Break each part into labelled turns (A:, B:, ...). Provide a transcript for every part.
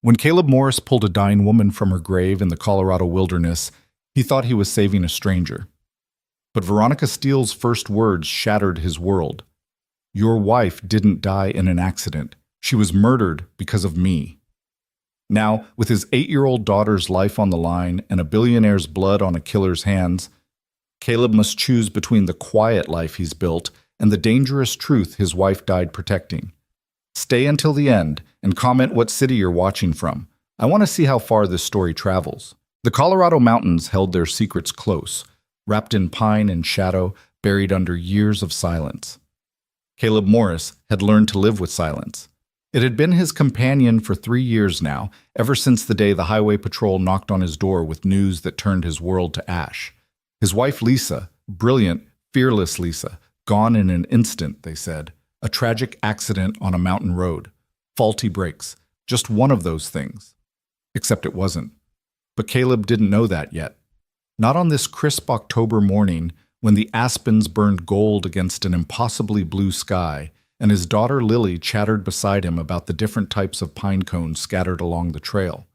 A: When Caleb Morris pulled a dying woman from her grave in the Colorado wilderness, he thought he was saving a stranger. But Veronica Steele's first words shattered his world. Your wife didn't die in an accident. She was murdered because of me. Now, with his 8-year-old daughter's life on the line and a billionaire's blood on a killer's hands, Caleb must choose between the quiet life he's built and the dangerous truth his wife died protecting. Stay until the end and comment what city you're watching from. I want to see how far this story travels. The Colorado mountains held their secrets close, wrapped in pine and shadow, buried under years of silence. Caleb Morris had learned to live with silence. It had been his companion for 3 years now, ever since the day the highway patrol knocked on his door with news that turned his world to ash. His wife Lisa, brilliant, fearless Lisa, gone in an instant, they said. A tragic accident on a mountain road. Faulty brakes. Just one of those things. Except it wasn't. But Caleb didn't know that yet. Not on this crisp October morning when the aspens burned gold against an impossibly blue sky, and his daughter Lily chattered beside him about the different types of pine cones scattered along the trail.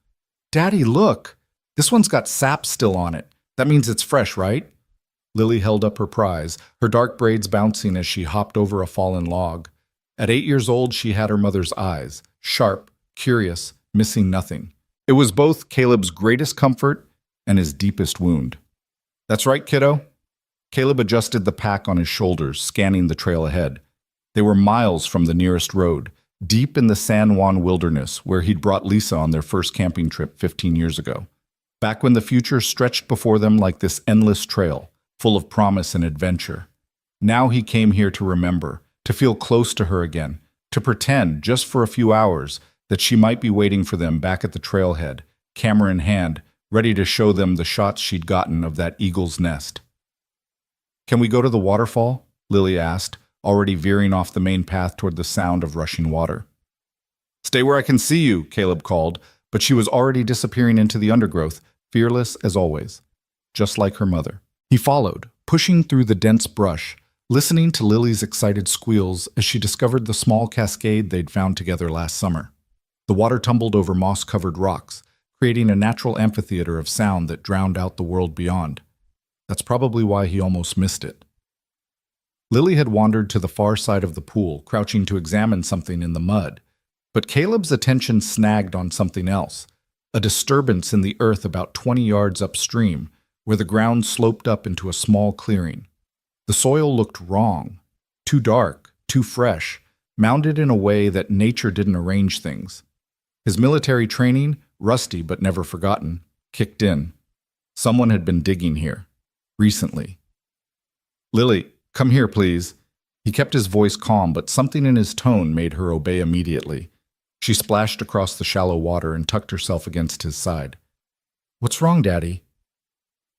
A: "Daddy, look! This one's got sap still on it. That means it's fresh, right?" Lily held up her prize, her dark braids bouncing as she hopped over a fallen log. At 8 years old, she had her mother's eyes, sharp, curious, missing nothing. It was both Caleb's greatest comfort and his deepest wound. "That's right, kiddo." Caleb adjusted the pack on his shoulders, scanning the trail ahead. They were miles from the nearest road, deep in the San Juan wilderness, where he'd brought Lisa on their first camping trip 15 years ago. Back when the future stretched before them like this endless trail, full of promise and adventure. Now he came here to remember, to feel close to her again, to pretend, just for a few hours, that she might be waiting for them back at the trailhead, camera in hand, ready to show them the shots she'd gotten of that eagle's nest. "Can we go to the waterfall?" Lily asked, already veering off the main path toward the sound of rushing water. "Stay where I can see you," Caleb called, but she was already disappearing into the undergrowth, fearless as always, just like her mother. He followed, pushing through the dense brush, listening to Lily's excited squeals as she discovered the small cascade they'd found together last summer. The water tumbled over moss-covered rocks, creating a natural amphitheater of sound that drowned out the world beyond. That's probably why he almost missed it. Lily had wandered to the far side of the pool, crouching to examine something in the mud, but Caleb's attention snagged on something else, a disturbance in the earth about 20 yards upstream, where the ground sloped up into a small clearing. The soil looked wrong, too dark, too fresh, mounded in a way that nature didn't arrange things. His military training, rusty but never forgotten, kicked in. Someone had been digging here, recently. "Lily, come here, please." He kept his voice calm, but something in his tone made her obey immediately. She splashed across the shallow water and tucked herself against his side. "What's wrong, Daddy?"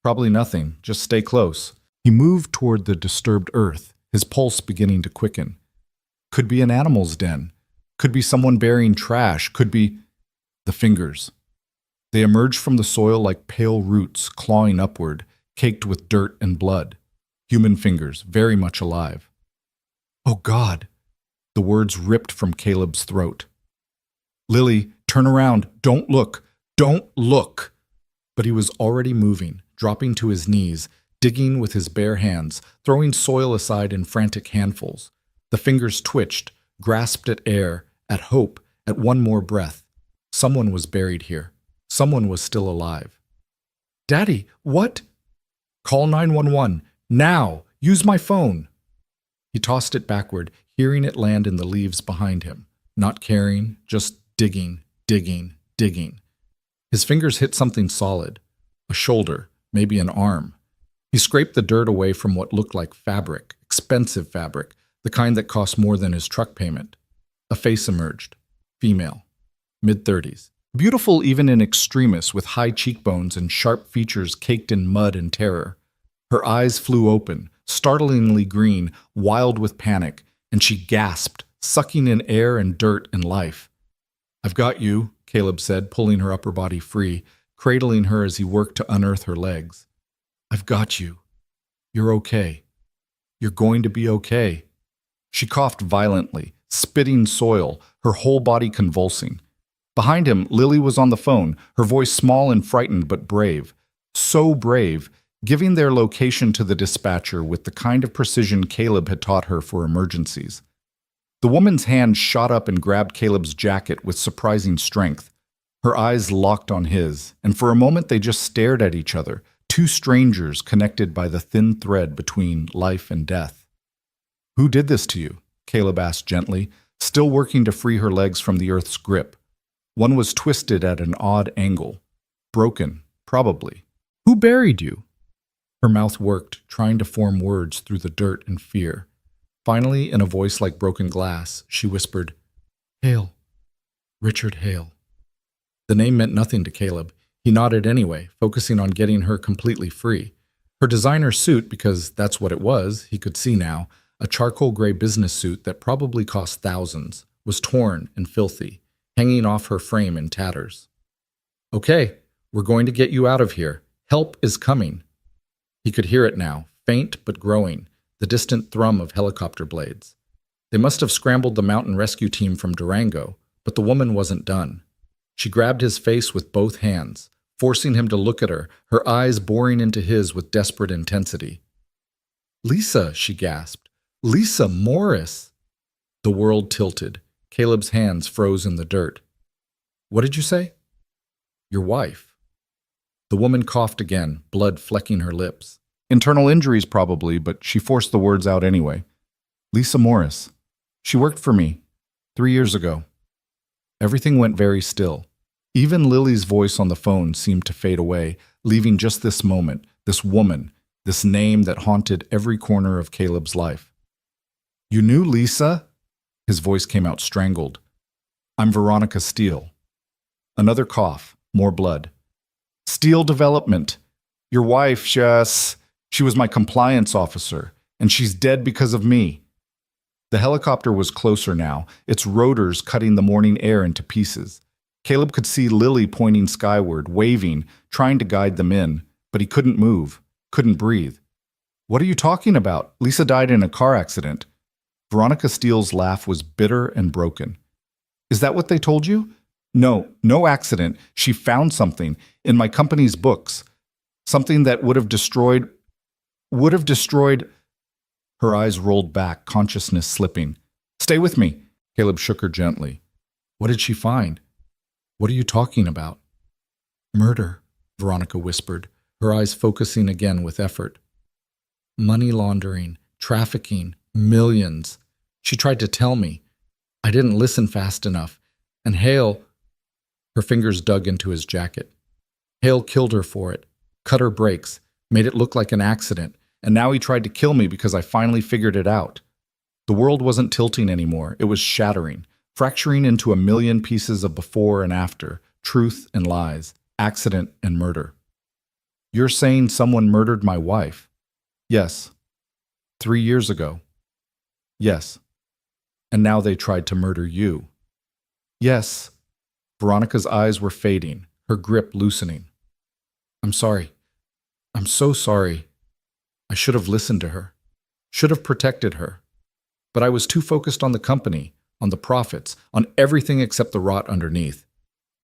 A: "Probably nothing. Just stay close." He moved toward the disturbed earth, his pulse beginning to quicken. Could be an animal's den. Could be someone burying trash. Could be... The fingers. They emerged from the soil like pale roots, clawing upward, caked with dirt and blood. Human fingers, very much alive. "Oh, God!" The words ripped from Caleb's throat. "Lily, turn around. Don't look. Don't look!" But he was already moving, dropping to his knees, digging with his bare hands, throwing soil aside in frantic handfuls. The fingers twitched, grasped at air, at hope, at one more breath. Someone was buried here. Someone was still alive. "Daddy, what?" "Call 911. Now! Use my phone!" He tossed it backward, hearing it land in the leaves behind him. Not caring, just digging, digging, digging. His fingers hit something solid. A shoulder, maybe an arm. He scraped the dirt away from what looked like fabric, expensive fabric, the kind that cost more than his truck payment. A face emerged. Female. Mid-30s. Beautiful even in extremis, with high cheekbones and sharp features caked in mud and terror. Her eyes flew open, startlingly green, wild with panic, and she gasped, sucking in air and dirt and life. "I've got you," Caleb said, pulling her upper body free, cradling her as he worked to unearth her legs. "I've got you. You're okay. You're going to be okay." She coughed violently, spitting soil, her whole body convulsing. Behind him, Lily was on the phone, her voice small and frightened but brave. So brave, giving their location to the dispatcher with the kind of precision Caleb had taught her for emergencies. The woman's hand shot up and grabbed Caleb's jacket with surprising strength. Her eyes locked on his, and for a moment they just stared at each other, two strangers connected by the thin thread between life and death. "Who did this to you?" Caleb asked gently, still working to free her legs from the earth's grip. One was twisted at an odd angle. Broken, probably. "Who buried you?" Her mouth worked, trying to form words through the dirt and fear. Finally, in a voice like broken glass, she whispered, "Hale. Richard Hale." The name meant nothing to Caleb. He nodded anyway, focusing on getting her completely free. Her designer suit, because that's what it was, he could see now, a charcoal gray business suit that probably cost thousands, was torn and filthy, hanging off her frame in tatters. "Okay, we're going to get you out of here. Help is coming." He could hear it now, faint but growing, the distant thrum of helicopter blades. They must have scrambled the mountain rescue team from Durango, but the woman wasn't done. She grabbed his face with both hands, forcing him to look at her, her eyes boring into his with desperate intensity. "Lisa," she gasped. "Lisa Morris!" The world tilted. Caleb's hands froze in the dirt. "What did you say?" "Your wife." The woman coughed again, blood flecking her lips. Internal injuries probably, but she forced the words out anyway. "Lisa Morris. She worked for me 3 years ago." Everything went very still. Even Lily's voice on the phone seemed to fade away, leaving just this moment, this woman, this name that haunted every corner of Caleb's life. "You knew Lisa?" His voice came out strangled. "I'm Veronica Steele." Another cough, more blood. "Steele Development. Your wife, she was my compliance officer, and she's dead because of me." The helicopter was closer now, its rotors cutting the morning air into pieces. Caleb could see Lily pointing skyward, waving, trying to guide them in, but he couldn't move, couldn't breathe. "What are you talking about? Lisa died in a car accident." Veronica Steele's laugh was bitter and broken. "Is that what they told you?" "No, no accident. She found something in my company's books. Something that would have destroyed. Her eyes rolled back, consciousness slipping. "Stay with me." Caleb shook her gently. "What did she find? What are you talking about?" "Murder," Veronica whispered, her eyes focusing again with effort. "Money laundering, trafficking, millions. She tried to tell me. I didn't listen fast enough. And Hale..." Her fingers dug into his jacket. "Hale killed her for it, cut her brakes, made it look like an accident, and now he tried to kill me because I finally figured it out." The world wasn't tilting anymore, it was shattering, fracturing into a million pieces of before and after, truth and lies, accident and murder. "You're saying someone murdered my wife?" "Yes." 3 years ago?" "Yes." "And now they tried to murder you?" "Yes." Veronica's eyes were fading, her grip loosening. "I'm sorry. I'm so sorry. I should have listened to her, should have protected her. But I was too focused on the company, on the profits, on everything except the rot underneath.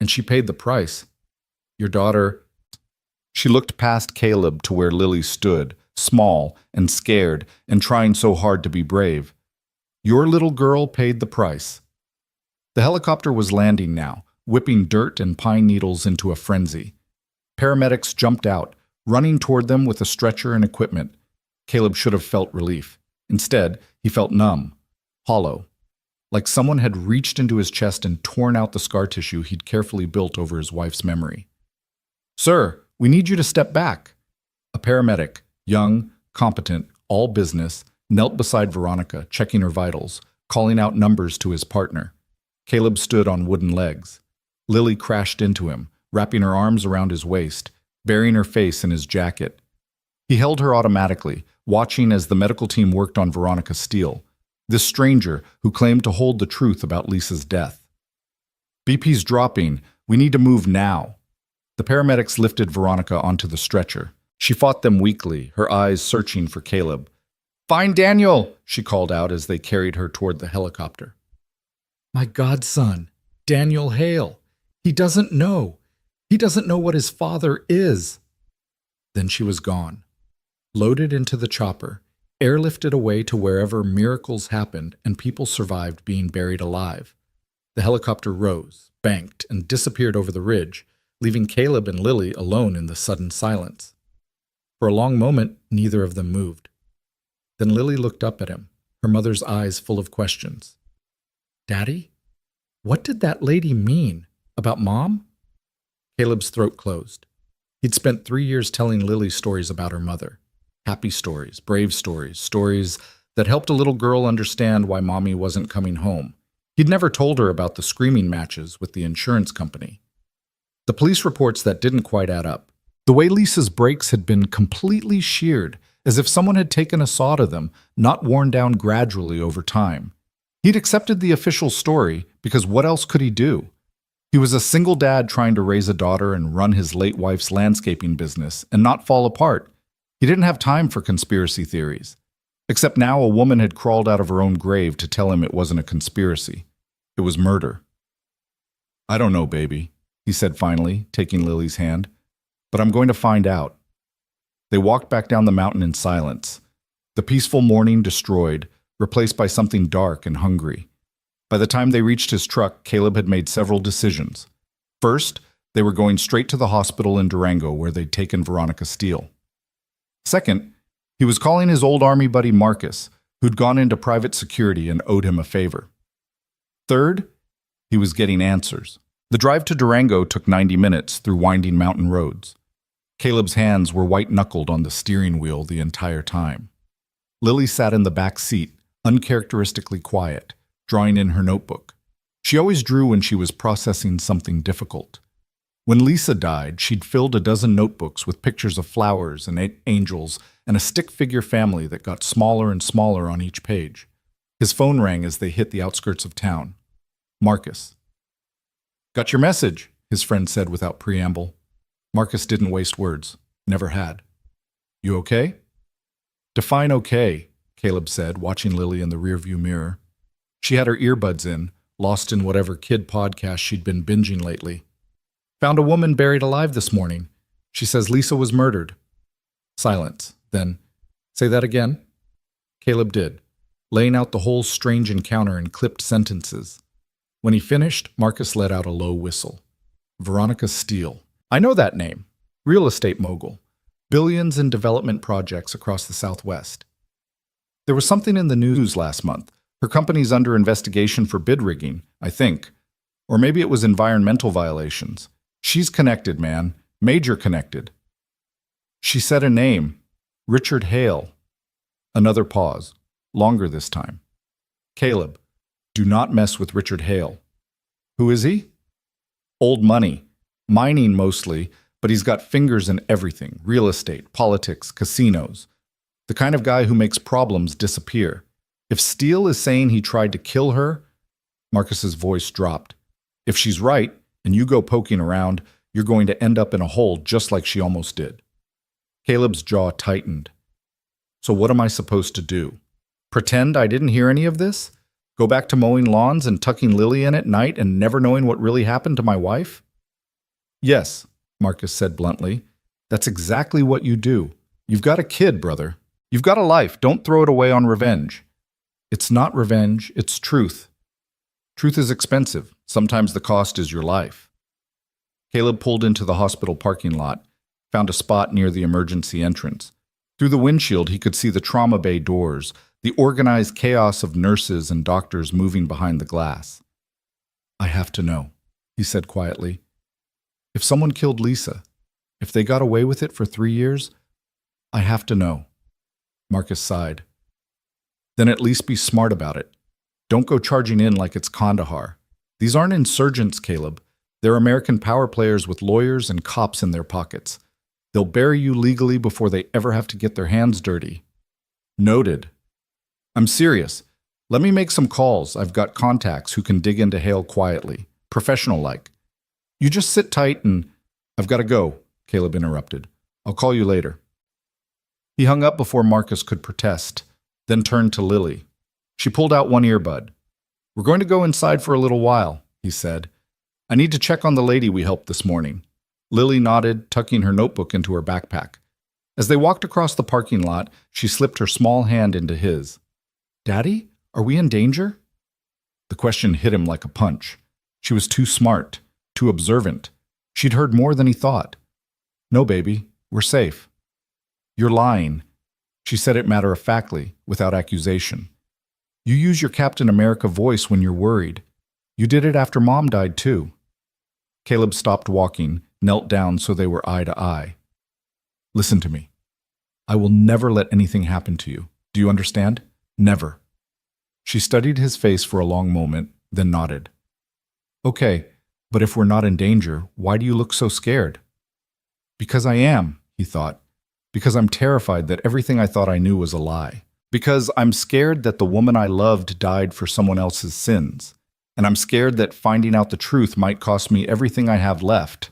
A: And she paid the price. Your daughter..." She looked past Caleb to where Lily stood, small and scared and trying so hard to be brave. "Your little girl paid the price." The helicopter was landing now, whipping dirt and pine needles into a frenzy. Paramedics jumped out, running toward them with a stretcher and equipment. Caleb should have felt relief. Instead, he felt numb, hollow, like someone had reached into his chest and torn out the scar tissue he'd carefully built over his wife's memory. "Sir, we need you to step back." A paramedic, young, competent, all business, knelt beside Veronica, checking her vitals, calling out numbers to his partner. Caleb stood on wooden legs. Lily crashed into him, wrapping her arms around his waist, burying her face in his jacket. He held her automatically, watching as the medical team worked on Veronica Steele, this stranger who claimed to hold the truth about Lisa's death. "BP's dropping. We need to move now." The paramedics lifted Veronica onto the stretcher. She fought them weakly, her eyes searching for Caleb. "Find Daniel," she called out as they carried her toward the helicopter. "My godson, Daniel Hale. He doesn't know. He doesn't know what his father is. Then she was gone, loaded into the chopper, airlifted away to wherever miracles happened and people survived being buried alive. The helicopter rose, banked, and disappeared over the ridge, leaving Caleb and Lily alone in the sudden silence. For a long moment, neither of them moved. Then Lily looked up at him, her mother's eyes full of questions. "Daddy, what did that lady mean? About Mom?" Caleb's throat closed. He'd spent 3 years telling Lily stories about her mother. Happy stories, brave stories, stories that helped a little girl understand why Mommy wasn't coming home. He'd never told her about the screaming matches with the insurance company. The police reports that didn't quite add up. The way Lisa's brakes had been completely sheared, as if someone had taken a saw to them, not worn down gradually over time. He'd accepted the official story because what else could he do? He was a single dad trying to raise a daughter and run his late wife's landscaping business and not fall apart. He didn't have time for conspiracy theories. Except now a woman had crawled out of her own grave to tell him it wasn't a conspiracy. It was murder. "I don't know, baby," he said finally, taking Lily's hand. "But I'm going to find out." They walked back down the mountain in silence. The peaceful morning destroyed, replaced by something dark and hungry. By the time they reached his truck, Caleb had made several decisions. First, they were going straight to the hospital in Durango where they'd taken Veronica Steele. Second, he was calling his old Army buddy Marcus, who'd gone into private security and owed him a favor. Third, he was getting answers. The drive to Durango took 90 minutes through winding mountain roads. Caleb's hands were white-knuckled on the steering wheel the entire time. Lily sat in the back seat, uncharacteristically quiet, drawing in her notebook. She always drew when she was processing something difficult. When Lisa died, she'd filled a dozen notebooks with pictures of flowers and angels and a stick-figure family that got smaller and smaller on each page. His phone rang as they hit the outskirts of town. Marcus. "Got your message," his friend said without preamble. Marcus didn't waste words. Never had. "You okay?" "Define okay," Caleb said, watching Lily in the rearview mirror. She had her earbuds in, lost in whatever kid podcast she'd been binging lately. "Found a woman buried alive this morning. She says Lisa was murdered." Silence. Then, "Say that again?" Caleb did, laying out the whole strange encounter in clipped sentences. When he finished, Marcus let out a low whistle. "Veronica Steele. I know that name. Real estate mogul. Billions in development projects across the Southwest. There was something in the news last month. Her company's under investigation for bid rigging, I think. Or maybe it was environmental violations. She's connected, man. Major connected." She said a name. Richard Hale. Another pause. Longer this time. "Caleb, do not mess with Richard Hale." "Who is he?" "Old money. Mining mostly, but he's got fingers in everything. Real estate, politics, casinos. The kind of guy who makes problems disappear. If Steele is saying he tried to kill her," Marcus's voice dropped. "If she's right, and you go poking around, you're going to end up in a hole just like she almost did." Caleb's jaw tightened. "So what am I supposed to do? Pretend I didn't hear any of this? Go back to mowing lawns and tucking Lily in at night and never knowing what really happened to my wife?" "Yes," Marcus said bluntly. "That's exactly what you do. You've got a kid, brother. You've got a life. Don't throw it away on revenge." "It's not revenge, it's truth. Truth is expensive. Sometimes the cost is your life." Caleb pulled into the hospital parking lot, found a spot near the emergency entrance. Through the windshield, he could see the trauma bay doors, the organized chaos of nurses and doctors moving behind the glass. "I have to know," he said quietly. "If someone killed Lisa, if they got away with it for 3 years, I have to know." Marcus sighed. "Then at least be smart about it. Don't go charging in like it's Kandahar. These aren't insurgents, Caleb. They're American power players with lawyers and cops in their pockets. They'll bury you legally before they ever have to get their hands dirty." "Noted." "I'm serious. Let me make some calls. I've got contacts who can dig into Hale quietly, professional-like. You just sit tight and—" "I've got to go," Caleb interrupted. "I'll call you later." He hung up before Marcus could protest, then turned to Lily. She pulled out one earbud. "We're going to go inside for a little while," he said. I need to check on the lady we helped this morning. Lily nodded, tucking her notebook into her backpack. As they walked across the parking lot, she slipped her small hand into his. Daddy, are we in danger? The question hit him like a punch. She was too smart, too observant. She'd heard more than he thought. No, baby, we're safe. You're lying. She said it matter-of-factly, without accusation. You use your Captain America voice when you're worried. You did it after Mom died, too. Caleb stopped walking, knelt down so they were eye to eye. Listen to me. I will never let anything happen to you. Do you understand? Never. She studied his face for a long moment, then nodded. Okay, but if we're not in danger, why do you look so scared? Because I am, he thought. Because I'm terrified that everything I thought I knew was a lie. Because I'm scared that the woman I loved died for someone else's sins. And I'm scared that finding out the truth might cost me everything I have left.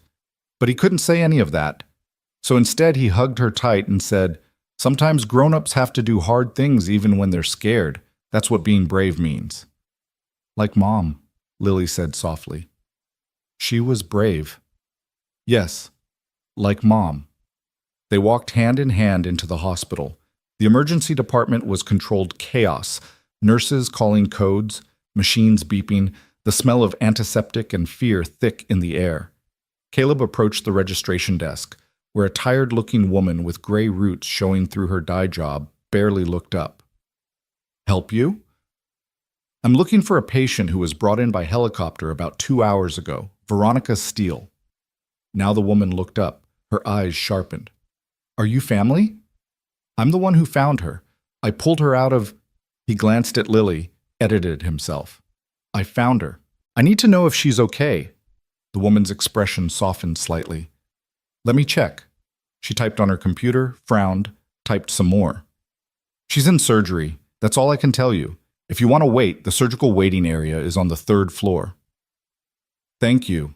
A: But he couldn't say any of that. So instead he hugged her tight and said, Sometimes grown-ups have to do hard things even when they're scared. That's what being brave means. Like Mom, Lily said softly. She was brave. Yes, like Mom. They walked hand in hand into the hospital. The emergency department was controlled chaos. Nurses calling codes, machines beeping, the smell of antiseptic and fear thick in the air. Caleb approached the registration desk, where a tired-looking woman with gray roots showing through her dye job barely looked up. Help you? I'm looking for a patient who was brought in by helicopter about 2 hours ago, Veronica Steele. Now the woman looked up, her eyes sharpened. Are you family? I'm the one who found her. I pulled her out of... He glanced at Lily, edited himself. I found her. I need to know if she's okay. The woman's expression softened slightly. Let me check. She typed on her computer, frowned, typed some more. She's in surgery. That's all I can tell you. If you want to wait, the surgical waiting area is on the 3rd floor. Thank you.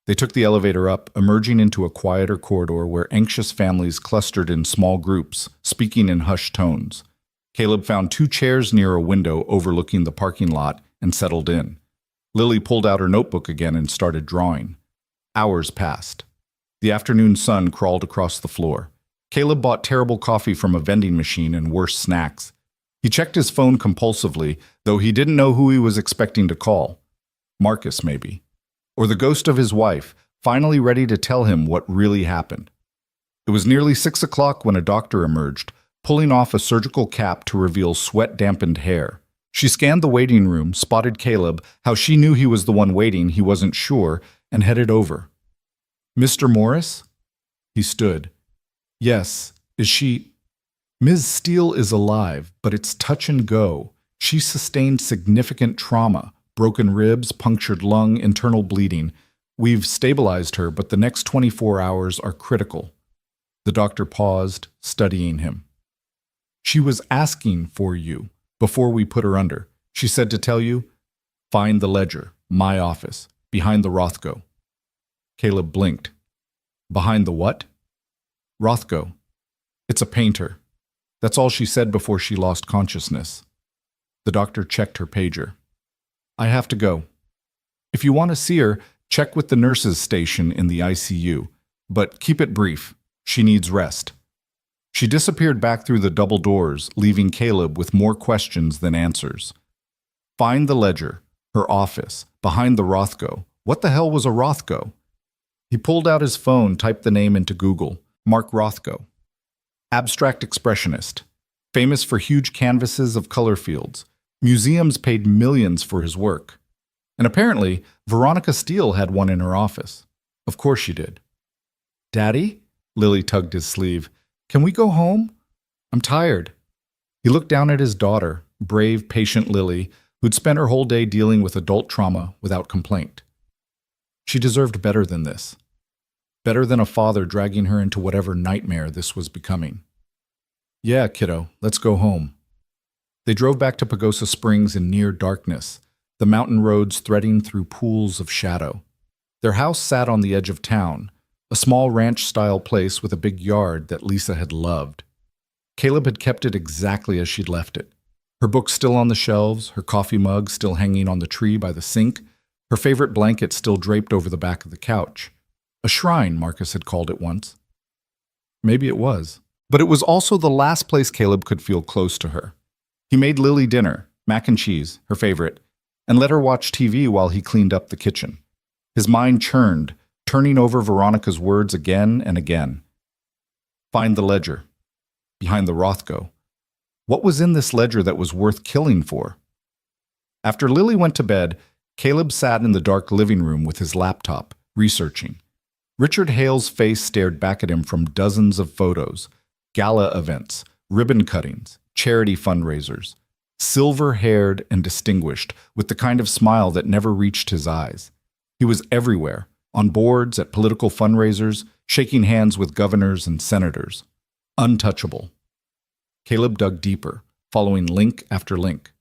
A: They took the elevator up, emerging into a quieter corridor where anxious families clustered in small groups, speaking in hushed tones. Caleb found 2 chairs near a window overlooking the parking lot and settled in. Lily pulled out her notebook again and started drawing. Hours passed. The afternoon sun crawled across the floor. Caleb bought terrible coffee from a vending machine and worse snacks. He checked his phone compulsively, though he didn't know who he was expecting to call. Marcus, maybe. Or the ghost of his wife, finally ready to tell him what really happened. It was nearly 6 o'clock when a doctor emerged, pulling off a surgical cap to reveal sweat-dampened hair. She scanned the waiting room, spotted Caleb, how she knew he was the one waiting, he wasn't sure, and headed over. Mr. Morris? He stood. Yes, is she... Ms. Steele is alive, but it's touch and go. She sustained significant trauma, broken ribs, punctured lung, internal bleeding. We've stabilized her, but the next 24 hours are critical. The doctor paused, studying him. She was asking for you before we put her under. She said to tell you, find the ledger, my office, behind the Rothko. Caleb blinked. Behind the what? Rothko. It's a painter. That's all she said before she lost consciousness. The doctor checked her pager. I have to go. If you want to see her, check with the nurses station in the ICU, but keep it brief. She needs rest. She disappeared back through the double doors, leaving Caleb with more questions than answers. Find the ledger, her office, behind the Rothko. What the hell was a Rothko? He pulled out his phone, typed the name into Google. Mark Rothko. Abstract expressionist. Famous for huge canvases of color fields. Museums paid millions for his work. And apparently, Veronica Steele had one in her office. Of course she did. Daddy? Lily tugged his sleeve. Can we go home? I'm tired. He looked down at his daughter, brave, patient Lily, who'd spent her whole day dealing with adult trauma without complaint. She deserved better than this. Better than a father dragging her into whatever nightmare this was becoming. Yeah, kiddo, let's go home. They drove back to Pagosa Springs in near darkness, the mountain roads threading through pools of shadow. Their house sat on the edge of town, a small ranch-style place with a big yard that Lisa had loved. Caleb had kept it exactly as she'd left it. Her books still on the shelves, her coffee mug still hanging on the tree by the sink, Her favorite blanket still draped over the back of the couch. A shrine, Marcus had called it once. Maybe it was. But it was also the last place Caleb could feel close to her. He made Lily dinner, mac and cheese, her favorite, and let her watch TV while he cleaned up the kitchen. His mind churned, turning over Veronica's words again and again. Find the ledger. Behind the Rothko. What was in this ledger that was worth killing for? After Lily went to bed, Caleb sat in the dark living room with his laptop, researching. Richard Hale's face stared back at him from dozens of photos, gala events, ribbon cuttings, charity fundraisers. Silver-haired and distinguished, with the kind of smile that never reached his eyes. He was everywhere, on boards, at political fundraisers, shaking hands with governors and senators. Untouchable. Caleb dug deeper, following link after link.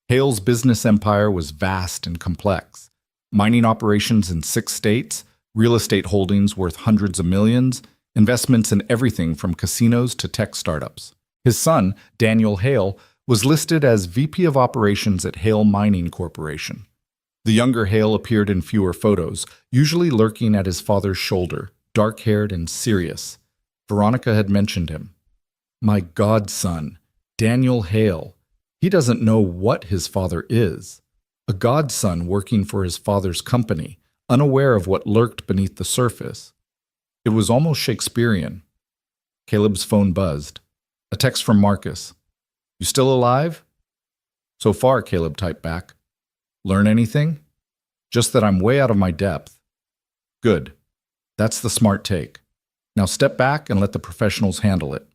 A: Hale's business empire was vast and complex. Mining operations in 6 states, real estate holdings worth hundreds of millions, investments in everything from casinos to tech startups. His son, Daniel Hale, was listed as VP of Operations at Hale Mining Corporation. The younger Hale appeared in fewer photos, usually lurking at his father's shoulder, dark-haired and serious. Veronica had mentioned him. My godson, Daniel Hale. He doesn't know what his father is. A godson working for his father's company, unaware of what lurked beneath the surface. It was almost Shakespearean. Caleb's phone buzzed. A text from Marcus. You still alive? So far, Caleb typed back. Learn anything? Just that I'm way out of my depth. Good. That's the smart take. Now step back and let the professionals handle it.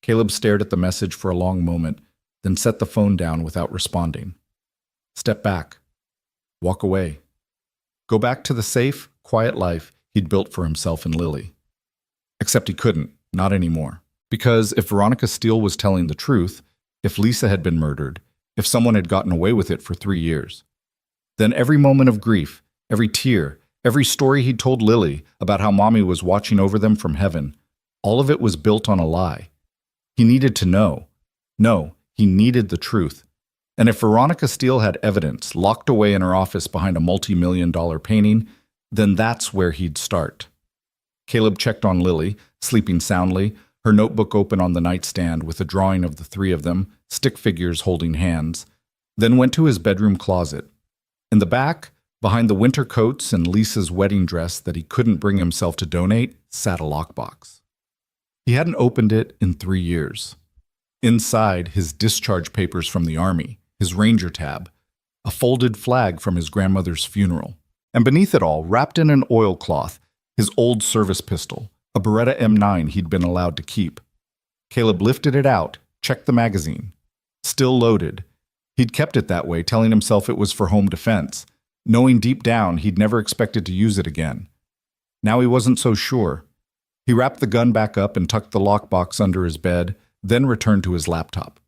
A: Caleb stared at the message for a long moment, then set the phone down without responding. Step back. Walk away. Go back to the safe, quiet life he'd built for himself and Lily. Except he couldn't, not anymore. Because if Veronica Steele was telling the truth, if Lisa had been murdered, if someone had gotten away with it for 3 years, then every moment of grief, every tear, every story he'd told Lily about how Mommy was watching over them from heaven, all of it was built on a lie. He needed to know. No, he needed the truth. And if Veronica Steele had evidence locked away in her office behind a multi-million-dollar painting, then that's where he'd start. Caleb checked on Lily, sleeping soundly, her notebook open on the nightstand with a drawing of the 3 of them, stick figures holding hands, then went to his bedroom closet. In the back, behind the winter coats and Lisa's wedding dress that he couldn't bring himself to donate, sat a lockbox. He hadn't opened it in 3 years. Inside, his discharge papers from the Army, his ranger tab, a folded flag from his grandmother's funeral, and beneath it all, wrapped in an oilcloth, his old service pistol, a Beretta M9 he'd been allowed to keep. Caleb lifted it out, checked the magazine. Still loaded. He'd kept it that way, telling himself it was for home defense, knowing deep down he'd never expected to use it again. Now he wasn't so sure. He wrapped the gun back up and tucked the lockbox under his bed, then returned to his laptop.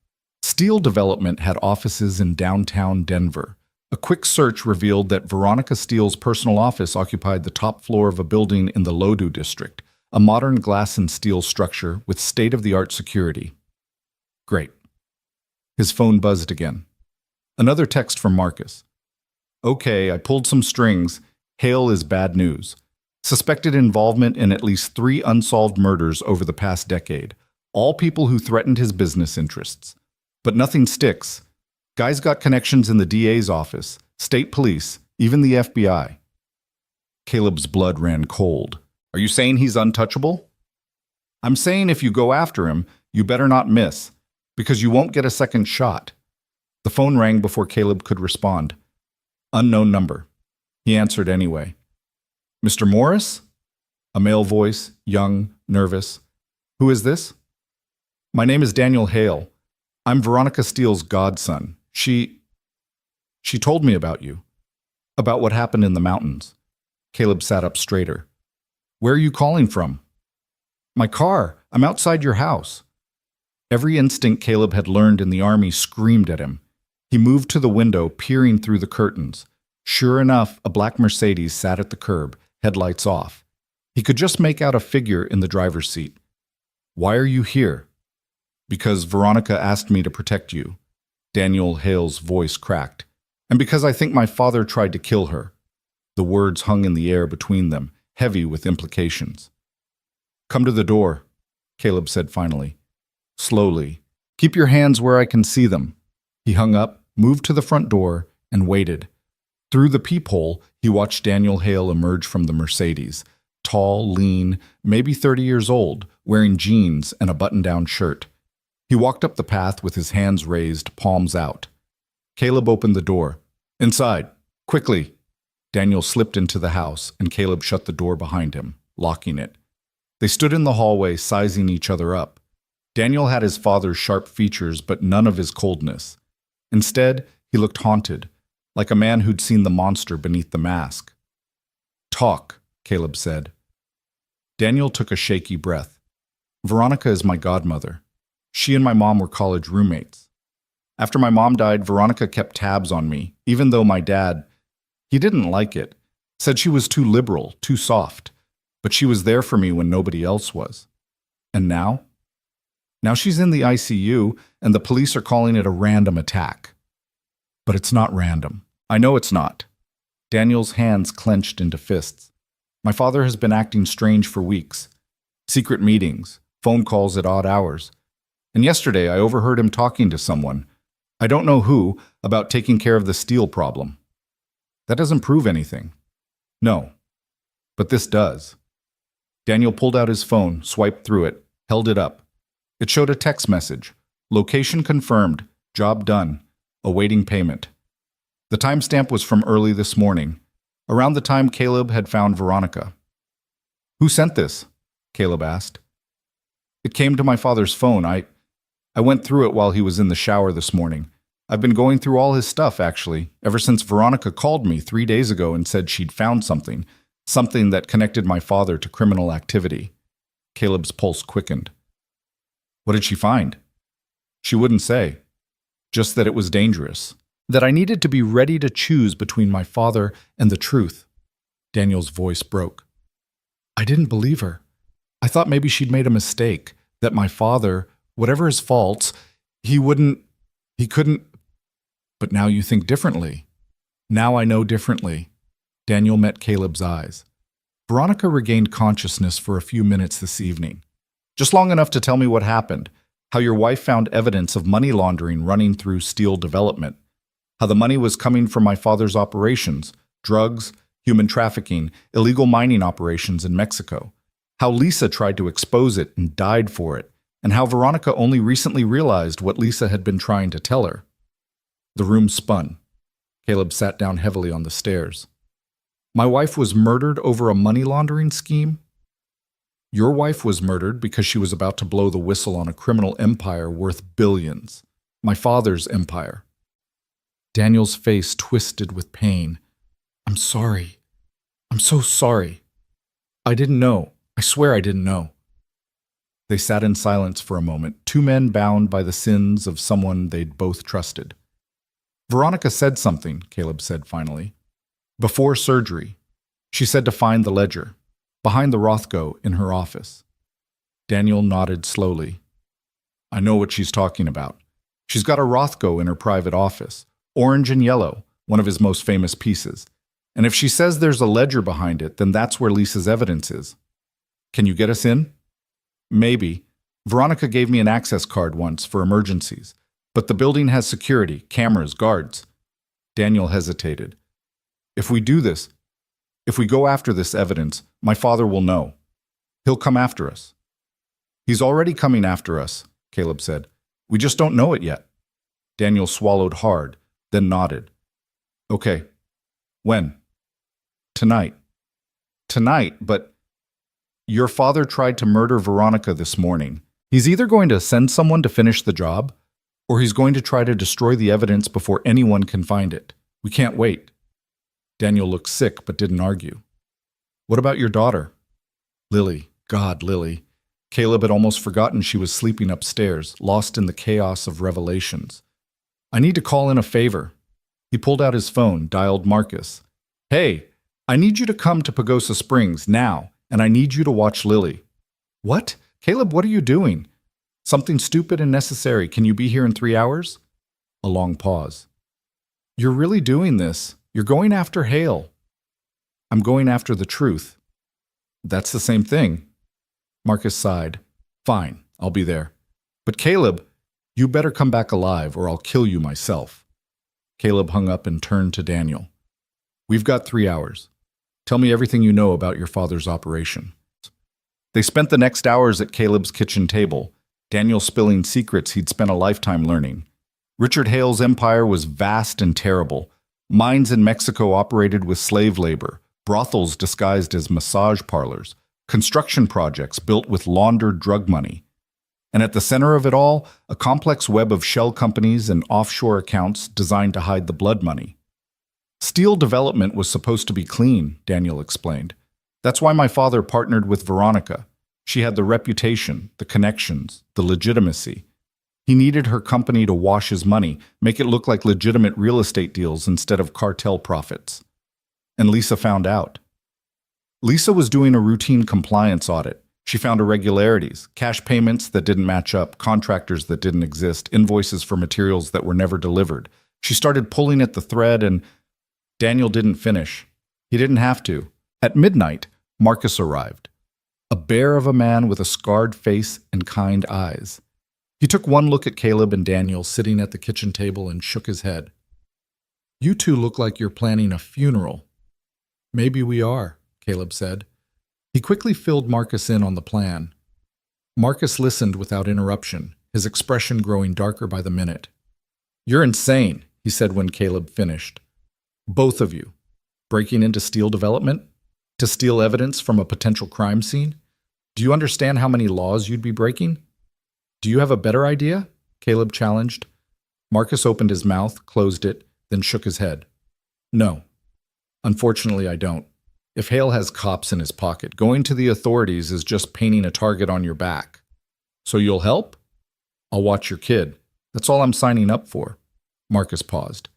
A: Steele Development had offices in downtown Denver. A quick search revealed that Veronica Steele's personal office occupied the top floor of a building in the Lodoo district, a modern glass and steel structure with state-of-the-art security. Great. His phone buzzed again. Another text from Marcus. Okay, I pulled some strings. Hale is bad news. Suspected involvement in at least 3 unsolved murders over the past decade, all people who threatened his business interests. But nothing sticks. Guy's got connections in the DA's office, state police, even the FBI. Caleb's blood ran cold. Are you saying he's untouchable? I'm saying if you go after him, you better not miss, because you won't get a second shot. The phone rang before Caleb could respond. Unknown number. He answered anyway. Mr. Morris? A male voice, young, nervous. Who is this? My name is Daniel Hale. I'm Veronica Steele's godson. She told me about you. About what happened in the mountains. Caleb sat up straighter. Where are you calling from? My car. I'm outside your house. Every instinct Caleb had learned in the Army screamed at him. He moved to the window, peering through the curtains. Sure enough, a black Mercedes sat at the curb, headlights off. He could just make out a figure in the driver's seat. Why are you here? Because Veronica asked me to protect you. Daniel Hale's voice cracked. And because I think my father tried to kill her." The words hung in the air between them, heavy with implications. "Come to the door," Caleb said finally. Slowly. "Keep your hands where I can see them." He hung up, moved to the front door, and waited. Through the peephole, he watched Daniel Hale emerge from the Mercedes. Tall, lean, maybe 30 years old, wearing jeans and a button-down shirt. He walked up the path with his hands raised, palms out. Caleb opened the door. "Inside, quickly." Daniel slipped into the house, and Caleb shut the door behind him, locking it. They stood in the hallway, sizing each other up. Daniel had his father's sharp features, but none of his coldness. Instead, he looked haunted, like a man who'd seen the monster beneath the mask. "Talk," Caleb said. Daniel took a shaky breath. "Veronica is my godmother. She and my mom were college roommates. After my mom died, Veronica kept tabs on me, even though my dad, he didn't like it, said she was too liberal, too soft, but she was there for me when nobody else was. And now? Now she's in the ICU, and the police are calling it a random attack. But it's not random. I know it's not." Daniel's hands clenched into fists. "My father has been acting strange for weeks. Secret meetings, phone calls at odd hours. And yesterday I overheard him talking to someone, I don't know who, about taking care of the steel problem. That doesn't prove anything." "No. But this does." Daniel pulled out his phone, swiped through it, held it up. It showed a text message. "Location confirmed. Job done. Awaiting payment." The timestamp was from early this morning, around the time Caleb had found Veronica. "Who sent this?" Caleb asked. "It came to my father's phone. I went through it while he was in the shower this morning. I've been going through all his stuff, actually, ever since Veronica called me 3 days ago and said she'd found something that connected my father to criminal activity." Caleb's pulse quickened. "What did she find?" "She wouldn't say. Just that it was dangerous. That I needed to be ready to choose between my father and the truth." Daniel's voice broke. "I didn't believe her. I thought maybe she'd made a mistake, that my father, whatever his faults, he couldn't. But now you think differently." "Now I know differently." Daniel met Caleb's eyes. "Veronica regained consciousness for a few minutes this evening. Just long enough to tell me what happened, how your wife found evidence of money laundering running through steel development, how the money was coming from my father's operations, drugs, human trafficking, illegal mining operations in Mexico, how Lisa tried to expose it and died for it, and how Veronica only recently realized what Lisa had been trying to tell her." The room spun. Caleb sat down heavily on the stairs. "My wife was murdered over a money laundering scheme?" "Your wife was murdered because she was about to blow the whistle on a criminal empire worth billions. My father's empire." Daniel's face twisted with pain. "I'm sorry. I'm so sorry. I didn't know. I swear I didn't know." They sat in silence for a moment, two men bound by the sins of someone they'd both trusted. "Veronica said something," Caleb said finally. "Before surgery. She said to find the ledger, behind the Rothko in her office." Daniel nodded slowly. "I know what she's talking about. She's got a Rothko in her private office, orange and yellow, one of his most famous pieces. And if she says there's a ledger behind it, then that's where Lisa's evidence is. Can you get us in?" "Maybe. Veronica gave me an access card once for emergencies. But the building has security, cameras, guards." Daniel hesitated. If we go after this evidence, my father will know. He'll come after us." "He's already coming after us," Caleb said. "We just don't know it yet." Daniel swallowed hard, then nodded. "Okay. When?" "Tonight." "Tonight, but your father tried to murder Veronica this morning. He's either going to send someone to finish the job, or he's going to try to destroy the evidence before anyone can find it. We can't wait." Daniel looked sick but didn't argue. "What about your daughter?" "Lily. God, Lily." Caleb had almost forgotten she was sleeping upstairs, lost in the chaos of revelations. "I need to call in a favor." He pulled out his phone, dialed Marcus. "Hey, I need you to come to Pagosa Springs now, and I need you to watch Lily." "What? Caleb, what are you doing?" "Something stupid and necessary. Can you be here in 3 hours?" A long pause. You're really doing this. You're going after Hale. I'm going after the truth. That's the same thing. Marcus sighed. Fine, I'll be there. But Caleb, you better come back alive or I'll kill you myself. Caleb hung up and turned to Daniel. We've got 3 hours. Tell me everything you know about your father's operation. They spent the next hours at Caleb's kitchen table, Daniel spilling secrets he'd spent a lifetime learning. Richard Hale's empire was vast and terrible. Mines in Mexico operated with slave labor, brothels disguised as massage parlors, construction projects built with laundered drug money. And at the center of it all, a complex web of shell companies and offshore accounts designed to hide the blood money. Steel development was supposed to be clean, Daniel explained. That's why my father partnered with Veronica. She had the reputation, the connections, the legitimacy. He needed her company to wash his money, make it look like legitimate real estate deals instead of cartel profits. And Lisa found out. Lisa was doing a routine compliance audit. She found irregularities, cash payments that didn't match up, contractors that didn't exist, invoices for materials that were never delivered. She started pulling at the thread and Daniel didn't finish. He didn't have to. At midnight, Marcus arrived. A bear of a man with a scarred face and kind eyes. He took one look at Caleb and Daniel sitting at the kitchen table and shook his head. You two look like you're planning a funeral. Maybe we are, Caleb said. He quickly filled Marcus in on the plan. Marcus listened without interruption, his expression growing darker by the minute. You're insane, he said when Caleb finished. Both of you. Breaking into steel development? To steal evidence from a potential crime scene? Do you understand how many laws you'd be breaking? Do you have a better idea? Caleb challenged. Marcus opened his mouth, closed it, then shook his head. No. Unfortunately, I don't. If Hale has cops in his pocket, going to the authorities is just painting a target on your back. So you'll help? I'll watch your kid. That's all I'm signing up for. Marcus paused.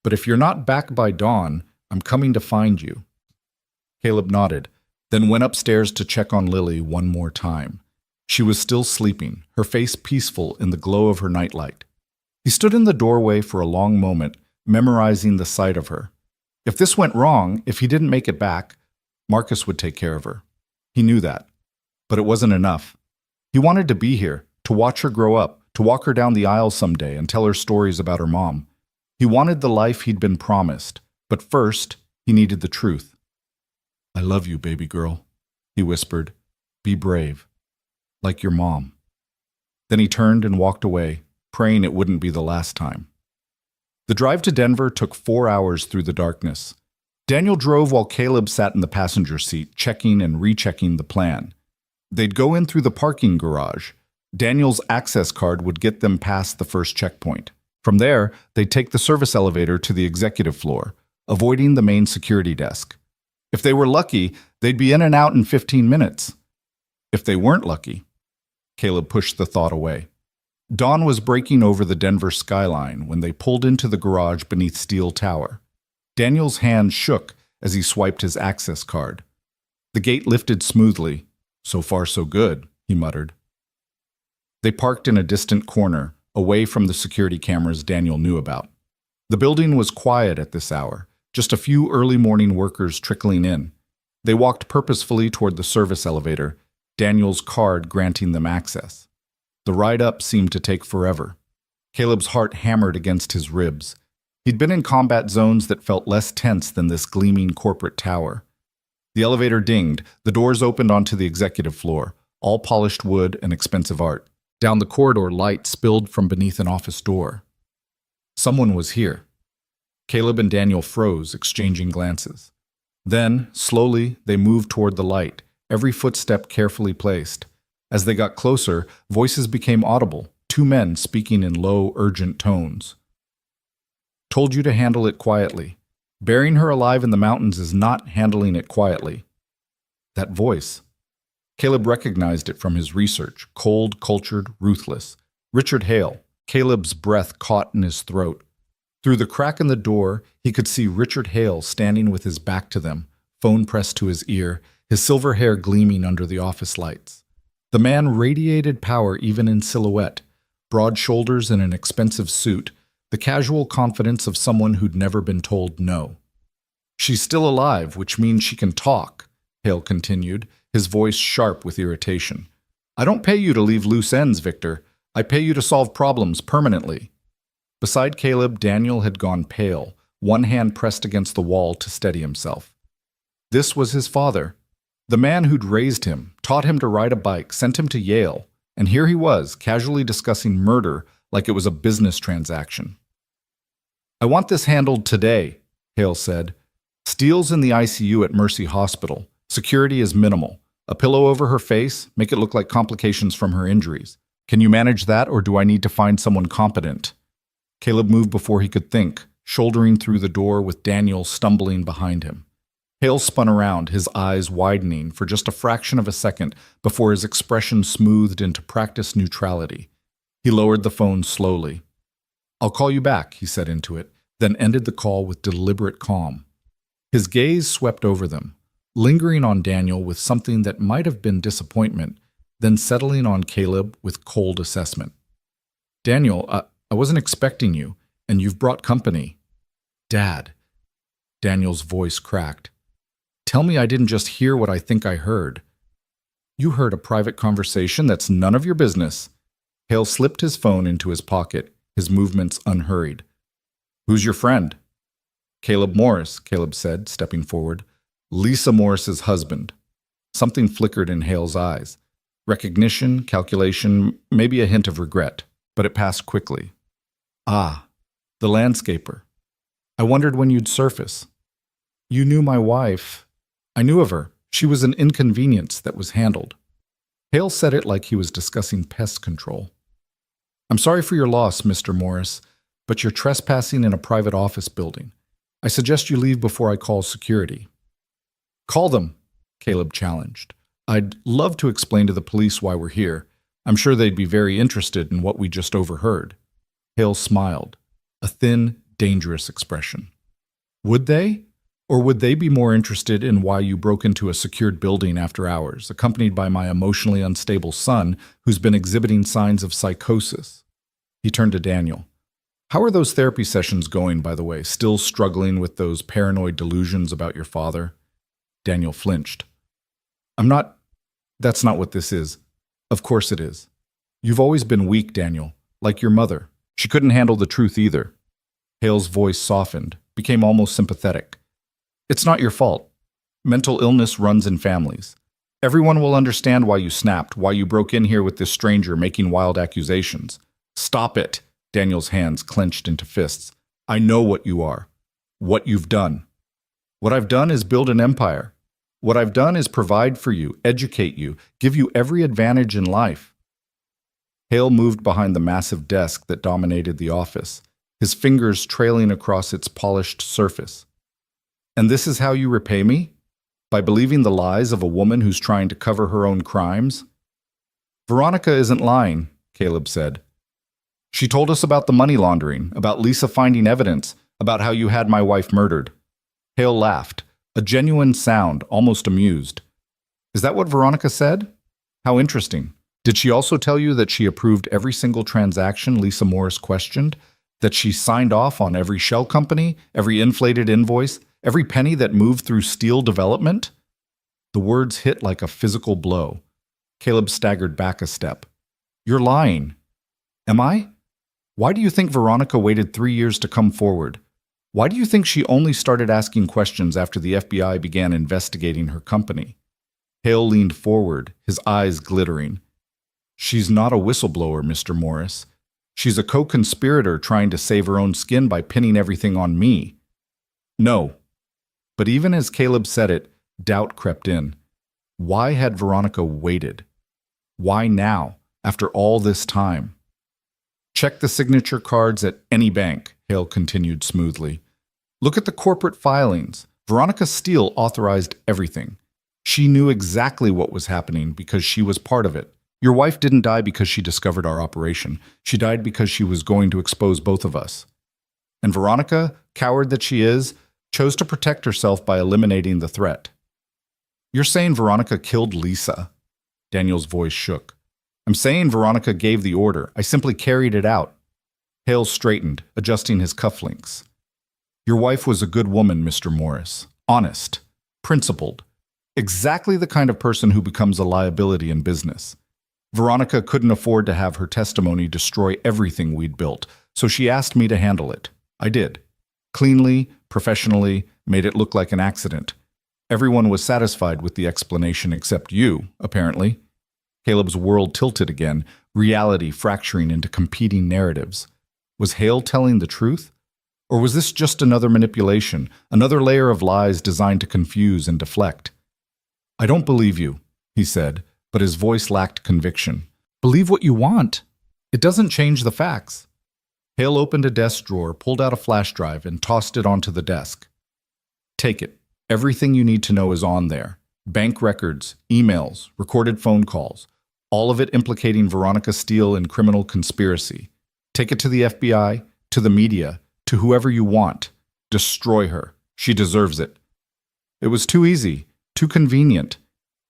A: But if you're not back by dawn, I'm coming to find you. Caleb nodded, then went upstairs to check on Lily one more time. She was still sleeping, her face peaceful in the glow of her nightlight. He stood in the doorway for a long moment, memorizing the sight of her. If this went wrong, if he didn't make it back, Marcus would take care of her. He knew that. But it wasn't enough. He wanted to be here, to watch her grow up, to walk her down the aisle someday and tell her stories about her mom. He wanted the life he'd been promised, but first, he needed the truth. I love you, baby girl, he whispered. Be brave, like your mom. Then he turned and walked away, praying it wouldn't be the last time. The drive to Denver took 4 hours through the darkness. Daniel drove while Caleb sat in the passenger seat, checking and rechecking the plan. They'd go in through the parking garage. Daniel's access card would get them past the first checkpoint. From there, they'd take the service elevator to the executive floor, avoiding the main security desk. If they were lucky, they'd be in and out in 15 minutes. If they weren't lucky, Caleb pushed the thought away. Dawn was breaking over the Denver skyline when they pulled into the garage beneath Steel Tower. Daniel's hand shook as he swiped his access card. The gate lifted smoothly. So far, so good, he muttered. They parked in a distant corner, away from the security cameras Daniel knew about. The building was quiet at this hour, just a few early morning workers trickling in. They walked purposefully toward the service elevator, Daniel's card granting them access. The ride up seemed to take forever. Caleb's heart hammered against his ribs. He'd been in combat zones that felt less tense than this gleaming corporate tower. The elevator dinged, the doors opened onto the executive floor, all polished wood and expensive art. Down the corridor, light spilled from beneath an office door. Someone was here. Caleb and Daniel froze, exchanging glances. Then, slowly, they moved toward the light, every footstep carefully placed. As they got closer, voices became audible, two men speaking in low, urgent tones. Told you to handle it quietly. Burying her alive in the mountains is not handling it quietly. That voice. Caleb recognized it from his research, cold, cultured, ruthless. Richard Hale. Caleb's breath caught in his throat. Through the crack in the door, he could see Richard Hale standing with his back to them, phone pressed to his ear, his silver hair gleaming under the office lights. The man radiated power even in silhouette, broad shoulders and an expensive suit, the casual confidence of someone who'd never been told no. She's still alive, which means she can talk, Hale continued, his voice sharp with irritation. I don't pay you to leave loose ends, Victor. I pay you to solve problems permanently. Beside Caleb, Daniel had gone pale, one hand pressed against the wall to steady himself. This was his father, the man who'd raised him, taught him to ride a bike, sent him to Yale, and here he was, casually discussing murder like it was a business transaction. I want this handled today, Hale said. Steele's in the ICU at Mercy Hospital. Security is minimal. A pillow over her face, make it look like complications from her injuries. Can you manage that, or do I need to find someone competent? Caleb moved before he could think, shouldering through the door with Daniel stumbling behind him. Hale spun around, his eyes widening for just a fraction of a second before his expression smoothed into practiced neutrality. He lowered the phone slowly. I'll call you back, he said into it, then ended the call with deliberate calm. His gaze swept over them, lingering on Daniel with something that might have been disappointment, then settling on Caleb with cold assessment. Daniel, I wasn't expecting you, and you've brought company. Dad. Daniel's voice cracked. Tell me I didn't just hear what I think I heard. You heard a private conversation that's none of your business. Hale slipped his phone into his pocket, his movements unhurried. Who's your friend? Caleb Morris, Caleb said, stepping forward. Lisa Morris's husband. Something flickered in Hale's eyes. Recognition, calculation, maybe a hint of regret, but it passed quickly. Ah, the landscaper. I wondered when you'd surface. You knew my wife. I knew of her. She was an inconvenience that was handled. Hale said it like he was discussing pest control. I'm sorry for your loss, Mr. Morris, but you're trespassing in a private office building. I suggest you leave before I call security. Call them, Caleb challenged. I'd love to explain to the police why we're here. I'm sure they'd be very interested in what we just overheard. Hale smiled, a thin, dangerous expression. Would they? Or would they be more interested in why you broke into a secured building after hours, accompanied by my emotionally unstable son, who's been exhibiting signs of psychosis? He turned to Daniel. How are those therapy sessions going, by the way? Still struggling with those paranoid delusions about your father? Daniel flinched. That's not what this is. Of course it is. You've always been weak, Daniel, like your mother. She couldn't handle the truth either. Hale's voice softened, became almost sympathetic. It's not your fault. Mental illness runs in families. Everyone will understand why you snapped, why you broke in here with this stranger making wild accusations. Stop it, Daniel's hands clenched into fists. I know what you are, what you've done. What I've done is build an empire. What I've done is provide for you, educate you, give you every advantage in life. Hale moved behind the massive desk that dominated the office, his fingers trailing across its polished surface. And this is how you repay me? By believing the lies of a woman who's trying to cover her own crimes? Veronica isn't lying, Caleb said. She told us about the money laundering, about Lisa finding evidence, about how you had my wife murdered. Hale laughed, a genuine sound, almost amused. Is that what Veronica said? How interesting. Did she also tell you that she approved every single transaction Lisa Morris questioned? That she signed off on every shell company, every inflated invoice, every penny that moved through Steele Development? The words hit like a physical blow. Caleb staggered back a step. You're lying. Am I? Why do you think Veronica waited 3 years to come forward? Why do you think she only started asking questions after the FBI began investigating her company? Hale leaned forward, his eyes glittering. She's not a whistleblower, Mr. Morris. She's a co-conspirator trying to save her own skin by pinning everything on me. No. But even as Caleb said it, doubt crept in. Why had Veronica waited? Why now, after all this time? Check the signature cards at any bank, Hale continued smoothly. Look at the corporate filings. Veronica Steele authorized everything. She knew exactly what was happening because she was part of it. Your wife didn't die because she discovered our operation. She died because she was going to expose both of us. And Veronica, coward that she is, chose to protect herself by eliminating the threat. You're saying Veronica killed Lisa? Daniel's voice shook. I'm saying Veronica gave the order. I simply carried it out. Hale straightened, adjusting his cufflinks. Your wife was a good woman, Mr. Morris. Honest. Principled. Exactly the kind of person who becomes a liability in business. Veronica couldn't afford to have her testimony destroy everything we'd built, so she asked me to handle it. I did. Cleanly, professionally, made it look like an accident. Everyone was satisfied with the explanation except you, apparently. Caleb's world tilted again, reality fracturing into competing narratives. Was Hale telling the truth? Or was this just another manipulation, another layer of lies designed to confuse and deflect? I don't believe you, he said, but his voice lacked conviction. Believe what you want. It doesn't change the facts. Hale opened a desk drawer, pulled out a flash drive, and tossed it onto the desk. Take it. Everything you need to know is on there. Bank records, emails, recorded phone calls, all of it implicating Veronica Steele in criminal conspiracy. Take it to the FBI, to the media, to whoever you want. Destroy her. She deserves it. It was too easy, too convenient.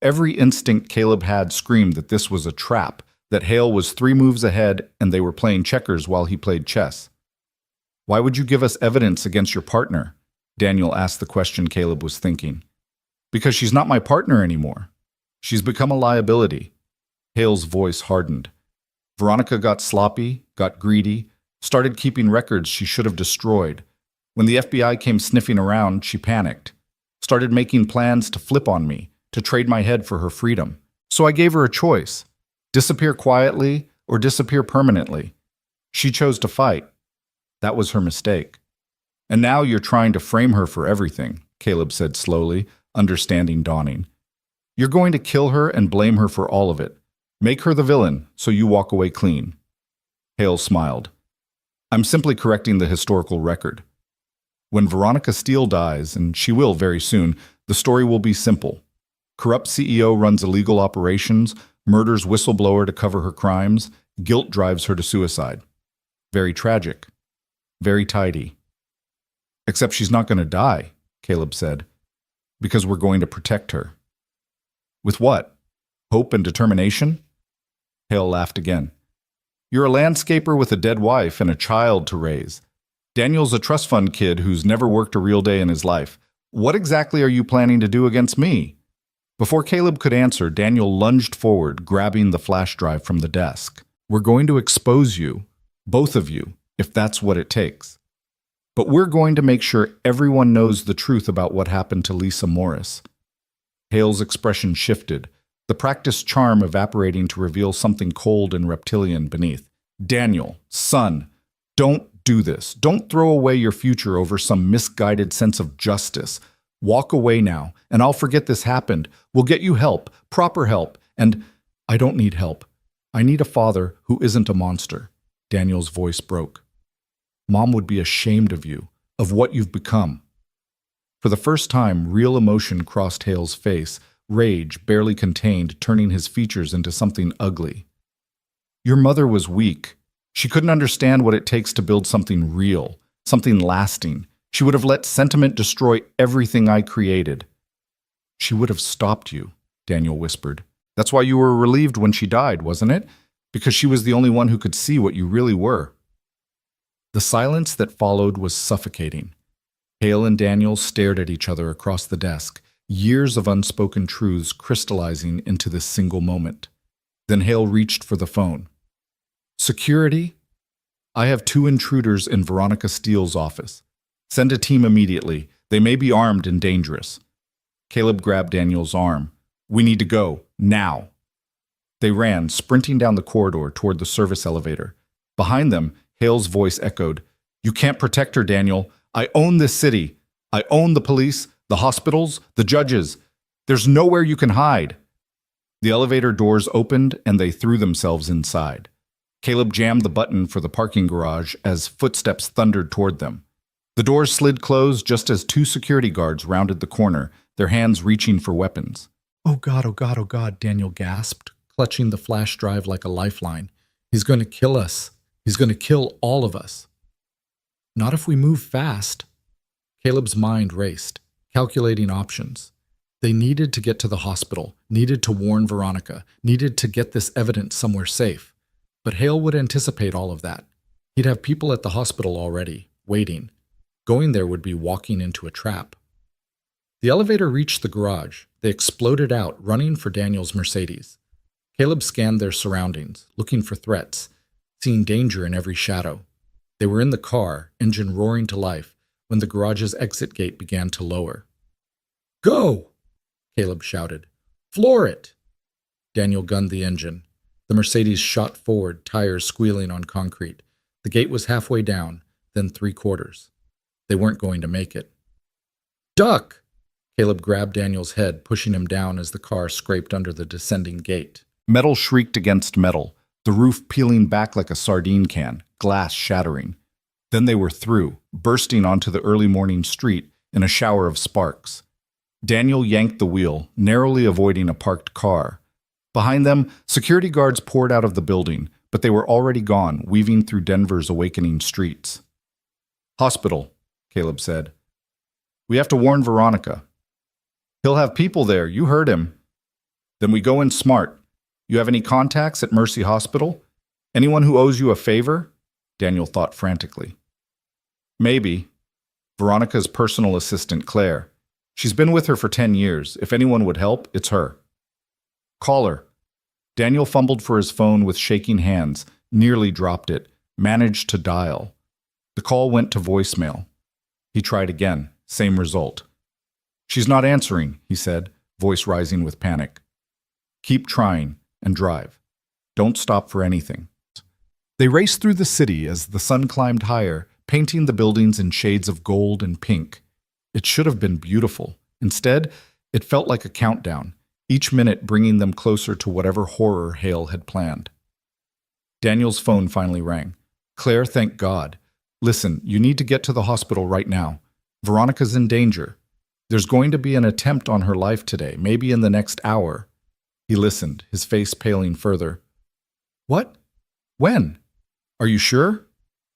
A: Every instinct Caleb had screamed that this was a trap, that Hale was 3 moves ahead and they were playing checkers while he played chess. Why would you give us evidence against your partner? Daniel asked the question Caleb was thinking. Because she's not my partner anymore. She's become a liability. Hale's voice hardened. Veronica got sloppy, got greedy, started keeping records she should have destroyed. When the FBI came sniffing around, she panicked. Started making plans to flip on me, to trade my head for her freedom. So I gave her a choice. Disappear quietly or disappear permanently. She chose to fight. That was her mistake. And now you're trying to frame her for everything, Caleb said slowly, understanding dawning. You're going to kill her and blame her for all of it. Make her the villain so you walk away clean. Hale smiled. I'm simply correcting the historical record. When Veronica Steele dies, and she will very soon, the story will be simple. Corrupt CEO runs illegal operations, murders whistleblower to cover her crimes, guilt drives her to suicide. Very tragic. Very tidy. Except she's not going to die, Caleb said, because we're going to protect her. With what? Hope and determination? Hale laughed again. You're a landscaper with a dead wife and a child to raise. Daniel's a trust fund kid who's never worked a real day in his life. What exactly are you planning to do against me? Before Caleb could answer, Daniel lunged forward, grabbing the flash drive from the desk. We're going to expose you, both of you, if that's what it takes. But we're going to make sure everyone knows the truth about what happened to Lisa Morris. Hale's expression shifted, the practiced charm evaporating to reveal something cold and reptilian beneath. Daniel, son, don't do this. Don't throw away your future over some misguided sense of justice. Walk away now, and I'll forget this happened. We'll get you help, proper help, and I don't need help. I need a father who isn't a monster. Daniel's voice broke. Mom would be ashamed of you, of what you've become. For the first time, real emotion crossed Hale's face, rage barely contained, turning his features into something ugly. Your mother was weak. She couldn't understand what it takes to build something real, something lasting. She would have let sentiment destroy everything I created. She would have stopped you, Daniel whispered. That's why you were relieved when she died, wasn't it? Because she was the only one who could see what you really were. The silence that followed was suffocating. Hale and Daniel stared at each other across the desk, years of unspoken truths crystallizing into this single moment. Then Hale reached for the phone. Security? I have 2 intruders in Veronica Steele's office. Send a team immediately. They may be armed and dangerous. Caleb grabbed Daniel's arm. We need to go, now. They ran, sprinting down the corridor toward the service elevator. Behind them, Hale's voice echoed, You can't protect her, Daniel. I own this city. I own the police, the hospitals, the judges. There's nowhere you can hide. The elevator doors opened and they threw themselves inside. Caleb jammed the button for the parking garage as footsteps thundered toward them. The doors slid closed just as 2 security guards rounded the corner, their hands reaching for weapons. Oh God, Daniel gasped, clutching the flash drive like a lifeline. He's going to kill us. He's going to kill all of us. Not if we move fast. Caleb's mind raced, calculating options. They needed to get to the hospital, needed to warn Veronica, needed to get this evidence somewhere safe. But Hale would anticipate all of that.
B: He'd have people at the hospital already, waiting. Going there would be walking into a trap. The elevator reached the garage. They exploded out, running for Daniel's Mercedes. Caleb scanned their surroundings, looking for threats, seeing danger in every shadow. They were in the car, engine roaring to life, when the garage's exit gate began to lower. "Go!" Caleb shouted. "Floor it!" Daniel gunned the engine. The Mercedes shot forward, tires squealing on concrete. The gate was halfway down, then 3/4. They weren't going to make it. "Duck!" Caleb grabbed Daniel's head, pushing him down as the car scraped under the descending gate.
A: Metal shrieked against metal, the roof peeling back like a sardine can, glass shattering. Then they were through, bursting onto the early morning street in a shower of sparks. Daniel yanked the wheel, narrowly avoiding a parked car. Behind them, security guards poured out of the building, but they were already gone, weaving through Denver's awakening streets. "Hospital," Caleb said. "We have to warn Veronica." "He'll have people there, you heard him." "Then we go in smart. You have any contacts at Mercy Hospital? Anyone who owes you a favor?" Daniel thought frantically. "Maybe. Veronica's personal assistant, Claire. She's been with her for 10 years. If anyone would help, it's her." "Call her." Daniel fumbled for his phone with shaking hands, nearly dropped it, managed to dial. The call went to voicemail. He tried again, same result. "She's not answering," he said, voice rising with panic. "Keep trying and drive. Don't stop for anything." They raced through the city as the sun climbed higher, painting the buildings in shades of gold and pink. It should have been beautiful. Instead, it felt like a countdown, each minute bringing them closer to whatever horror Hale had planned. Daniel's phone finally rang. "Claire, thank God. Listen, you need to get to the hospital right now. Veronica's in danger. There's going to be an attempt on her life today, maybe in the next hour." He listened, his face paling further. "What? When? Are you sure?"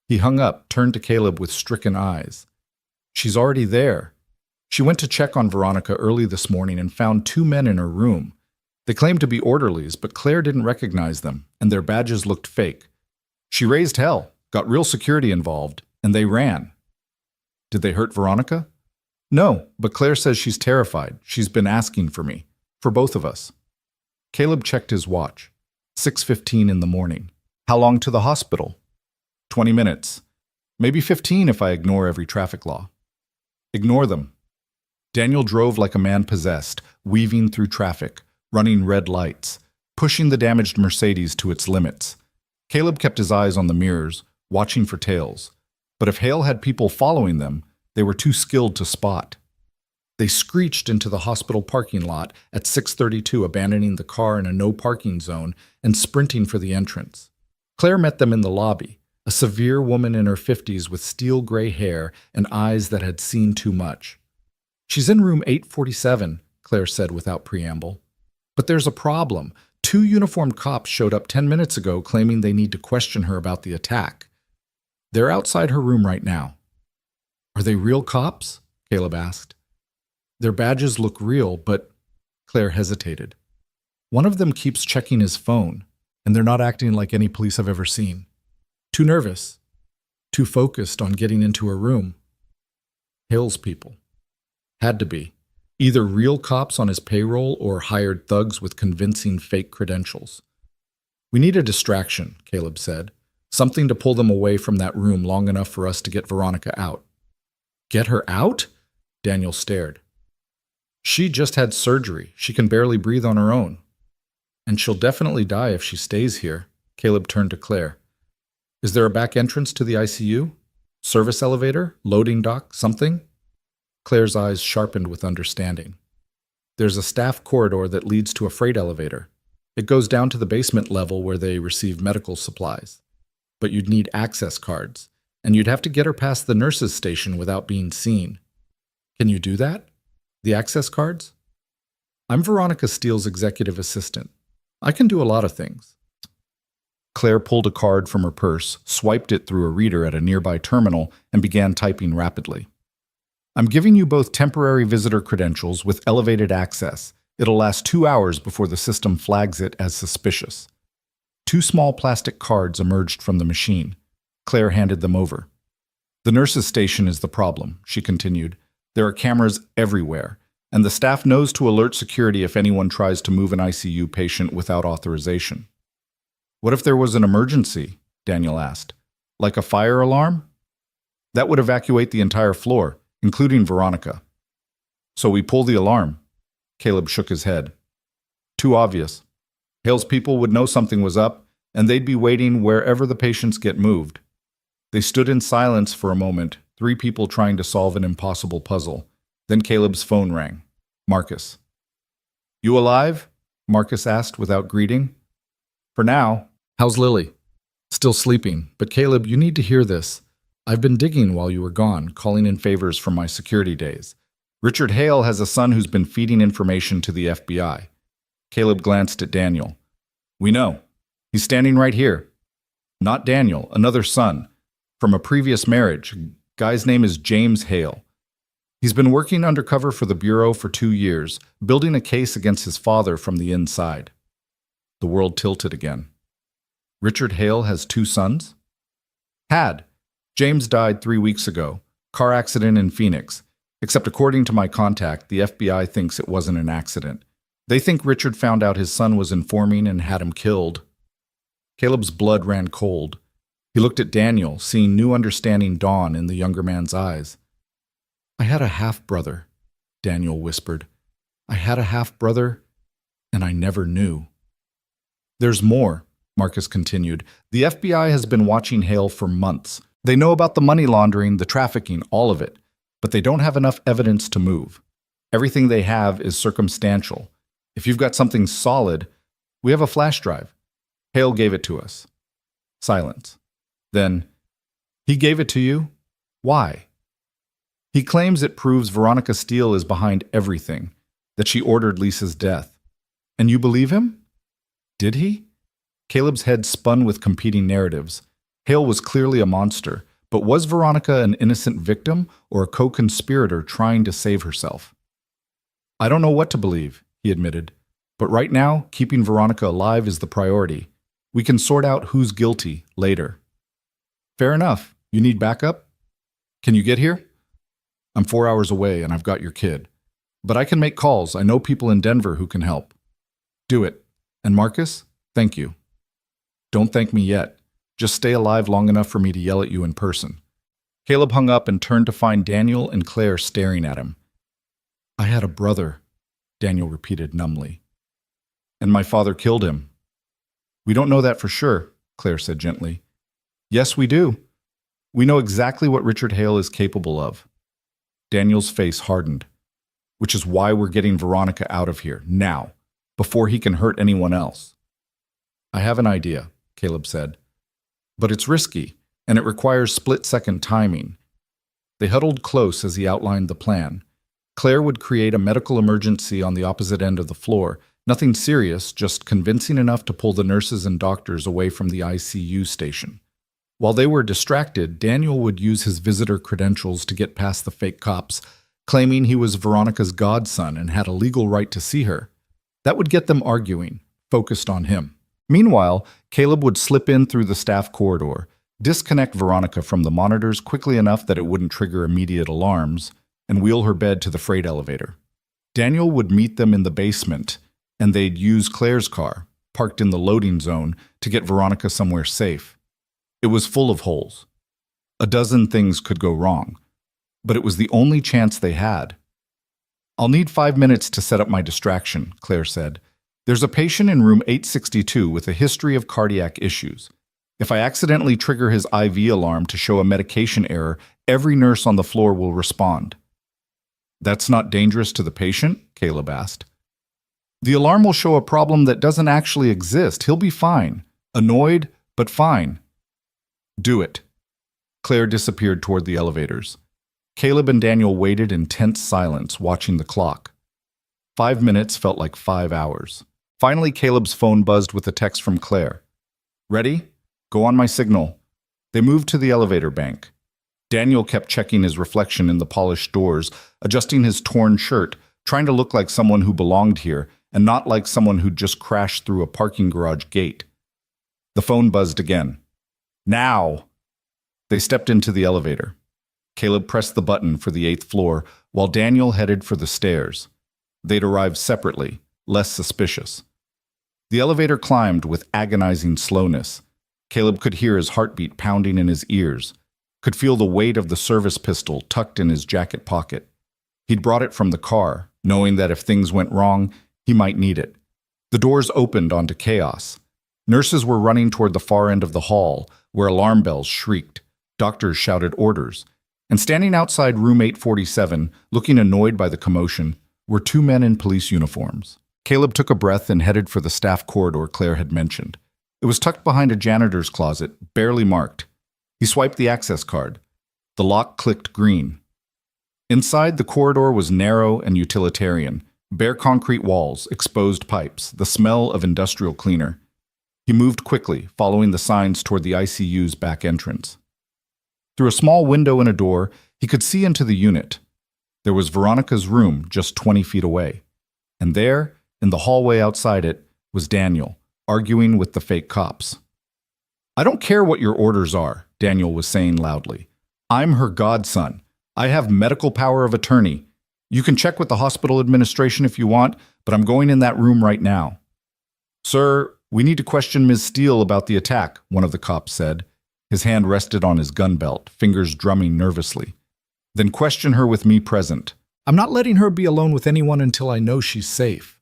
A: He hung up, turned to Caleb with stricken eyes. "She's already there. She went to check on Veronica early this morning and found 2 men in her room. They claimed to be orderlies, but Claire didn't recognize them, and their badges looked fake. She raised hell, got real security involved, and they ran." "Did they hurt Veronica?" "No, but Claire says she's terrified. She's been asking for me. For both of us." Caleb checked his watch. 6:15 in the morning. "How long to the hospital?" 20 minutes. Maybe 15 if I ignore every traffic law." "Ignore them." Daniel drove like a man possessed, weaving through traffic, running red lights, pushing the damaged Mercedes to its limits. Caleb kept his eyes on the mirrors, watching for tails. But if Hale had people following them, they were too skilled to spot. They screeched into the hospital parking lot at 6:32, abandoning the car in a no-parking zone and sprinting for the entrance. Claire met them in the lobby, a severe woman in her 50s with steel-gray hair and eyes that had seen too much. "She's in room 847, Claire said without preamble. "But there's a problem. 2 uniformed cops showed up 10 minutes ago claiming they need to question her about the attack. They're outside her room right now." "Are they real cops?" Caleb asked. "Their badges look real, but—" Claire hesitated. "One of them keeps checking his phone, and they're not acting like any police I've ever seen. Too nervous. Too focused on getting into her room." Hale's people. Had to be. Either real cops on his payroll or hired thugs with convincing fake credentials. "We need a distraction," Caleb said. "Something to pull them away from that room long enough for us to get Veronica out." "Get her out?" Daniel stared. "She just had surgery. She can barely breathe on her own. And she'll definitely die if she stays here." Caleb turned to Claire. "Is there a back entrance to the ICU? Service elevator? Loading dock? Something?" Claire's eyes sharpened with understanding. "There's a staff corridor that leads to a freight elevator. It goes down to the basement level where they receive medical supplies. But you'd need access cards, and you'd have to get her past the nurses' station without being seen. Can you do that? The access cards?" "I'm Veronica Steele's executive assistant. I can do a lot of things." Claire pulled a card from her purse, swiped it through a reader at a nearby terminal, and began typing rapidly. "I'm giving you both temporary visitor credentials with elevated access. It'll last 2 hours before the system flags it as suspicious." 2 small plastic cards emerged from the machine. Claire handed them over. The nurse's station is the problem, she continued. There are cameras everywhere, and the staff knows to alert security if anyone tries to move an ICU patient without authorization. What if there was an emergency? Daniel asked. Like a fire alarm? That would evacuate the entire floor, including Veronica. So we pull the alarm. Caleb shook his head. Too obvious. Hale's people would know something was up, and they'd be waiting wherever the patients get moved. They stood in silence for a moment, 3 people trying to solve an impossible puzzle. Then Caleb's phone rang. Marcus. You alive? Marcus asked without greeting. For now.
B: How's Lily? Still sleeping, but Caleb, you need to hear this. I've been digging while you were gone, calling in favors from my security days. Richard Hale has a son who's been feeding information to the FBI. Caleb glanced at Daniel. We know. He's standing right here. Not Daniel, another son. From a previous marriage. Guy's name is James Hale. He's been working undercover for the Bureau for 2 years, building a case against his father from the inside. The world tilted again. Richard Hale has 2 sons? Had. James died 3 weeks ago. Car accident in Phoenix. Except according to my contact, the FBI thinks it wasn't an accident. They think Richard found out his son was informing and had him killed. Caleb's blood ran cold. He looked at Daniel, seeing new understanding dawn in the younger man's eyes. I had a half-brother, Daniel whispered. I had a half-brother, and I never knew. There's more, Marcus continued. The FBI has been watching Hale for months. They know about the money laundering, the trafficking, all of it, but they don't have enough evidence to move. Everything they have is circumstantial. If you've got something solid, we have a flash drive. Hale gave it to us. Silence. Then, he gave it to you? Why? He claims it proves Veronica Steele is behind everything, that she ordered Lisa's death. And you believe him? Did he? Caleb's head spun with competing narratives. Hale was clearly a monster, but was Veronica an innocent victim or a co-conspirator trying to save herself? I don't know what to believe, he admitted. But right now, keeping Veronica alive is the priority. We can sort out who's guilty later. Fair enough. You need backup? Can you get here? I'm 4 hours away and I've got your kid. But I can make calls. I know people in Denver who can help. Do it. And Marcus, thank you. Don't thank me yet. Just stay alive long enough for me to yell at you in person. Caleb hung up and turned to find Daniel and Claire staring at him. I had a brother, Daniel repeated numbly. And my father killed him. We don't know that for sure, Claire said gently. Yes, we do. We know exactly what Richard Hale is capable of. Daniel's face hardened. Which is why we're getting Veronica out of here, now, before he can hurt anyone else. I have an idea, Caleb said. But it's risky, and it requires split-second timing. They huddled close as he outlined the plan. Claire would create a medical emergency on the opposite end of the floor. Nothing serious, just convincing enough to pull the nurses and doctors away from the ICU station. While they were distracted, Daniel would use his visitor credentials to get past the fake cops, claiming he was Veronica's godson and had a legal right to see her. That would get them arguing, focused on him. Meanwhile, Caleb would slip in through the staff corridor, disconnect Veronica from the monitors quickly enough that it wouldn't trigger immediate alarms, and wheel her bed to the freight elevator. Daniel would meet them in the basement, and they'd use Claire's car, parked in the loading zone, to get Veronica somewhere safe. It was full of holes. A dozen things could go wrong, but it was the only chance they had. I'll need 5 minutes to set up my distraction, Claire said. There's a patient in room 862 with a history of cardiac issues. If I accidentally trigger his IV alarm to show a medication error, every nurse on the floor will respond. That's not dangerous to the patient? Caleb asked. The alarm will show a problem that doesn't actually exist. He'll be fine. Annoyed, but fine. Do it. Claire disappeared toward the elevators. Caleb and Daniel waited in tense silence, watching the clock. 5 minutes felt like 5 hours. Finally, Caleb's phone buzzed with a text from Claire. Ready? Go on my signal. They moved to the elevator bank. Daniel kept checking his reflection in the polished doors, adjusting his torn shirt, trying to look like someone who belonged here and not like someone who'd just crashed through a parking garage gate. The phone buzzed again. Now!
A: They stepped into the elevator. Caleb pressed the button for the 8th floor, while Daniel headed for the stairs. They'd arrived separately, less suspicious. The elevator climbed with agonizing slowness. Caleb could hear his heartbeat pounding in his ears, could feel the weight of the service pistol tucked in his jacket pocket. He'd brought it from the car, knowing that if things went wrong, he might need it. The doors opened onto chaos. Nurses were running toward the far end of the hall, where alarm bells shrieked. Doctors shouted orders. And standing outside room 847, looking annoyed by the commotion, were 2 men in police uniforms. Caleb took a breath and headed for the staff corridor Claire had mentioned. It was tucked behind a janitor's closet, barely marked. He swiped the access card. The lock clicked green. Inside, the corridor was narrow and utilitarian. Bare concrete walls, exposed pipes, the smell of industrial cleaner. He moved quickly, following the signs toward the ICU's back entrance. Through a small window in a door, he could see into the unit. There was Veronica's room just 20 feet away. And there, in the hallway outside it, was Daniel, arguing with the fake cops. "I don't care what your orders are," Daniel was saying loudly. "I'm her godson. I have medical power of attorney. You can check with the hospital administration if you want, but I'm going in that room right now." "Sir, we need to question Ms. Steele about the attack," one of the cops said. His hand rested on his gun belt, fingers drumming nervously. "Then question her with me present." "I'm not letting her be alone with anyone until I know she's safe."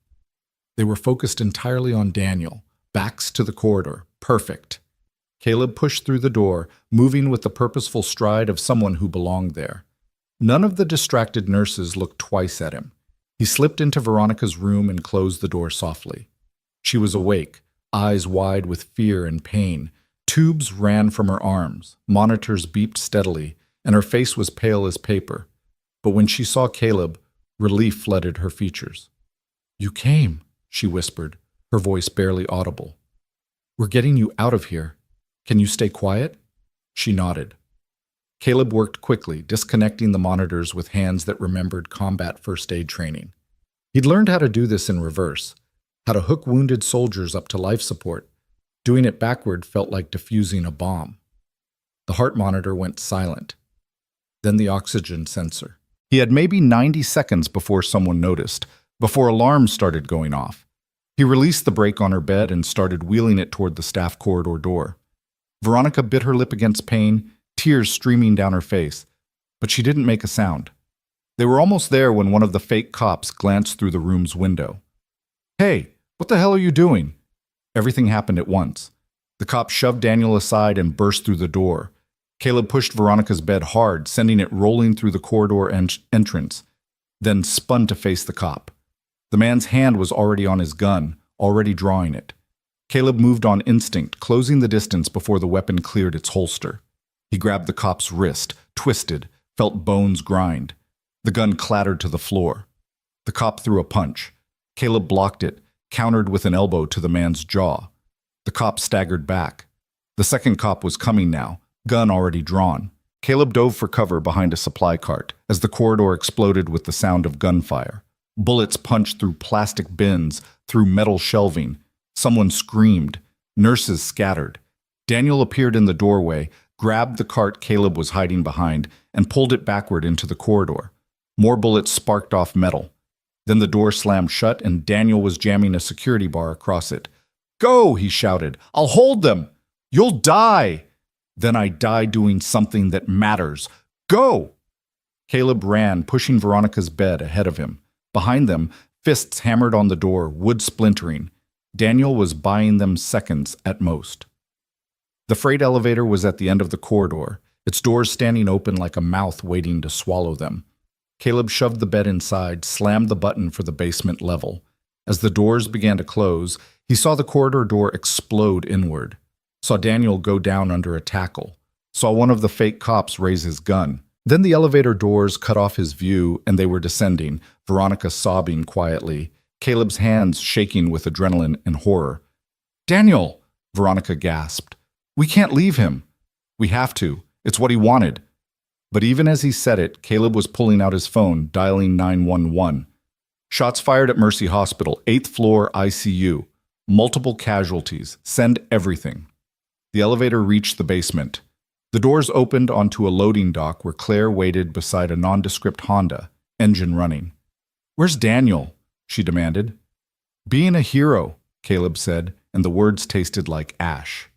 A: They were focused entirely on Daniel, backs to the corridor. Perfect. Caleb pushed through the door, moving with the purposeful stride of someone who belonged there. None of the distracted nurses looked twice at him. He slipped into Veronica's room and closed the door softly. She was awake, eyes wide with fear and pain. Tubes ran from her arms, monitors beeped steadily, and her face was pale as paper. But when she saw Caleb, relief flooded her features. "You came," she whispered, her voice barely audible. "We're getting you out of here. Can you stay quiet?" She nodded. Caleb worked quickly, disconnecting the monitors with hands that remembered combat first aid training. He'd learned how to do this in reverse, how to hook wounded soldiers up to life support. Doing it backward felt like defusing a bomb. The heart monitor went silent. Then the oxygen sensor. He had maybe 90 seconds before someone noticed, before alarms started going off. He released the brake on her bed and started wheeling it toward the staff corridor door. Veronica bit her lip against pain, tears streaming down her face, but she didn't make a sound. They were almost there when one of the fake cops glanced through the room's window. "Hey, what the hell are you doing?" Everything happened at once. The cop shoved Daniel aside and burst through the door. Caleb pushed Veronica's bed hard, sending it rolling through the corridor entrance, then spun to face the cop. The man's hand was already on his gun, already drawing it. Caleb moved on instinct, closing the distance before the weapon cleared its holster. He grabbed the cop's wrist, twisted, felt bones grind. The gun clattered to the floor. The cop threw a punch. Caleb blocked it, countered with an elbow to the man's jaw. The cop staggered back. The second cop was coming now, gun already drawn. Caleb dove for cover behind a supply cart as the corridor exploded with the sound of gunfire. Bullets punched through plastic bins, through metal shelving. Someone screamed. Nurses scattered. Daniel appeared in the doorway, grabbed the cart Caleb was hiding behind, and pulled it backward into the corridor. More bullets sparked off metal. Then the door slammed shut and Daniel was jamming a security bar across it. "Go!" he shouted. "I'll hold them! You'll die! Then I die doing something that matters. Go!" Caleb ran, pushing Veronica's bed ahead of him. Behind them, fists hammered on the door, wood splintering. Daniel was buying them seconds at most. The freight elevator was at the end of the corridor, its doors standing open like a mouth waiting to swallow them. Caleb shoved the bed inside, slammed the button for the basement level. As the doors began to close, he saw the corridor door explode inward, saw Daniel go down under a tackle, saw one of the fake cops raise his gun. Then the elevator doors cut off his view and they were descending, Veronica sobbing quietly, Caleb's hands shaking with adrenaline and horror. "Daniel!" Veronica gasped. "We can't leave him." "We have to. It's what he wanted." But even as he said it, Caleb was pulling out his phone, dialing 911. "Shots fired at Mercy Hospital, 8th floor ICU. Multiple casualties. Send everything." The elevator reached the basement. The doors opened onto a loading dock where Claire waited beside a nondescript Honda, engine running. "Where's Daniel?" she demanded. "Being a hero," Caleb said, and the words tasted like ash.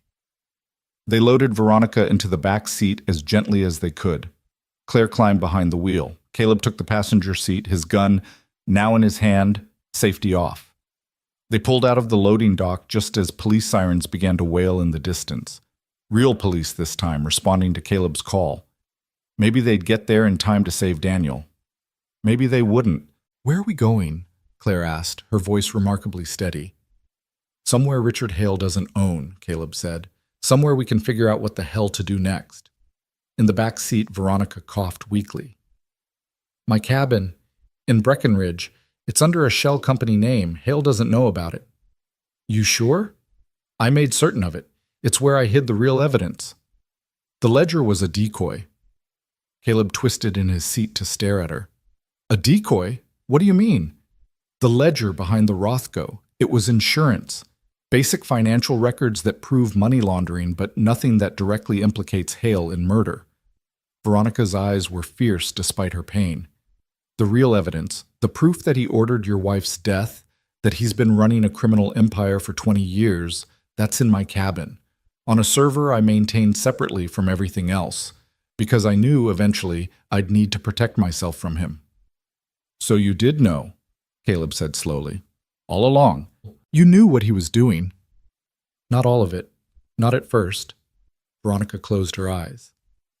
A: They loaded Veronica into the back seat as gently as they could. Claire climbed behind the wheel. Caleb took the passenger seat, his gun now in his hand, safety off. They pulled out of the loading dock just as police sirens began to wail in the distance. Real police this time, responding to Caleb's call. Maybe they'd get there in time to save Daniel. Maybe they wouldn't. "Where are we going?" Claire asked, her voice remarkably steady. "Somewhere Richard Hale doesn't own," Caleb said. "Somewhere we can figure out what the hell to do next." In the back seat, Veronica coughed weakly. "My cabin, in Breckenridge, it's under a shell company name. Hale doesn't know about it." "You sure?" "I made certain of it. It's where I hid the real evidence." The ledger was a decoy. Caleb twisted in his seat to stare at her. "A decoy? What do you mean?" "The ledger behind the Rothko. It was insurance. Basic financial records that prove money laundering, but nothing that directly implicates Hale in murder." Veronica's eyes were fierce despite her pain. "The real evidence, the proof that he ordered your wife's death, that he's been running a criminal empire for 20 years, that's in my cabin. On a server I maintained separately from everything else, because I knew eventually I'd need to protect myself from him." "So you did know," Caleb said slowly. "All along. You knew what he was doing." "Not all of it. Not at first." Veronica closed her eyes.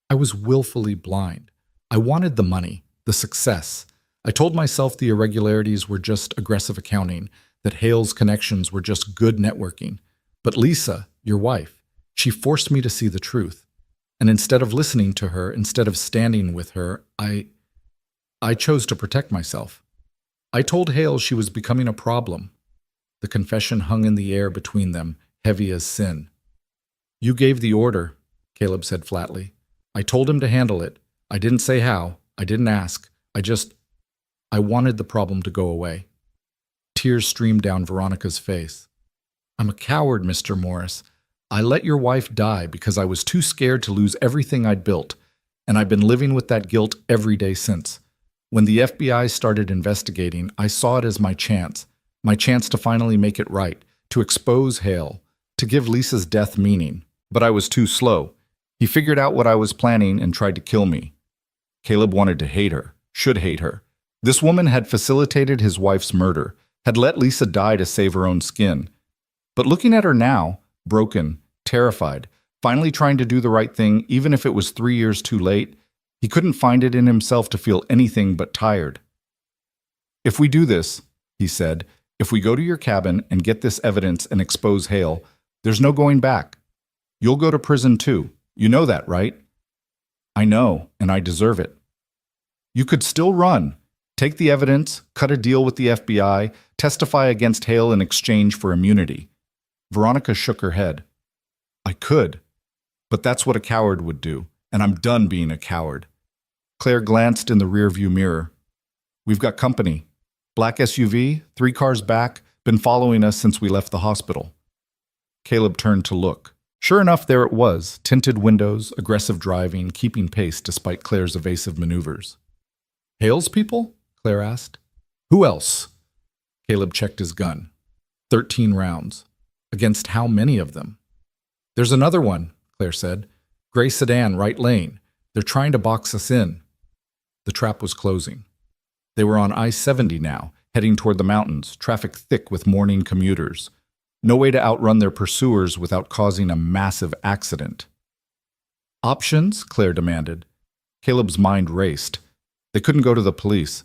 A: "I was willfully blind. I wanted the money, the success. I told myself the irregularities were just aggressive accounting, that Hale's connections were just good networking. But Lisa, your wife, she forced me to see the truth. And instead of listening to her, instead of standing with her, I chose to protect myself. I told Hale she was becoming a problem." The confession hung in the air between them, heavy as sin. "You gave the order," Caleb said flatly. "I told him to handle it. I didn't say how. I didn't ask. I wanted the problem to go away." Tears streamed down Veronica's face. "I'm a coward, Mr. Morris. I let your wife die because I was too scared to lose everything I'd built, and I've been living with that guilt every day since. When the FBI started investigating, I saw it as my chance to finally make it right, to expose Hale, to give Lisa's death meaning. But I was too slow. He figured out what I was planning and tried to kill me." Caleb wanted to hate her, should hate her. This woman had facilitated his wife's murder, had let Lisa die to save her own skin. But looking at her now, broken, terrified, finally trying to do the right thing even if it was 3 years too late, he couldn't find it in himself to feel anything but tired. "If we do this," he said, "if we go to your cabin and get this evidence and expose Hale, there's no going back. You'll go to prison too. You know that, right?" "I know, and I deserve it." "You could still run. Take the evidence, cut a deal with the FBI, testify against Hale in exchange for immunity." Veronica shook her head. "I could, but that's what a coward would do, and I'm done being a coward." Claire glanced in the rearview mirror. "We've got company. Black SUV, 3 cars back, been following us since we left the hospital." Caleb turned to look. Sure enough, there it was, tinted windows, aggressive driving, keeping pace despite Claire's evasive maneuvers. "Hale's people?" Claire asked. "Who else?" Caleb checked his gun. 13 rounds. Against how many of them? "There's another one," Claire said. "Gray sedan, right lane. They're trying to box us in." The trap was closing. They were on I-70 now, heading toward the mountains, traffic thick with morning commuters. No way to outrun their pursuers without causing a massive accident. "Options?" Claire demanded. Caleb's mind raced. They couldn't go to the police.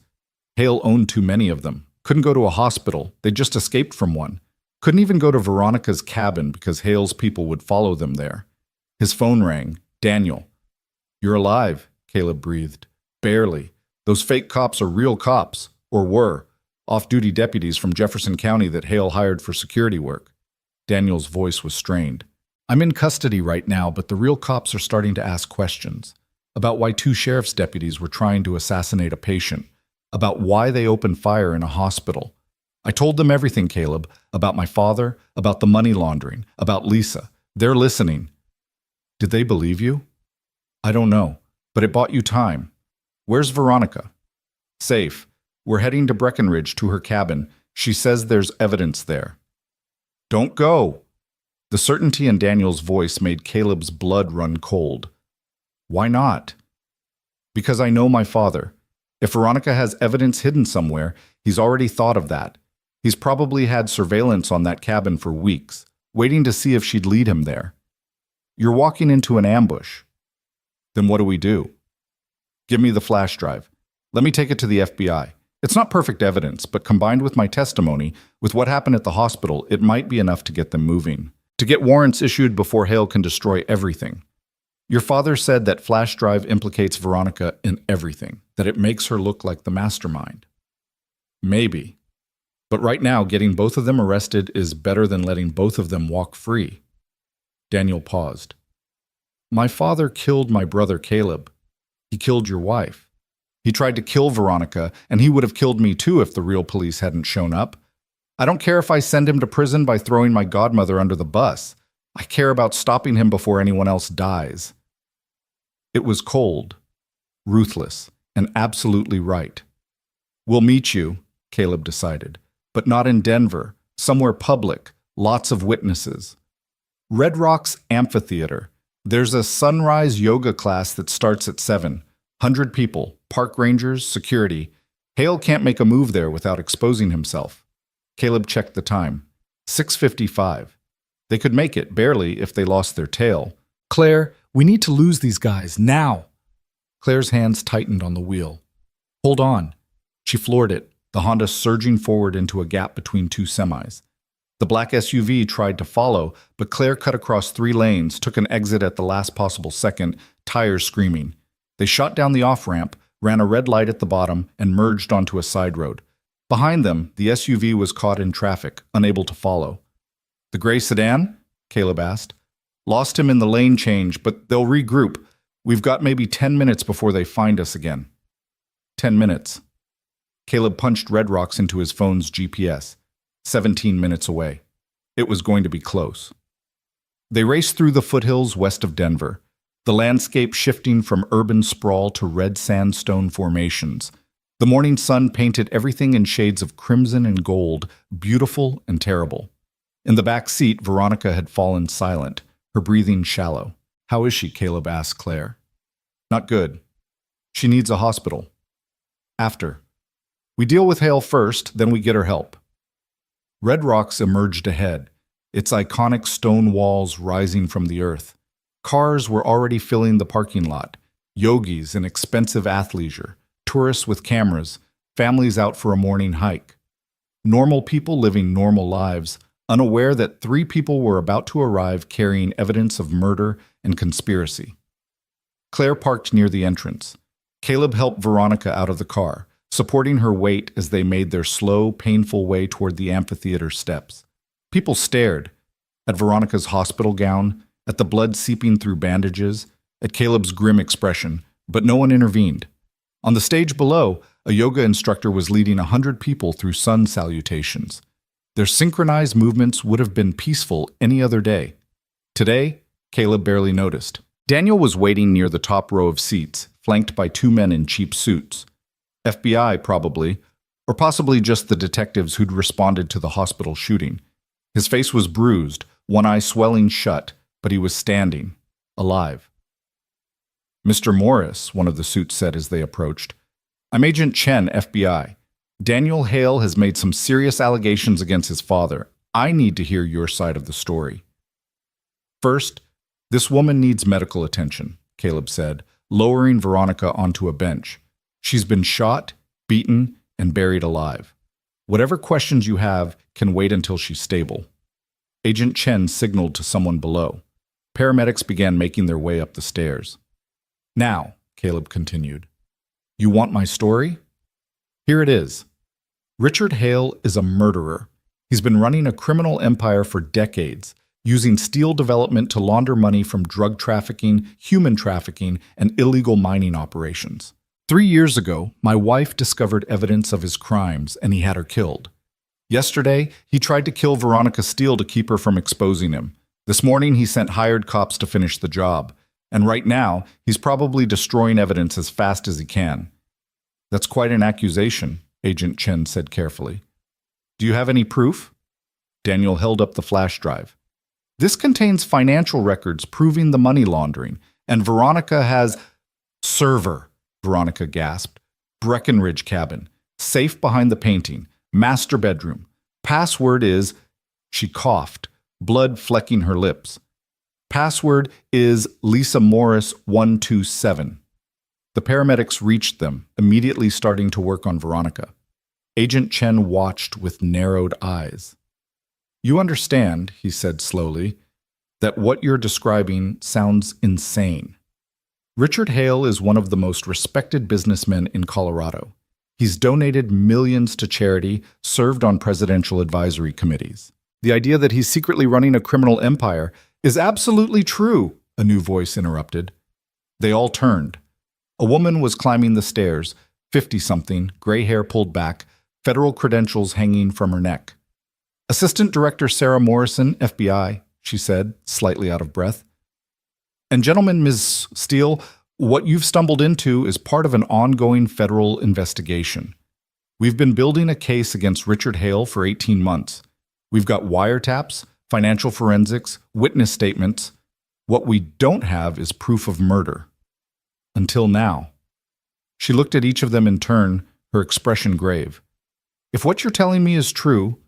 A: Hale owned too many of them. Couldn't go to a hospital. They just escaped from one. Couldn't even go to Veronica's cabin because Hale's people would follow them there. His phone rang. "Daniel." "You're alive," Caleb breathed. "Barely. Those fake cops are real cops, or were, off-duty deputies from Jefferson County that Hale hired for security work." Daniel's voice was strained. "I'm in custody right now, but the real cops are starting to ask questions. About why 2 sheriff's deputies were trying to assassinate a patient. About why they opened fire in a hospital. I told them everything, Caleb, about my father, about the money laundering, about Lisa. They're listening." "Did they believe you?" I don't know, but it bought you time. Where's Veronica? Safe. We're heading to Breckenridge to her cabin. She says there's evidence there. Don't go. The certainty in Daniel's voice made Caleb's blood run cold. Why not? Because I know my father. If Veronica has evidence hidden somewhere, he's already thought of that. He's probably had surveillance on that cabin for weeks, waiting to see if she'd lead him there. You're walking into an ambush. Then what do we do? Give me the flash drive. Let me take it to the FBI. It's not perfect evidence, but combined with my testimony, with what happened at the hospital, it might be enough to get them moving. To get warrants issued before Hale can destroy everything. Your father said that flash drive implicates Veronica in everything, that it makes her look like the mastermind. Maybe. But right now, getting both of them arrested is better than letting both of them walk free. Daniel paused. My father killed my brother Caleb. He killed your wife. He tried to kill Veronica, and he would have killed me too if the real police hadn't shown up. I don't care if I send him to prison by throwing my godmother under the bus. I care about stopping him before anyone else dies. It was cold, ruthless, and absolutely right. We'll meet you, Caleb decided, but not in Denver, somewhere public, lots of witnesses. Red Rocks Amphitheater. There's a sunrise yoga class that starts at 7. 100 people, park rangers, security. Hale can't make a move there without exposing himself. Caleb checked the time. 6:55. They could make it, barely, if they lost their tail. Claire, we need to lose these guys, now. Claire's hands tightened on the wheel. Hold on. She floored it, the Honda surging forward into a gap between two semis. The black SUV tried to follow, but Claire cut across 3 lanes, took an exit at the last possible second, tires screaming. They shot down the off-ramp, ran a red light at the bottom, and merged onto a side road. Behind them, the SUV was caught in traffic, unable to follow. The gray sedan? Caleb asked. Lost him in the lane change, but they'll regroup. We've got maybe 10 minutes before they find us again. 10 minutes. Caleb punched Red Rocks into his phone's GPS. 17 minutes away. It was going to be close. They raced through the foothills west of Denver, the landscape shifting from urban sprawl to red sandstone formations. The morning sun painted everything in shades of crimson and gold, beautiful and terrible. In the back seat, Veronica had fallen silent, her breathing shallow. How is she? Caleb asked Claire. Not good. She needs a hospital. After. We deal with Hale first, then we get her help. Red Rocks emerged ahead, its iconic stone walls rising from the earth. Cars were already filling the parking lot, yogis in expensive athleisure, tourists with cameras, families out for a morning hike. Normal people living normal lives, unaware that 3 people were about to arrive carrying evidence of murder and conspiracy. Claire parked near the entrance. Caleb helped Veronica out of the car, supporting her weight as they made their slow, painful way toward the amphitheater steps. People stared at Veronica's hospital gown, at the blood seeping through bandages, at Caleb's grim expression, but no one intervened. On the stage below, a yoga instructor was leading 100 people through sun salutations. Their synchronized movements would have been peaceful any other day. Today, Caleb barely noticed. Daniel was waiting near the top row of seats, flanked by 2 men in cheap suits. FBI, probably, or possibly just the detectives who'd responded to the hospital shooting. His face was bruised, one eye swelling shut, but he was standing, alive. Mr. Morris, one of the suits said as they approached. I'm Agent Chen, FBI. Daniel Hale has made some serious allegations against his father. I need to hear your side of the story. First, this woman needs medical attention, Caleb said, lowering Veronica onto a bench. She's been shot, beaten, and buried alive. Whatever questions you have can wait until she's stable. Agent Chen signaled to someone below. Paramedics began making their way up the stairs. Now, Caleb continued, you want my story? Here it is. Richard Hale is a murderer. He's been running a criminal empire for decades, using steel development to launder money from drug trafficking, human trafficking, and illegal mining operations. 3 years ago, my wife discovered evidence of his crimes, and he had her killed. Yesterday, he tried to kill Veronica Steele to keep her from exposing him. This morning, he sent hired cops to finish the job. And right now, he's probably destroying evidence as fast as he can. That's quite an accusation, Agent Chen said carefully. Do you have any proof? Daniel held up the flash drive. This contains financial records proving the money laundering, and Veronica has... Server, Veronica gasped. Breckenridge cabin. Safe behind the painting. Master bedroom. Password is... She coughed, blood flecking her lips. Password is Lisa Morris 127. The paramedics reached them, immediately starting to work on Veronica. Agent Chen watched with narrowed eyes. You understand, he said slowly, that what you're describing sounds insane. Richard Hale is one of the most respected businessmen in Colorado. He's donated millions to charity, served on presidential advisory committees. The idea that he's secretly running a criminal empire is absolutely true, a new voice interrupted. They all turned. A woman was climbing the stairs, 50-something, gray hair pulled back, federal credentials hanging from her neck. Assistant Director Sarah Morrison, FBI, she said, slightly out of breath. And gentlemen, Ms. Steele, what you've stumbled into is part of an ongoing federal investigation. We've been building a case against Richard Hale for 18 months. We've got wiretaps, financial forensics, witness statements. What we don't have is proof of murder. Until now. She looked at each of them in turn, her expression grave. If what you're telling me is true,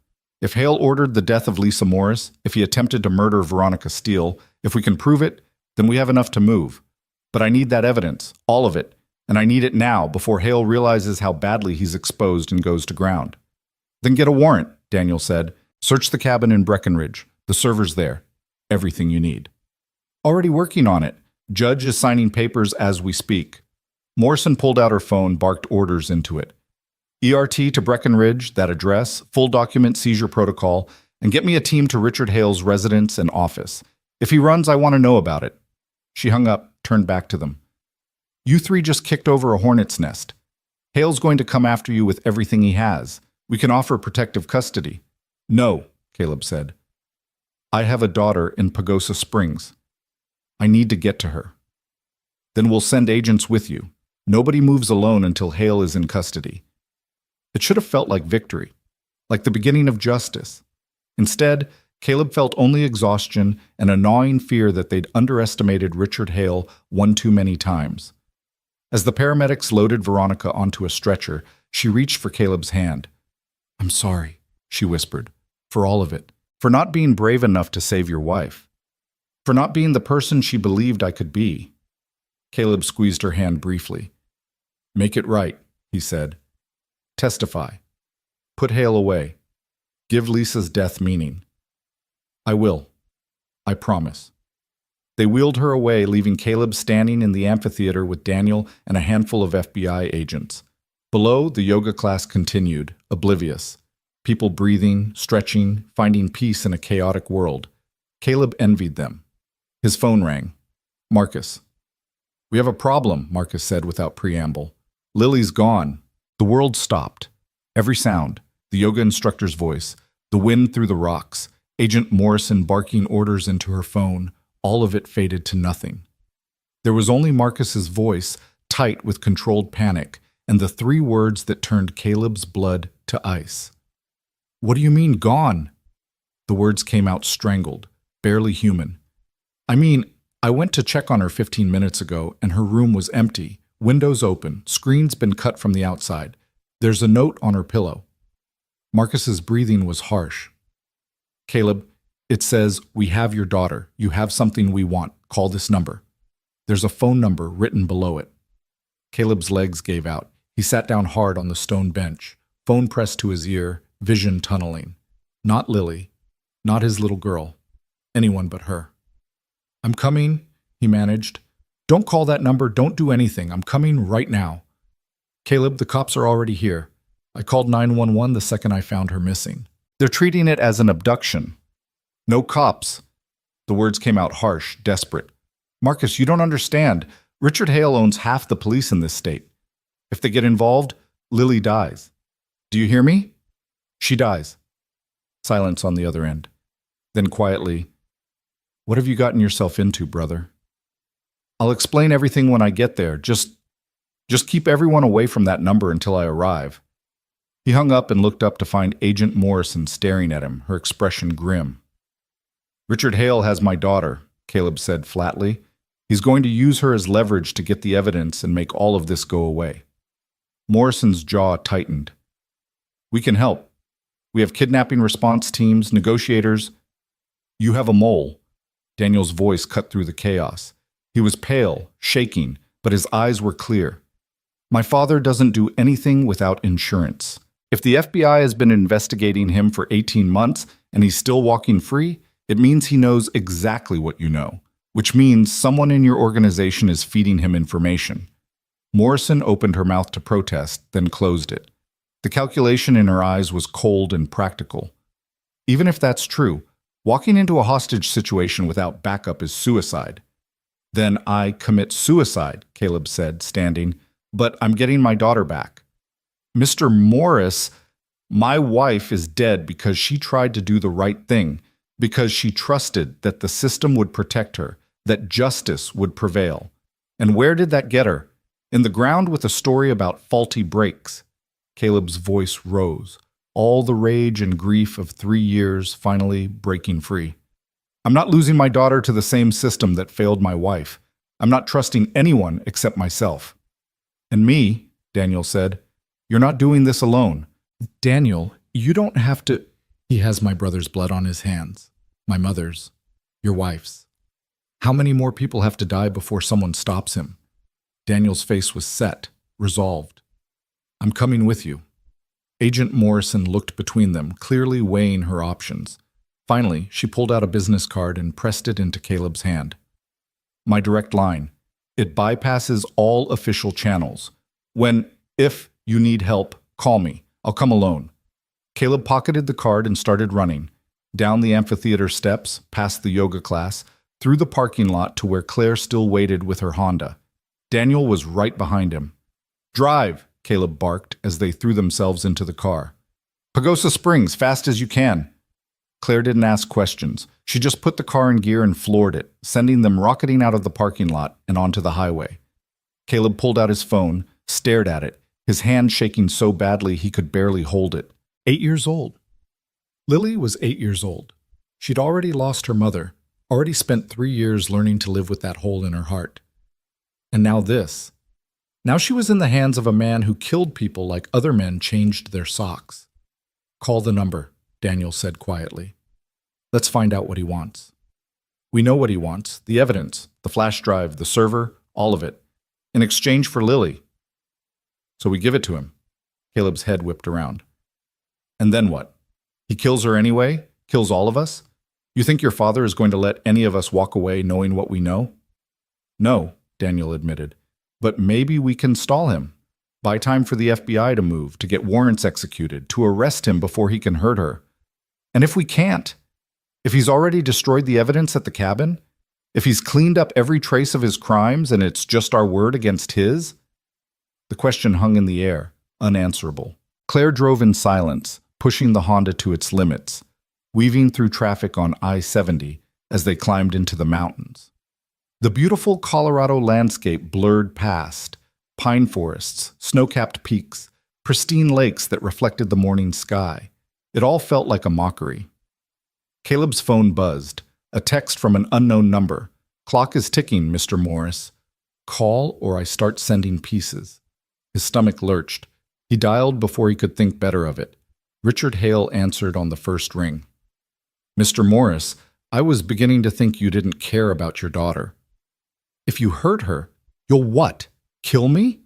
A: if Hale ordered the death of Lisa Morris, if he attempted to murder Veronica Steele, if we can prove it, then we have enough to move. But I need that evidence, all of it, and I need it now before Hale realizes how badly he's exposed and goes to ground. Then get a warrant, Daniel said. Search the cabin in Breckenridge. The server's there. Everything you need. Already working on it. Judge is signing papers as we speak. Morrison pulled out her phone, barked orders into it. ERT to Breckenridge, that address, full document seizure protocol, and get me a team to Richard Hale's residence and office. If he runs, I want to know about it. She hung up, turned back to them. You three just kicked over a hornet's nest. Hale's going to come after you with everything he has. We can offer protective custody. No, Caleb said. I have a daughter in Pagosa Springs. I need to get to her. Then we'll send agents with you. Nobody moves alone until Hale is in custody. It should have felt like victory, like the beginning of justice. Instead, Caleb felt only exhaustion and a gnawing fear that they'd underestimated Richard Hale one too many times. As the paramedics loaded Veronica onto a stretcher, she reached for Caleb's hand. I'm sorry, she whispered, for all of it, for not being brave enough to save your wife, for not being the person she believed I could be. Caleb squeezed her hand briefly. Make it right, he said. Testify. Put Hale away. Give Lisa's death meaning. I will. I promise. They wheeled her away, leaving Caleb standing in the amphitheater with Daniel and a handful of FBI agents. Below, the yoga class continued, oblivious. People breathing, stretching, finding peace in a chaotic world. Caleb envied them. His phone rang. Marcus. We have a problem, Marcus said without preamble. Lily's gone. The world stopped. Every sound, the yoga instructor's voice, the wind through the rocks, Agent Morrison barking orders into her phone, all of it faded to nothing. There was only Marcus's voice, tight with controlled panic, and the three words that turned Caleb's blood to ice. What do you mean, gone? The words came out strangled, barely human. I mean, I went to check on her 15 minutes ago, and her room was empty, windows open, screens been cut from the outside. There's a note on her pillow. Marcus's breathing was harsh. Caleb, it says, we have your daughter. You have something we want. Call this number. There's a phone number written below it. Caleb's legs gave out. He sat down hard on the stone bench, phone pressed to his ear, vision tunneling. Not Lily. Not his little girl. Anyone but her. I'm coming, he managed. Don't call that number. Don't do anything. I'm coming right now. Caleb, the cops are already here. I called 911 the second I found her missing. They're treating it as an abduction. No cops. The words came out harsh, desperate. Marcus, you don't understand. Richard Hale owns half the police in this state. If they get involved, Lily dies. Do you hear me? She dies. Silence on the other end. Then quietly, what have you gotten yourself into, brother? I'll explain everything when I get there. Just keep everyone away from that number until I arrive." He hung up and looked up to find Agent Morrison staring at him, her expression grim. "Richard Hale has my daughter," Caleb said flatly. "He's going to use her as leverage to get the evidence and make all of this go away." Morrison's jaw tightened. "We can help. We have kidnapping response teams, negotiators." "You have a mole." Daniel's voice cut through the chaos. He was pale, shaking, but his eyes were clear. "My father doesn't do anything without insurance. If the FBI has been investigating him for 18 months and he's still walking free, it means he knows exactly what you know, which means someone in your organization is feeding him information." Morrison opened her mouth to protest, then closed it. The calculation in her eyes was cold and practical. Even if that's true, walking into a hostage situation without backup is suicide. "Then I commit suicide," Caleb said, standing, "but I'm getting my daughter back." "Mr. Morris, my wife is dead because she tried to do the right thing, because she trusted that the system would protect her, that justice would prevail. And where did that get her? In the ground with a story about faulty brakes." Caleb's voice rose, all the rage and grief of 3 years finally breaking free. "I'm not losing my daughter to the same system that failed my wife. I'm not trusting anyone except myself." "And me," Daniel said. "You're not doing this alone." "Daniel, you don't have to—" "He has my brother's blood on his hands, my mother's, your wife's. How many more people have to die before someone stops him?" Daniel's face was set, resolved. "I'm coming with you." Agent Morrison looked between them, clearly weighing her options. Finally, she pulled out a business card and pressed it into Caleb's hand. "My direct line. It bypasses all official channels. If you need help, call me. I'll come alone." Caleb pocketed the card and started running, down the amphitheater steps, past the yoga class, through the parking lot to where Claire still waited with her Honda. Daniel was right behind him. "Drive," Caleb barked as they threw themselves into the car. "Pagosa Springs, fast as you can." Claire didn't ask questions. She just put the car in gear and floored it, sending them rocketing out of the parking lot and onto the highway. Caleb pulled out his phone, stared at it, his hand shaking so badly he could barely hold it. 8 years old. Lily was 8 years old. She'd already lost her mother, already spent 3 years learning to live with that hole in her heart. And now this. Now she was in the hands of a man who killed people like other men changed their socks. "Call the number," Daniel said quietly. "Let's find out what he wants." "We know what he wants, the evidence, the flash drive, the server, all of it, in exchange for Lily. So we give it to him." Caleb's head whipped around. "And then what? He kills her anyway? Kills all of us? You think your father is going to let any of us walk away knowing what we know?" "No," Daniel admitted. "But maybe we can stall him. Buy time for the FBI to move, to get warrants executed, to arrest him before he can hurt her. And if we can't? If he's already destroyed the evidence at the cabin? If he's cleaned up every trace of his crimes and it's just our word against his?" The question hung in the air, unanswerable. Claire drove in silence, pushing the Honda to its limits, weaving through traffic on I-70 as they climbed into the mountains. The beautiful Colorado landscape blurred past, pine forests, snow-capped peaks, pristine lakes that reflected the morning sky. It all felt like a mockery. Caleb's phone buzzed, a text from an unknown number. "Clock is ticking, Mr. Morris. Call or I start sending pieces." His stomach lurched. He dialed before he could think better of it. Richard Hale answered on the first ring. "Mr. Morris, I was beginning to think you didn't care about your daughter." "If you hurt her, you'll what? Kill me?"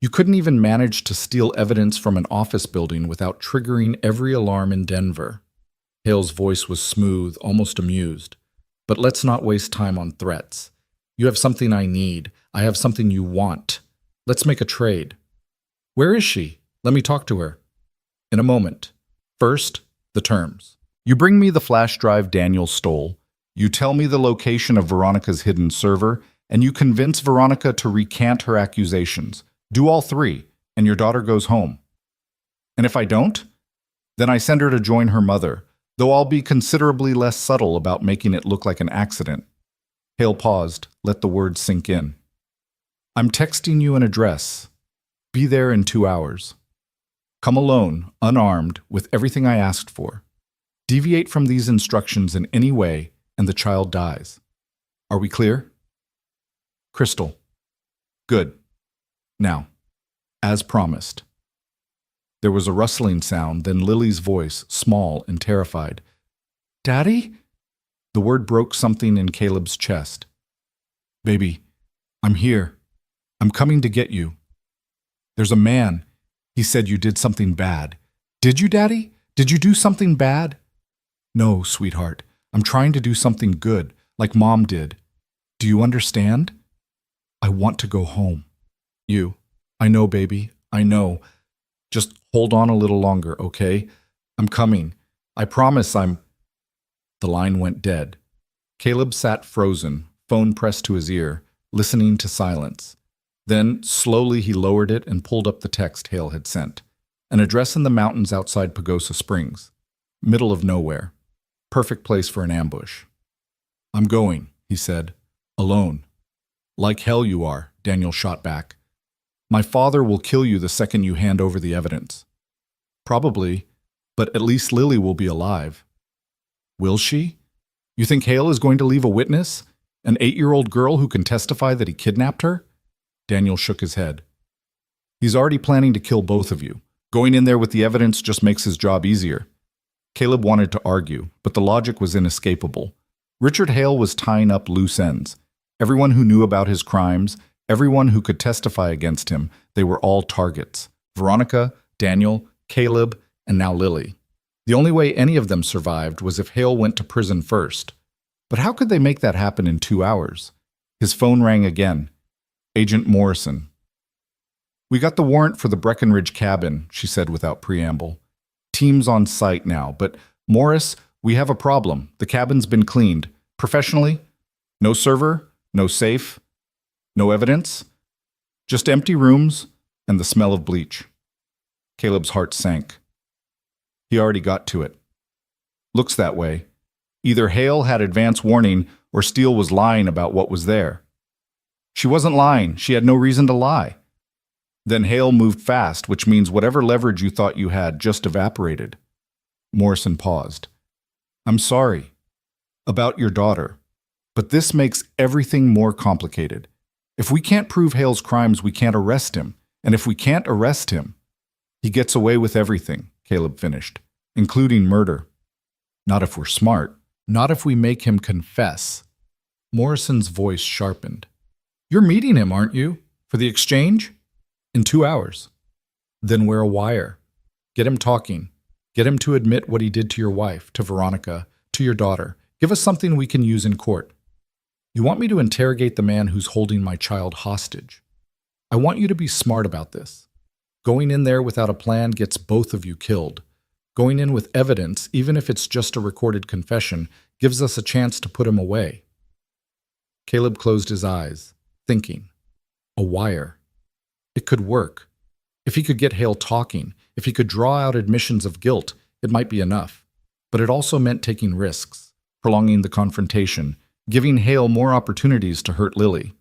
A: You couldn't even manage to steal evidence from an office building without triggering every alarm in Denver. Hale's voice was smooth, almost amused. "But let's not waste time on threats. You have something I need. I have something you want. Let's make a trade." "Where is she? Let me talk to her." "In a moment. First, the terms. You bring me the flash drive Daniel stole. You tell me the location of Veronica's hidden server, and you convince Veronica to recant her accusations. Do all three, and your daughter goes home. And if I don't, then I send her to join her mother, though I'll be considerably less subtle about making it look like an accident. Hale paused, let the words sink in. I'm texting you an address. Be there in 2 hours. Come alone, unarmed, with everything I asked for. Deviate from these instructions in any way, and the child dies. Are we clear? Crystal. Good. Now, as promised. There was a rustling sound, then Lily's voice, small and terrified. Daddy? The word broke something in Caleb's chest. Baby, I'm here. I'm coming to get you. There's a man. He said you did something bad. Did you, Daddy? Did you do something bad? No, sweetheart. I'm trying to do something good, like Mom did. Do you understand? I want to go home. I know, baby. I know. Just hold on a little longer, okay? I'm coming. I promise I'm... The line went dead. Caleb sat frozen, phone pressed to his ear, listening to silence. Then, slowly he lowered it and pulled up the text Hale had sent. An address in the mountains outside Pagosa Springs. Middle of nowhere. Perfect place for an ambush. I'm going, he said. Alone. Like hell you are, Daniel shot back. My father will kill you the second you hand over the evidence. Probably, but at least Lily will be alive. Will she? You think Hale is going to leave a witness? An 8-year-old girl who can testify that he kidnapped her? Daniel shook his head. He's already planning to kill both of you. Going in there with the evidence just makes his job easier. Caleb wanted to argue, but the logic was inescapable. Richard Hale was tying up loose ends. Everyone who knew about his crimes, everyone who could testify against him, they were all targets. Veronica, Daniel, Caleb, and now Lily. The only way any of them survived was if Hale went to prison first. But how could they make that happen in 2 hours? His phone rang again. Agent Morrison. We got the warrant for the Breckenridge cabin, she said without preamble. Team's on site now, but Morris, we have a problem. The cabin's been cleaned. Professionally? No server? No safe? No evidence? Just empty rooms and the smell of bleach. Caleb's heart sank. He already got to it. Looks that way. Either Hale had advance warning or Steele was lying about what was there. She wasn't lying. She had no reason to lie. Then Hale moved fast, which means whatever leverage you thought you had just evaporated. Morrison paused. I'm sorry. About your daughter. But this makes everything more complicated. If we can't prove Hale's crimes, we can't arrest him. And if we can't arrest him, he gets away with everything, Caleb finished, including murder. Not if we're smart. Not if we make him confess. Morrison's voice sharpened. You're meeting him, aren't you? For the exchange? In 2 hours. Then wear a wire. Get him talking. Get him to admit what he did to your wife, to Veronica, to your daughter. Give us something we can use in court. You want me to interrogate the man who's holding my child hostage. I want you to be smart about this. Going in there without a plan gets both of you killed. Going in with evidence, even if it's just a recorded confession, gives us a chance to put him away. Caleb closed his eyes, thinking. A wire. It could work. If he could get Hale talking, if he could draw out admissions of guilt, it might be enough. But it also meant taking risks, prolonging the confrontation, giving Hale more opportunities to hurt Lily.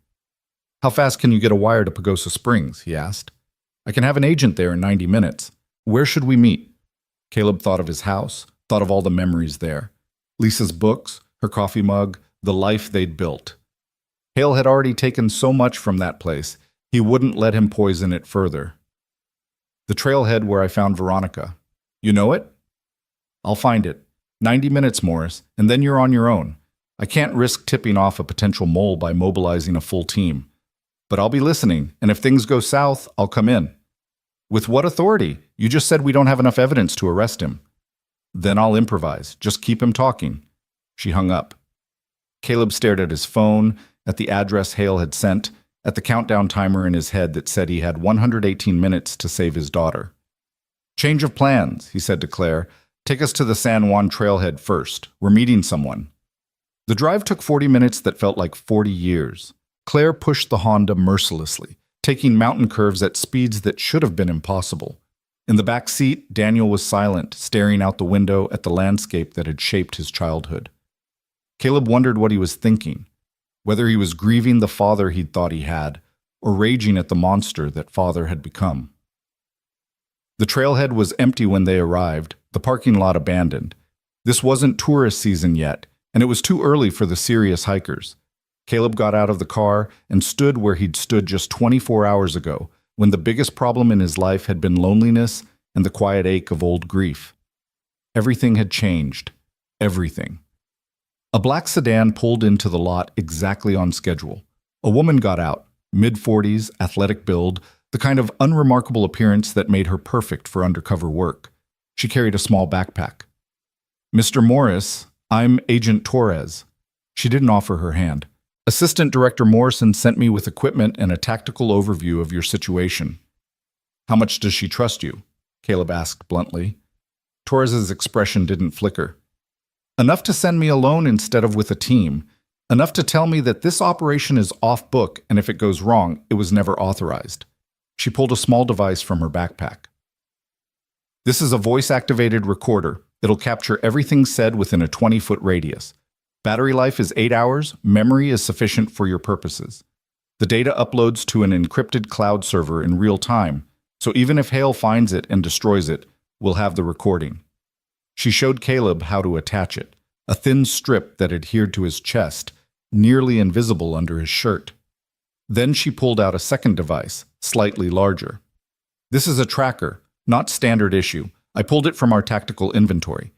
A: How fast can you get a wire to Pagosa Springs? He asked. I can have an agent there in 90 minutes. Where should we meet? Caleb thought of his house, thought of all the memories there. Lisa's books, her coffee mug, the life they'd built. Hale had already taken so much from that place, he wouldn't let him poison it further. The trailhead where I found Veronica. You know it? I'll find it. 90 minutes, Morris, and then you're on your own. I can't risk tipping off a potential mole by mobilizing a full team. But I'll be listening, and if things go south, I'll come in. With what authority? You just said we don't have enough evidence to arrest him. Then I'll improvise. Just keep him talking. She hung up. Caleb stared at his phone, at the address Hale had sent, at the countdown timer in his head that said he had 118 minutes to save his daughter. Change of plans, he said to Claire. Take us to the San Juan trailhead first. We're meeting someone. The drive took 40 minutes that felt like 40 years. Claire pushed the Honda mercilessly, taking mountain curves at speeds that should have been impossible. In the back seat, Daniel was silent, staring out the window at the landscape that had shaped his childhood. Caleb wondered what he was thinking. whether he was grieving the father he'd thought he had, or raging at the monster that father had become. The trailhead was empty when they arrived, the parking lot abandoned. This wasn't tourist season yet, and it was too early for the serious hikers. Caleb got out of the car and stood where he'd stood just 24 hours ago, when the biggest problem in his life had been loneliness and the quiet ache of old grief. Everything had changed. Everything. A black sedan pulled into the lot exactly on schedule. A woman got out, mid-40s, athletic build, the kind of unremarkable appearance that made her perfect for undercover work. She carried a small backpack. "Mr. Morris, I'm Agent Torres." She didn't offer her hand. "Assistant Director Morrison sent me with equipment and a tactical overview of your situation." "How much does she trust you?" Caleb asked bluntly. Torres's expression didn't flicker. "Enough to send me alone instead of with a team. Enough to tell me that this operation is off book, and if it goes wrong, it was never authorized." She pulled a small device from her backpack. "This is a voice-activated recorder. It'll capture everything said within a 20-foot radius. Battery life is 8 hours. Memory is sufficient for your purposes. The data uploads to an encrypted cloud server in real time, so even if Hale finds it and destroys it, we'll have the recording." She showed Caleb how to attach it, a thin strip that adhered to his chest, nearly invisible under his shirt. Then she pulled out a second device, slightly larger. "This is a tracker, not standard issue. I pulled it from our tactical inventory.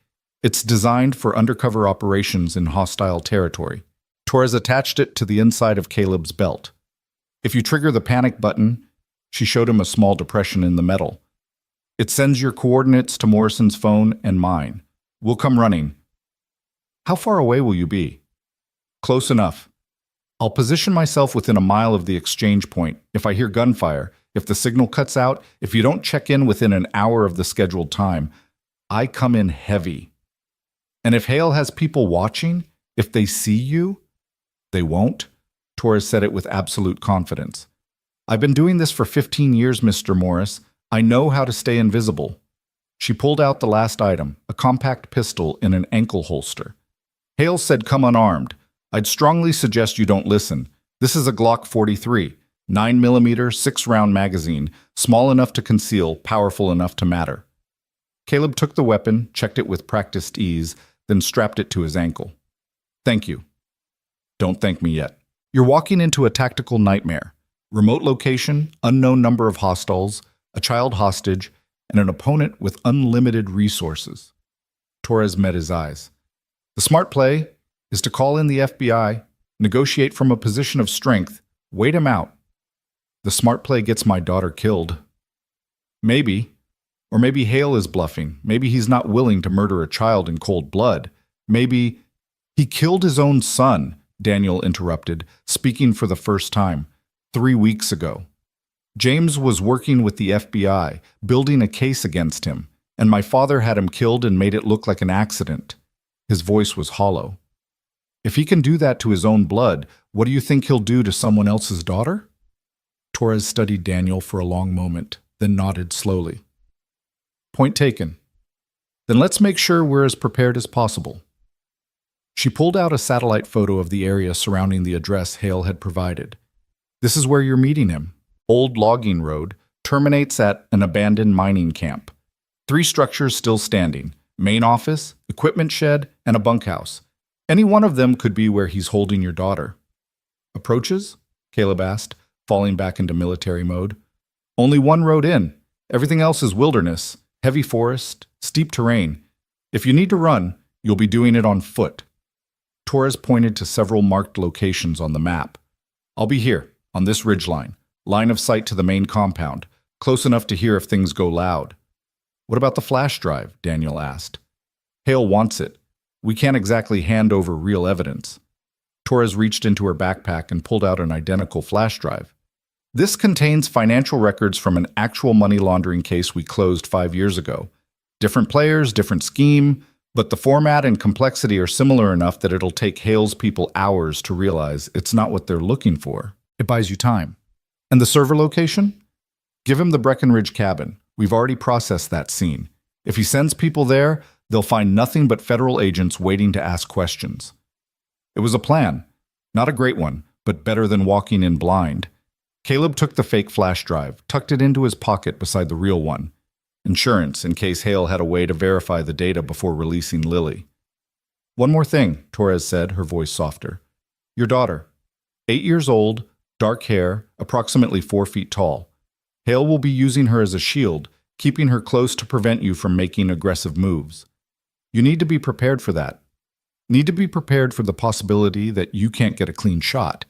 A: It's designed for undercover operations in hostile territory." Torres attached it to the inside of Caleb's belt. "If you trigger the panic button," she showed him a small depression in the metal, "it sends your coordinates to Morrison's phone and mine. We'll come running." "How far away will you be?" "Close enough. I'll position myself within a mile of the exchange point. If I hear gunfire, if the signal cuts out, if you don't check in within an hour of the scheduled time, I come in heavy. And if Hale has people watching, if they see you—" "They won't," Torres said it with absolute confidence. "I've been doing this for 15 years, Mr. Morris. I know how to stay invisible." She pulled out the last item, a compact pistol in an ankle holster. "Hale said come unarmed. I'd strongly suggest you don't listen. This is a Glock 43, 9mm, 6-round magazine, small enough to conceal, powerful enough to matter." Caleb took the weapon, checked it with practiced ease, then strapped it to his ankle. "Thank you." "Don't thank me yet. You're walking into a tactical nightmare. Remote location, unknown number of hostiles, a child hostage, and an opponent with unlimited resources." Torres met his eyes. "The smart play is to call in the FBI, negotiate from a position of strength, wait him out. The smart play gets my daughter killed." "Maybe. Or maybe Hale is bluffing. Maybe he's not willing to murder a child in cold blood. Maybe—" "He killed his own son," Daniel interrupted, speaking for the first time, 3 weeks ago. "James was working with the FBI, building a case against him, and my father had him killed and made it look like an accident." His voice was hollow. "If he can do that to his own blood, what do you think he'll do to someone else's daughter?" Torres studied Daniel for a long moment, then nodded slowly. "Point taken. Then let's make sure we're as prepared as possible." She pulled out a satellite photo of the area surrounding the address Hale had provided. "This is where you're meeting him. Old logging road, terminates at an abandoned mining camp. 3 structures still standing, main office, equipment shed, and a bunkhouse. Any one of them could be where he's holding your daughter." "Approaches?" Caleb asked, falling back into military mode. "Only one road in. Everything else is wilderness, heavy forest, steep terrain. If you need to run, you'll be doing it on foot." Torres pointed to several marked locations on the map. "I'll be here, on this ridgeline. Line of sight to the main compound, close enough to hear if things go loud." "What about the flash drive?" Daniel asked. "Hale wants it. We can't exactly hand over real evidence." Torres reached into her backpack and pulled out an identical flash drive. "This contains financial records from an actual money laundering case we closed 5 years ago. Different players, different scheme, but the format and complexity are similar enough that it'll take Hale's people hours to realize it's not what they're looking for. It buys you time." "And the server location?" "Give him the Breckenridge cabin. We've already processed that scene. If he sends people there, they'll find nothing but federal agents waiting to ask questions." It was a plan. Not a great one, but better than walking in blind. Caleb took the fake flash drive, tucked it into his pocket beside the real one. Insurance, in case Hale had a way to verify the data before releasing Lily. One more thing, Torres said, her voice softer. Your daughter. 8 years old, dark hair, approximately 4 feet tall. Hale will be using her as a shield, keeping her close to prevent you from making aggressive moves. You need to be prepared for that. Need to be prepared for the possibility that you can't get a clean shot,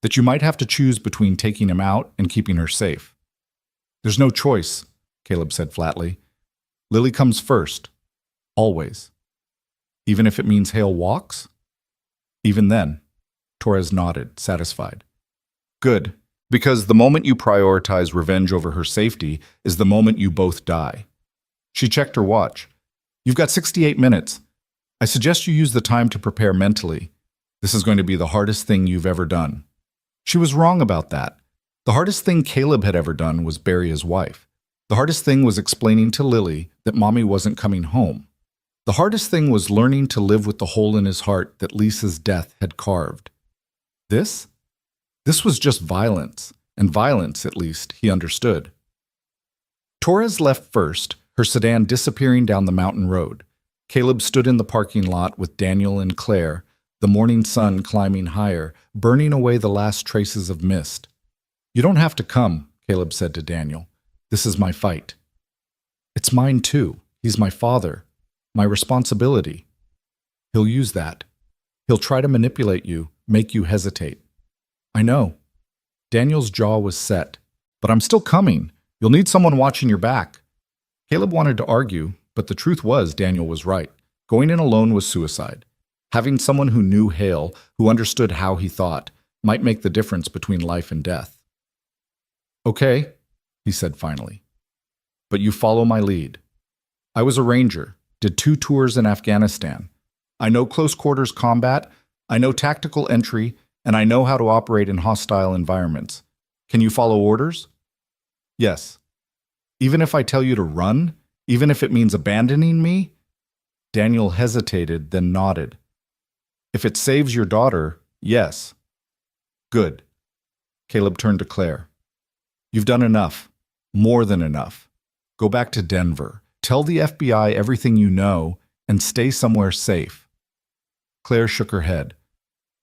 A: that you might have to choose between taking him out and keeping her safe. There's no choice, Caleb said flatly. Lily comes first. Always. Even if it means Hale walks? Even then, Torres nodded, satisfied. Good, because the moment you prioritize revenge over her safety is the moment you both die. She checked her watch. You've got 68 minutes. I suggest you use the time to prepare mentally. This is going to be the hardest thing you've ever done. She was wrong about that. The hardest thing Caleb had ever done was bury his wife. The hardest thing was explaining to Lily that Mommy wasn't coming home. The hardest thing was learning to live with the hole in his heart that Lisa's death had carved. This was just violence, and violence, at least, he understood. Torres left first, her sedan disappearing down the mountain road. Caleb stood in the parking lot with Daniel and Claire, the morning sun climbing higher, burning away the last traces of mist. You don't have to come, Caleb said to Daniel. This is my fight. It's mine too. He's my father. My responsibility. He'll use that. He'll try to manipulate you, make you hesitate. I know. Daniel's jaw was set. But I'm still coming. You'll need someone watching your back. Caleb wanted to argue, but the truth was Daniel was right. Going in alone was suicide. Having someone who knew Hale, who understood how he thought, might make the difference between life and death. Okay, he said finally. But you follow my lead. I was a ranger, did 2 tours in Afghanistan. I know close quarters combat, I know tactical entry, and I know how to operate in hostile environments. Can you follow orders? Yes. Even if I tell you to run? Even if it means abandoning me? Daniel hesitated, then nodded. If it saves your daughter, yes. Good. Caleb turned to Claire. You've done enough. More than enough. Go back to Denver. Tell the FBI everything you know, and stay somewhere safe. Claire shook her head.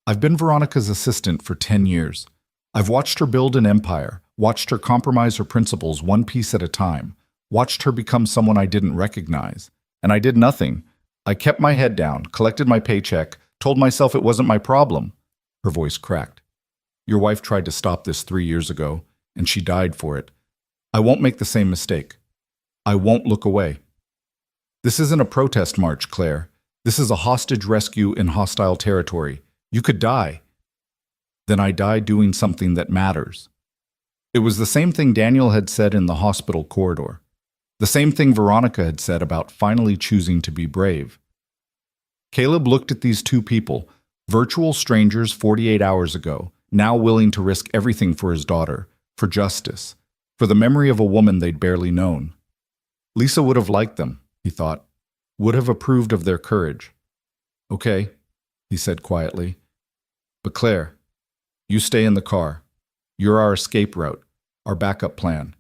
A: I've been Veronica's assistant for 10 years. I've watched her build an empire, watched her compromise her principles one piece at a time, watched her become someone I didn't recognize. And I did nothing. I kept my head down, collected my paycheck, told myself it wasn't my problem. Her voice cracked. Your wife tried to stop this 3 years ago, and she died for it. I won't make the same mistake. I won't look away. This isn't a protest march, Claire. This is a hostage rescue in hostile territory. You could die. Then I die doing something that matters. It was the same thing Daniel had said in the hospital corridor. The same thing Veronica had said about finally choosing to be brave. Caleb looked at these 2 people, virtual strangers 48 hours ago, now willing to risk everything for his daughter, for justice, for the memory of a woman they'd barely known. Lisa would have liked them, he thought, would have approved of their courage. Okay, he said quietly. But Claire, you stay in the car. You're our escape route, our backup plan.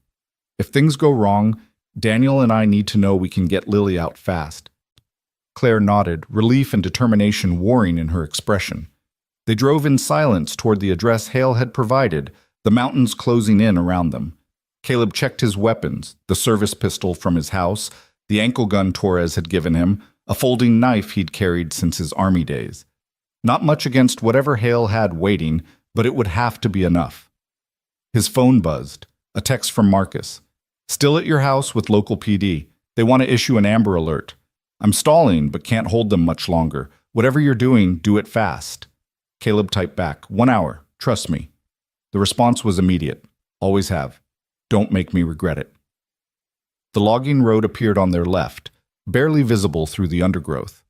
A: If things go wrong, Daniel and I need to know we can get Lily out fast. Claire nodded, relief and determination warring in her expression. They drove in silence toward the address Hale had provided, the mountains closing in around them. Caleb checked his weapons, the service pistol from his house, the ankle gun Torres had given him, a folding knife he'd carried since his army days. Not much against whatever Hale had waiting, but it would have to be enough. His phone buzzed, a text from Marcus. Still at your house with local PD. They want to issue an Amber Alert. I'm stalling, but can't hold them much longer. Whatever you're doing, do it fast. Caleb typed back, 1 hour, trust me. The response was immediate. Always have. Don't make me regret it. The logging road appeared on their left, barely visible through the undergrowth.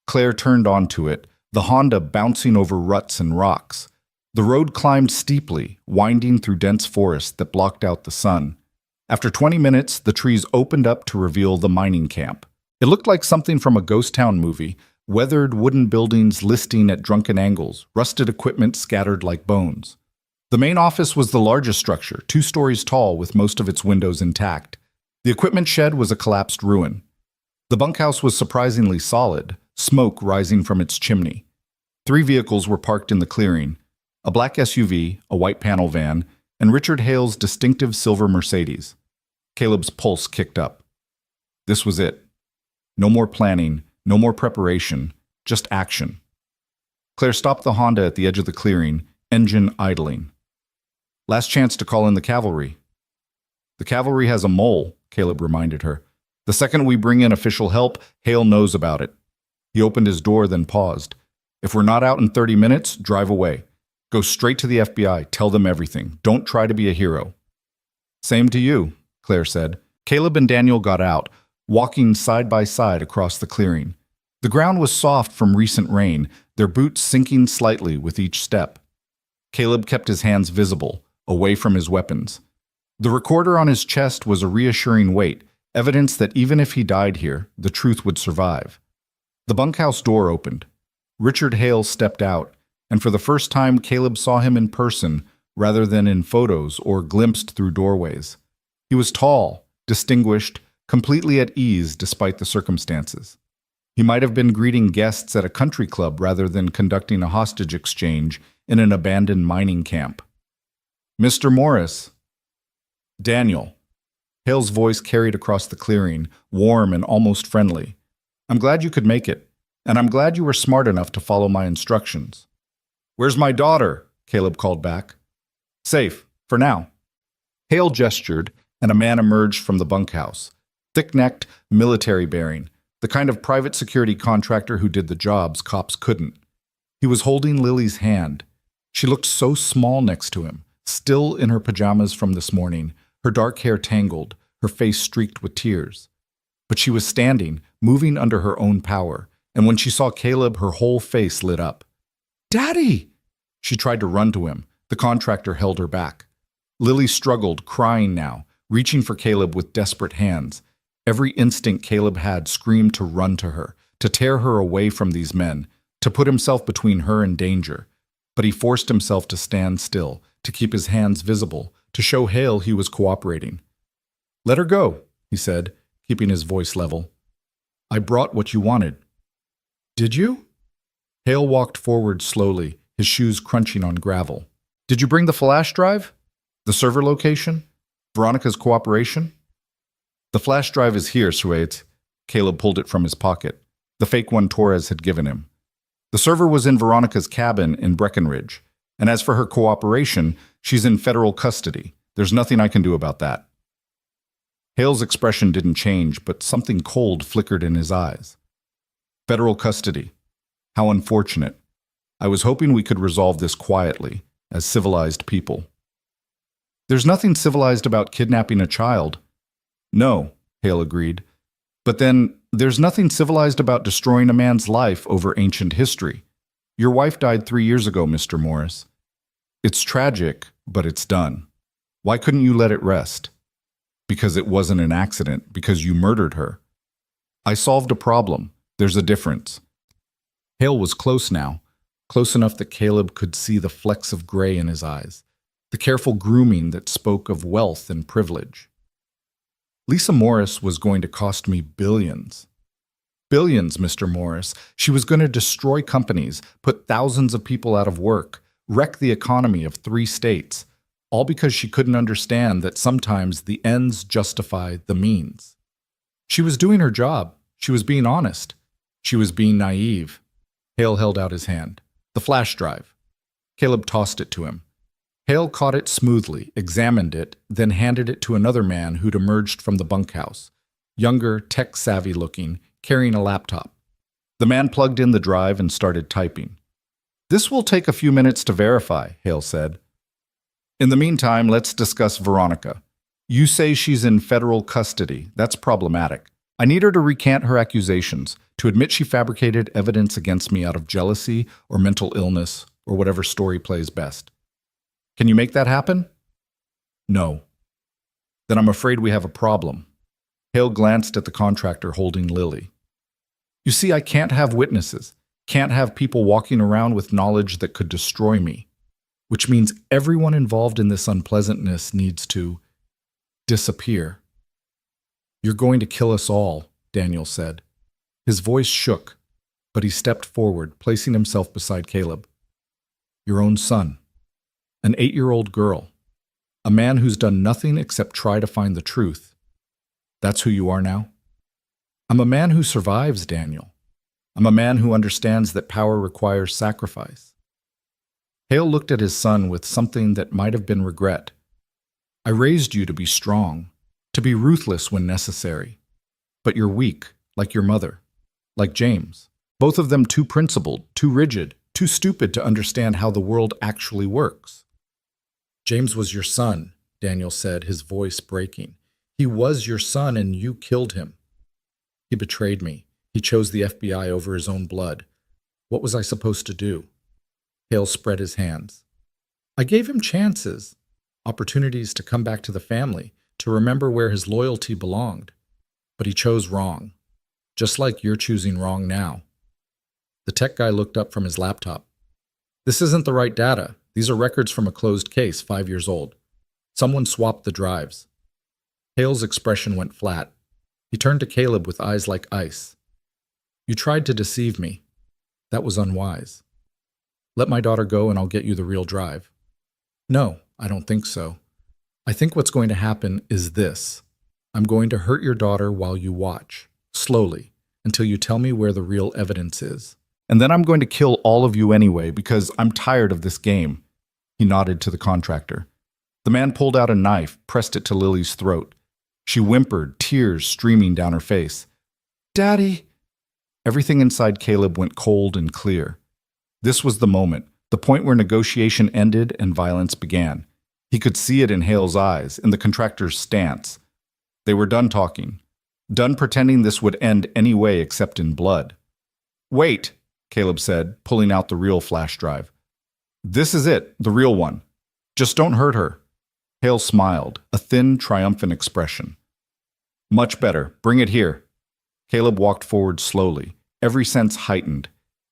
A: Claire turned onto it, the Honda bouncing over ruts and rocks. The road climbed steeply, winding through dense forest that blocked out the sun. After 20 minutes, the trees opened up to reveal the mining camp. It looked like something from a ghost town movie, Weathered wooden buildings listing at drunken angles, rusted equipment scattered like bones. The main office was the largest structure, 2 stories tall with most of its windows intact. The equipment shed was a collapsed ruin. The bunkhouse was surprisingly solid, smoke rising from its chimney. 3 vehicles were parked in the clearing, a black SUV, a white panel van, and Richard Hale's distinctive silver Mercedes. Caleb's pulse kicked up. This was it. No more planning, no more preparation, just action. Claire stopped the Honda at the edge of the clearing, engine idling. Last chance to call in the cavalry. The cavalry has a mole, Caleb reminded her. The second we bring in official help, Hale knows about it. He opened his door, then paused. If we're not out in 30 minutes, drive away. Go straight to the FBI, tell them everything. Don't try to be a hero. Same to you, Claire said. Caleb and Daniel got out, walking side by side across the clearing. The ground was soft from recent rain, their boots sinking slightly with each step. Caleb kept his hands visible, away from his weapons. The recorder on his chest was a reassuring weight, evidence that even if he died here, the truth would survive. The bunkhouse door opened. Richard Hale stepped out, and for the first time Caleb saw him in person rather than in photos or glimpsed through doorways. He was tall, distinguished, completely at ease despite the circumstances. He might have been greeting guests at a country club rather than conducting a hostage exchange in an abandoned mining camp. Mr. Morris. Daniel. Hale's voice carried across the clearing, warm and almost friendly. I'm glad you could make it, and I'm glad you were smart enough to follow my instructions. Where's my daughter? Caleb called back. Safe, for now. Hale gestured, and a man emerged from the bunkhouse. Thick-necked, military-bearing, the kind of private security contractor who did the jobs cops couldn't. He was holding Lily's hand. She looked so small next to him, still in her pajamas from this morning, her dark hair tangled, her face streaked with tears. But she was standing, moving under her own power, and when she saw Caleb, her whole face lit up. Daddy! She tried to run to him. The contractor held her back. Lily struggled, crying now, reaching for Caleb with desperate hands. Every instinct Caleb had screamed to run to her, to tear her away from these men, to put himself between her and danger. But he forced himself to stand still, to keep his hands visible, to show Hale he was cooperating. Let her go, he said, keeping his voice level. I brought what you wanted. Did you? Hale walked forward slowly, his shoes crunching on gravel. Did you bring the flash drive? The server location? Veronica's cooperation? The flash drive is here, Suede. Caleb pulled it from his pocket, the fake one Torres had given him. The server was in Veronica's cabin in Breckenridge, and as for her cooperation, she's in federal custody. There's nothing I can do about that. Hale's expression didn't change, but something cold flickered in his eyes. Federal custody. How unfortunate. I was hoping we could resolve this quietly, as civilized people. There's nothing civilized about kidnapping a child. No, Hale agreed. But then, there's nothing civilized about destroying a man's life over ancient history. Your wife died 3 years ago, Mr. Morris. It's tragic, but it's done. Why couldn't you let it rest? Because it wasn't an accident, because you murdered her. I solved a problem. There's a difference. Hale was close now, close enough that Caleb could see the flecks of gray in his eyes, the careful grooming that spoke of wealth and privilege. Lisa Morris was going to cost me billions. Billions, Mr. Morris. She was going to destroy companies, put thousands of people out of work, wreck the economy of 3 states, all because she couldn't understand that sometimes the ends justify the means. She was doing her job. She was being honest. She was being naive. Hale held out his hand. The flash drive. Caleb tossed it to him. Hale caught it smoothly, examined it, then handed it to another man who'd emerged from the bunkhouse, younger, tech-savvy looking, carrying a laptop. The man plugged in the drive and started typing. This will take a few minutes to verify, Hale said. In the meantime, let's discuss Veronica. You say she's in federal custody. That's problematic. I need her to recant her accusations, to admit she fabricated evidence against me out of jealousy or mental illness or whatever story plays best. Can you make that happen? No. Then I'm afraid we have a problem. Hale glanced at the contractor holding Lily. You see, I can't have witnesses, can't have people walking around with knowledge that could destroy me, which means everyone involved in this unpleasantness needs to disappear. You're going to kill us all, Daniel said. His voice shook, but he stepped forward, placing himself beside Caleb. Your own son, an 8-year-old girl, a man who's done nothing except try to find the truth. That's who you are now? I'm a man who survives, Daniel. I'm a man who understands that power requires sacrifice. Hale looked at his son with something that might have been regret. I raised you to be strong, to be ruthless when necessary. But you're weak, like your mother, like James. Both of them too principled, too rigid, too stupid to understand how the world actually works. James was your son, Daniel said, his voice breaking. He was your son and you killed him. He betrayed me. He chose the FBI over his own blood. What was I supposed to do? Hale spread his hands. I gave him chances, opportunities to come back to the family, to remember where his loyalty belonged. But he chose wrong, just like you're choosing wrong now. The tech guy looked up from his laptop. This isn't the right data. These are records from a closed case 5 years old. Someone swapped the drives. Hale's expression went flat. He turned to Caleb with eyes like ice. You tried to deceive me. That was unwise. Let my daughter go and I'll get you the real drive. No, I don't think so. I think what's going to happen is this. I'm going to hurt your daughter while you watch, slowly, until you tell me where the real evidence is. And then I'm going to kill all of you anyway because I'm tired of this game. He nodded to the contractor. The man pulled out a knife, pressed it to Lily's throat. She whimpered, tears streaming down her face. Daddy! Everything inside Caleb went cold and clear. This was the moment, the point where negotiation ended and violence began. He could see it in Hale's eyes, in the contractor's stance. They were done talking, done pretending this would end any way except in blood. Wait, Caleb said, pulling out the real flash drive. This is it, the real one. Just don't hurt her. Hale smiled, a thin, triumphant expression. Much better. Bring it here. Caleb walked forward slowly, every sense heightened.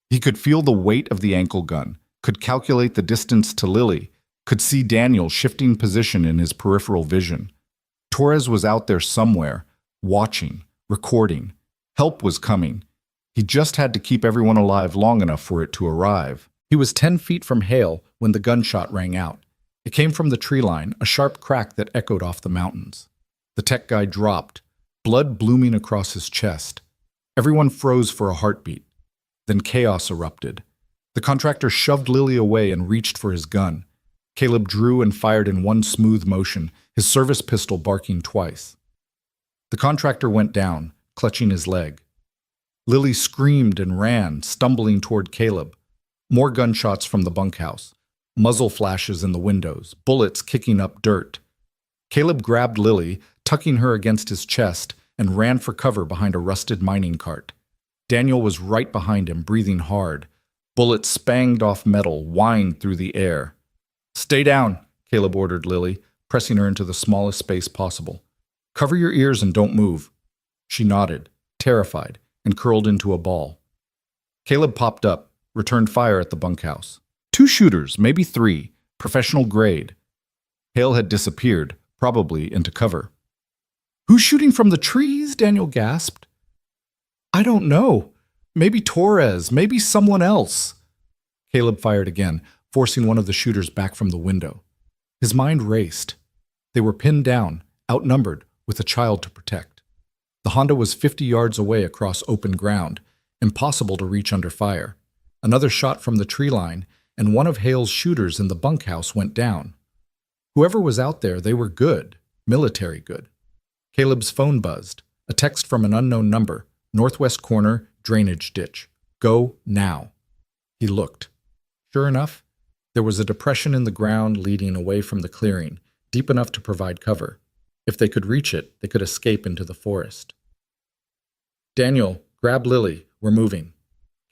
A: He could feel the weight of the ankle gun, could calculate the distance to Lily, could see Daniel shifting position in his peripheral vision. Torres was out there somewhere, watching, recording. Help was coming. He just had to keep everyone alive long enough for it to arrive. He was 10 feet from Hale when the gunshot rang out. It came from the tree line, a sharp crack that echoed off the mountains. The tech guy dropped, blood blooming across his chest. Everyone froze for a heartbeat. Then chaos erupted. The contractor shoved Lily away and reached for his gun. Caleb drew and fired in one smooth motion, his service pistol barking twice. The contractor went down, clutching his leg. Lily screamed and ran, stumbling toward Caleb. More gunshots from the bunkhouse. Muzzle flashes in the windows, bullets kicking up dirt. Caleb grabbed Lily, tucking her against his chest, and ran for cover behind a rusted mining cart. Daniel was right behind him, breathing hard. Bullets spanged off metal, whined through the air. Stay down, Caleb ordered Lily, pressing her into the smallest space possible. Cover your ears and don't move. She nodded, terrified, and curled into a ball. Caleb popped up, returned fire at the bunkhouse. 2 shooters, maybe 3, professional grade. Hale had disappeared, probably into cover. Who's shooting from the trees? Daniel gasped. I don't know. Maybe Torres, maybe someone else. Caleb fired again, forcing one of the shooters back from the window. His mind raced. They were pinned down, outnumbered, with a child to protect. The Honda was 50 yards away across open ground, impossible to reach under fire. Another shot from the tree line, and one of Hale's shooters in the bunkhouse went down. Whoever was out there, they were good, military good. Caleb's phone buzzed, a text from an unknown number, northwest corner, drainage ditch. Go now. He looked. Sure enough, there was a depression in the ground leading away from the clearing, deep enough to provide cover. If they could reach it, they could escape into the forest. Daniel, grab Lily. We're moving.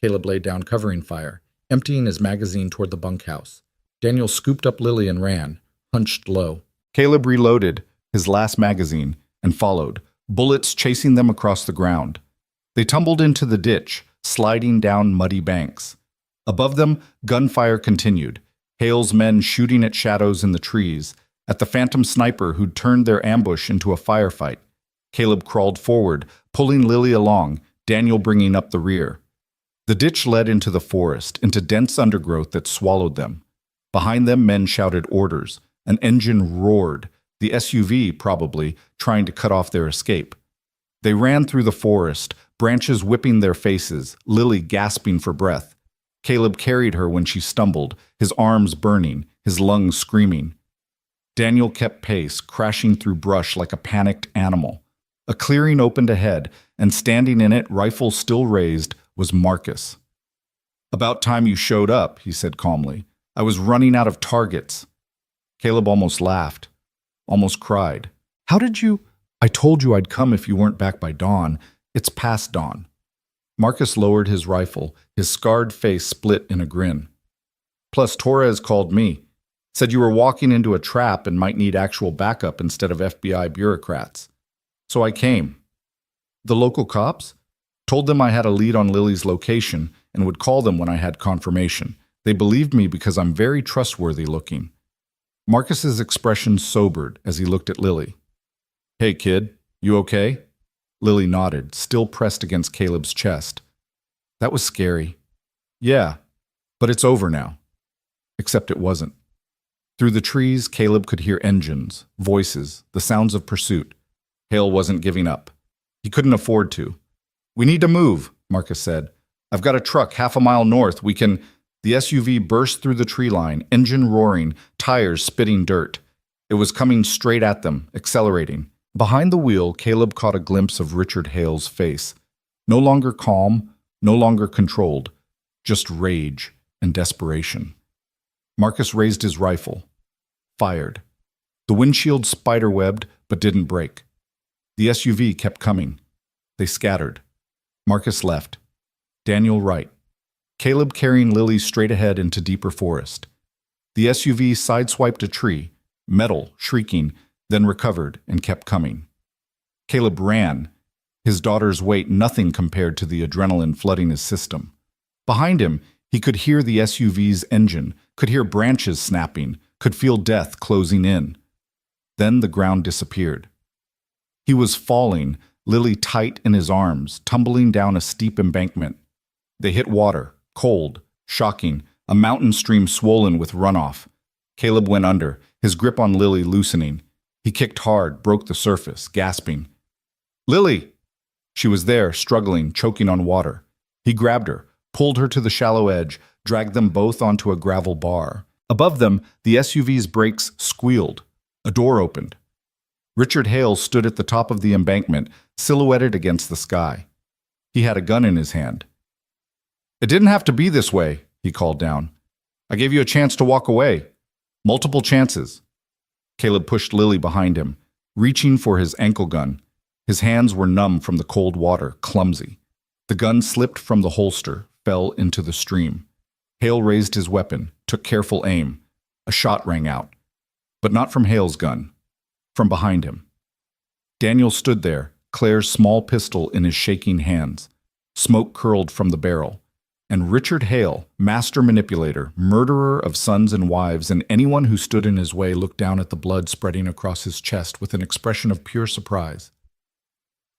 A: Caleb laid down covering fire, emptying his magazine toward the bunkhouse. Daniel scooped up Lily and ran, hunched low. Caleb reloaded his last magazine and followed, bullets chasing them across the ground. They tumbled into the ditch, sliding down muddy banks. Above them, gunfire continued, Hale's men shooting at shadows in the trees, at the phantom sniper who'd turned their ambush into a firefight. Caleb crawled forward, pulling Lily along, Daniel bringing up the rear. The ditch led into the forest, into dense undergrowth that swallowed them. Behind them, men shouted orders. An engine roared, the SUV, probably, trying to cut off their escape. They ran through the forest, branches whipping their faces, Lily gasping for breath. Caleb carried her when she stumbled, his arms burning, his lungs screaming. Daniel kept pace, crashing through brush like a panicked animal. A clearing opened ahead, and standing in it, rifle still raised, was Marcus. "About time you showed up," he said calmly. "I was running out of targets." Caleb almost laughed, almost cried. "How did you—" "I told you I'd come if you weren't back by dawn. It's past dawn." Marcus lowered his rifle, his scarred face split in a grin. "Plus, Torres called me. Said you were walking into a trap and might need actual backup instead of FBI bureaucrats. So I came." "The local cops?" "Told them I had a lead on Lily's location and would call them when I had confirmation. They believed me because I'm very trustworthy looking." Marcus's expression sobered as he looked at Lily. "Hey, kid, you okay?" Lily nodded, still pressed against Caleb's chest. "That was scary." "Yeah, but it's over now." Except it wasn't. Through the trees, Caleb could hear engines, voices, the sounds of pursuit. Hale wasn't giving up. He couldn't afford to. "We need to move," Marcus said. "I've got a truck half a mile north. We can—" The SUV burst through the tree line, engine roaring, tires spitting dirt. It was coming straight at them, accelerating. Behind the wheel, Caleb caught a glimpse of Richard Hale's face. No longer calm, no longer controlled, just rage and desperation. Marcus raised his rifle, fired. The windshield spiderwebbed, but didn't break. The SUV kept coming. They scattered. Marcus left. Daniel right. Caleb carrying Lily straight ahead into deeper forest. The SUV sideswiped a tree, metal, shrieking, then recovered and kept coming. Caleb ran, his daughter's weight nothing compared to the adrenaline flooding his system. Behind him, he could hear the SUV's engine, could hear branches snapping, could feel death closing in. Then the ground disappeared. He was falling, Lily tight in his arms, tumbling down a steep embankment. They hit water, cold, shocking, a mountain stream swollen with runoff. Caleb went under, his grip on Lily loosening. He kicked hard, broke the surface, gasping. "Lily!" She was there, struggling, choking on water. He grabbed her, pulled her to the shallow edge, dragged them both onto a gravel bar. Above them, the SUV's brakes squealed. A door opened. Richard Hale stood at the top of the embankment, silhouetted against the sky. He had a gun in his hand. "It didn't have to be this way," he called down. "I gave you a chance to walk away. Multiple chances." Caleb pushed Lily behind him, reaching for his ankle gun. His hands were numb from the cold water, clumsy. The gun slipped from the holster, fell into the stream. Hale raised his weapon, took careful aim. A shot rang out. But not from Hale's gun. From behind him. Daniel stood there, Claire's small pistol in his shaking hands. Smoke curled from the barrel. And Richard Hale, master manipulator, murderer of sons and wives, and anyone who stood in his way looked down at the blood spreading across his chest with an expression of pure surprise.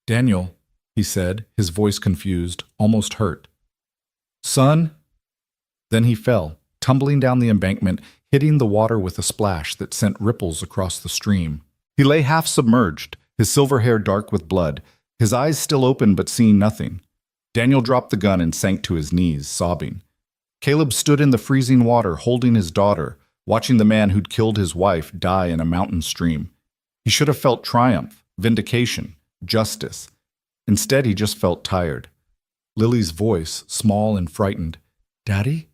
A: "Daniel," he said, his voice confused, almost hurt. "Son?" Then he fell, tumbling down the embankment, hitting the water with a splash that sent ripples across the stream. He lay half submerged, his silver hair dark with blood, his eyes still open but seeing nothing. Daniel dropped the gun and sank to his knees, sobbing. Caleb stood in the freezing water, holding his daughter, watching the man who'd killed his wife die in a mountain stream. He should have felt triumph, vindication, justice. Instead, he just felt tired. Lily's voice, small and frightened. "Daddy?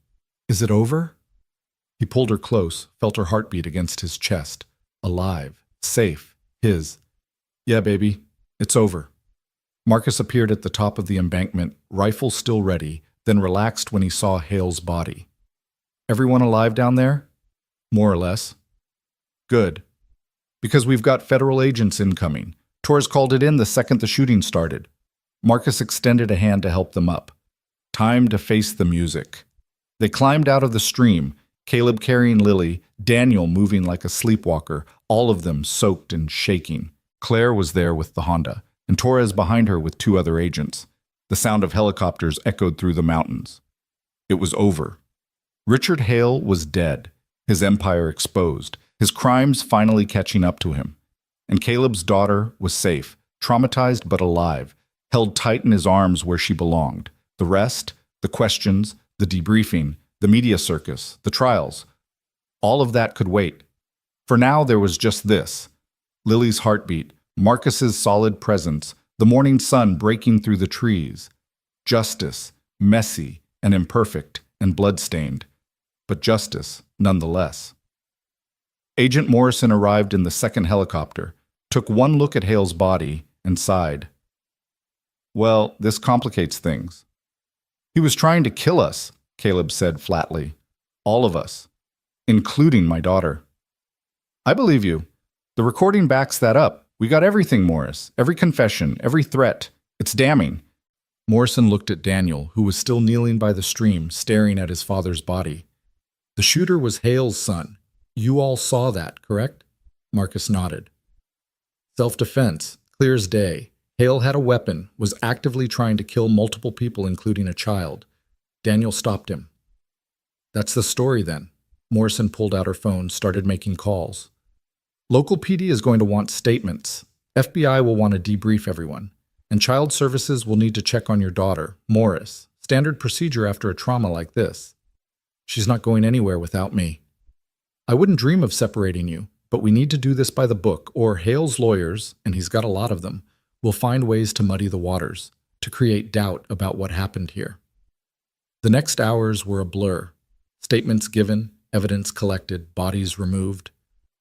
A: Is it over?" He pulled her close, felt her heartbeat against his chest. Alive, safe, his. "Yeah, baby, it's over." Marcus appeared at the top of the embankment, rifle still ready, then relaxed when he saw Hale's body. "Everyone alive down there?" "More or less." "Good. Because we've got federal agents incoming. Torres called it in the second the shooting started. Marcus extended a hand to help them up. Time to face the music. They climbed out of the stream, Caleb carrying Lily, Daniel moving like a sleepwalker, all of them soaked and shaking. Claire was there with the Honda, and Torres behind her with 2 other agents. The sound of helicopters echoed through the mountains. It was over. Richard Hale was dead, his empire exposed, his crimes finally catching up to him. And Caleb's daughter was safe, traumatized but alive, held tight in his arms where she belonged. The rest, the questions, the debriefing, the media circus, the trials, all of that could wait. For now, there was just this: Lily's heartbeat, Marcus's solid presence, the morning sun breaking through the trees. Justice, messy and imperfect and bloodstained, but justice nonetheless. Agent Morrison arrived in the second helicopter, took one look at Hale's body, and sighed. Well, this complicates things. He was trying to kill us, Caleb said flatly. All of us, including my daughter. I believe you. The recording backs that up. We got everything, Morris. Every confession, every threat. It's damning. Morrison looked at Daniel, who was still kneeling by the stream, staring at his father's body. The shooter was Hale's son. You all saw that, correct? Marcus nodded. Self-defense, clear as day. Hale had a weapon, was actively trying to kill multiple people, including a child. Daniel stopped him. That's the story, then. Morrison pulled out her phone, started making calls. Local PD is going to want statements. FBI will want to debrief everyone. And Child Services will need to check on your daughter, Morris. Standard procedure after a trauma like this. She's not going anywhere without me. I wouldn't dream of separating you, but we need to do this by the book, or Hale's lawyers, and he's got a lot of them, will find ways to muddy the waters, to create doubt about what happened here. The next hours were a blur. Statements given, evidence collected, bodies removed.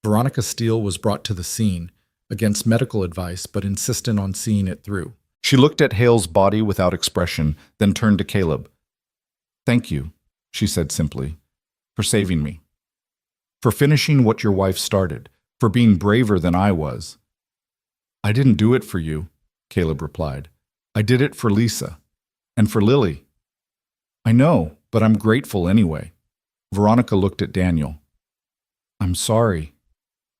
A: Veronica Steele was brought to the scene, against medical advice, but insistent on seeing it through. She looked at Hale's body without expression, then turned to Caleb. Thank you, she said simply, for saving me. For finishing what your wife started, for being braver than I was. I didn't do it for you, Caleb replied. I did it for Lisa. And for Lily. I know, but I'm grateful anyway. Veronica looked at Daniel. I'm sorry.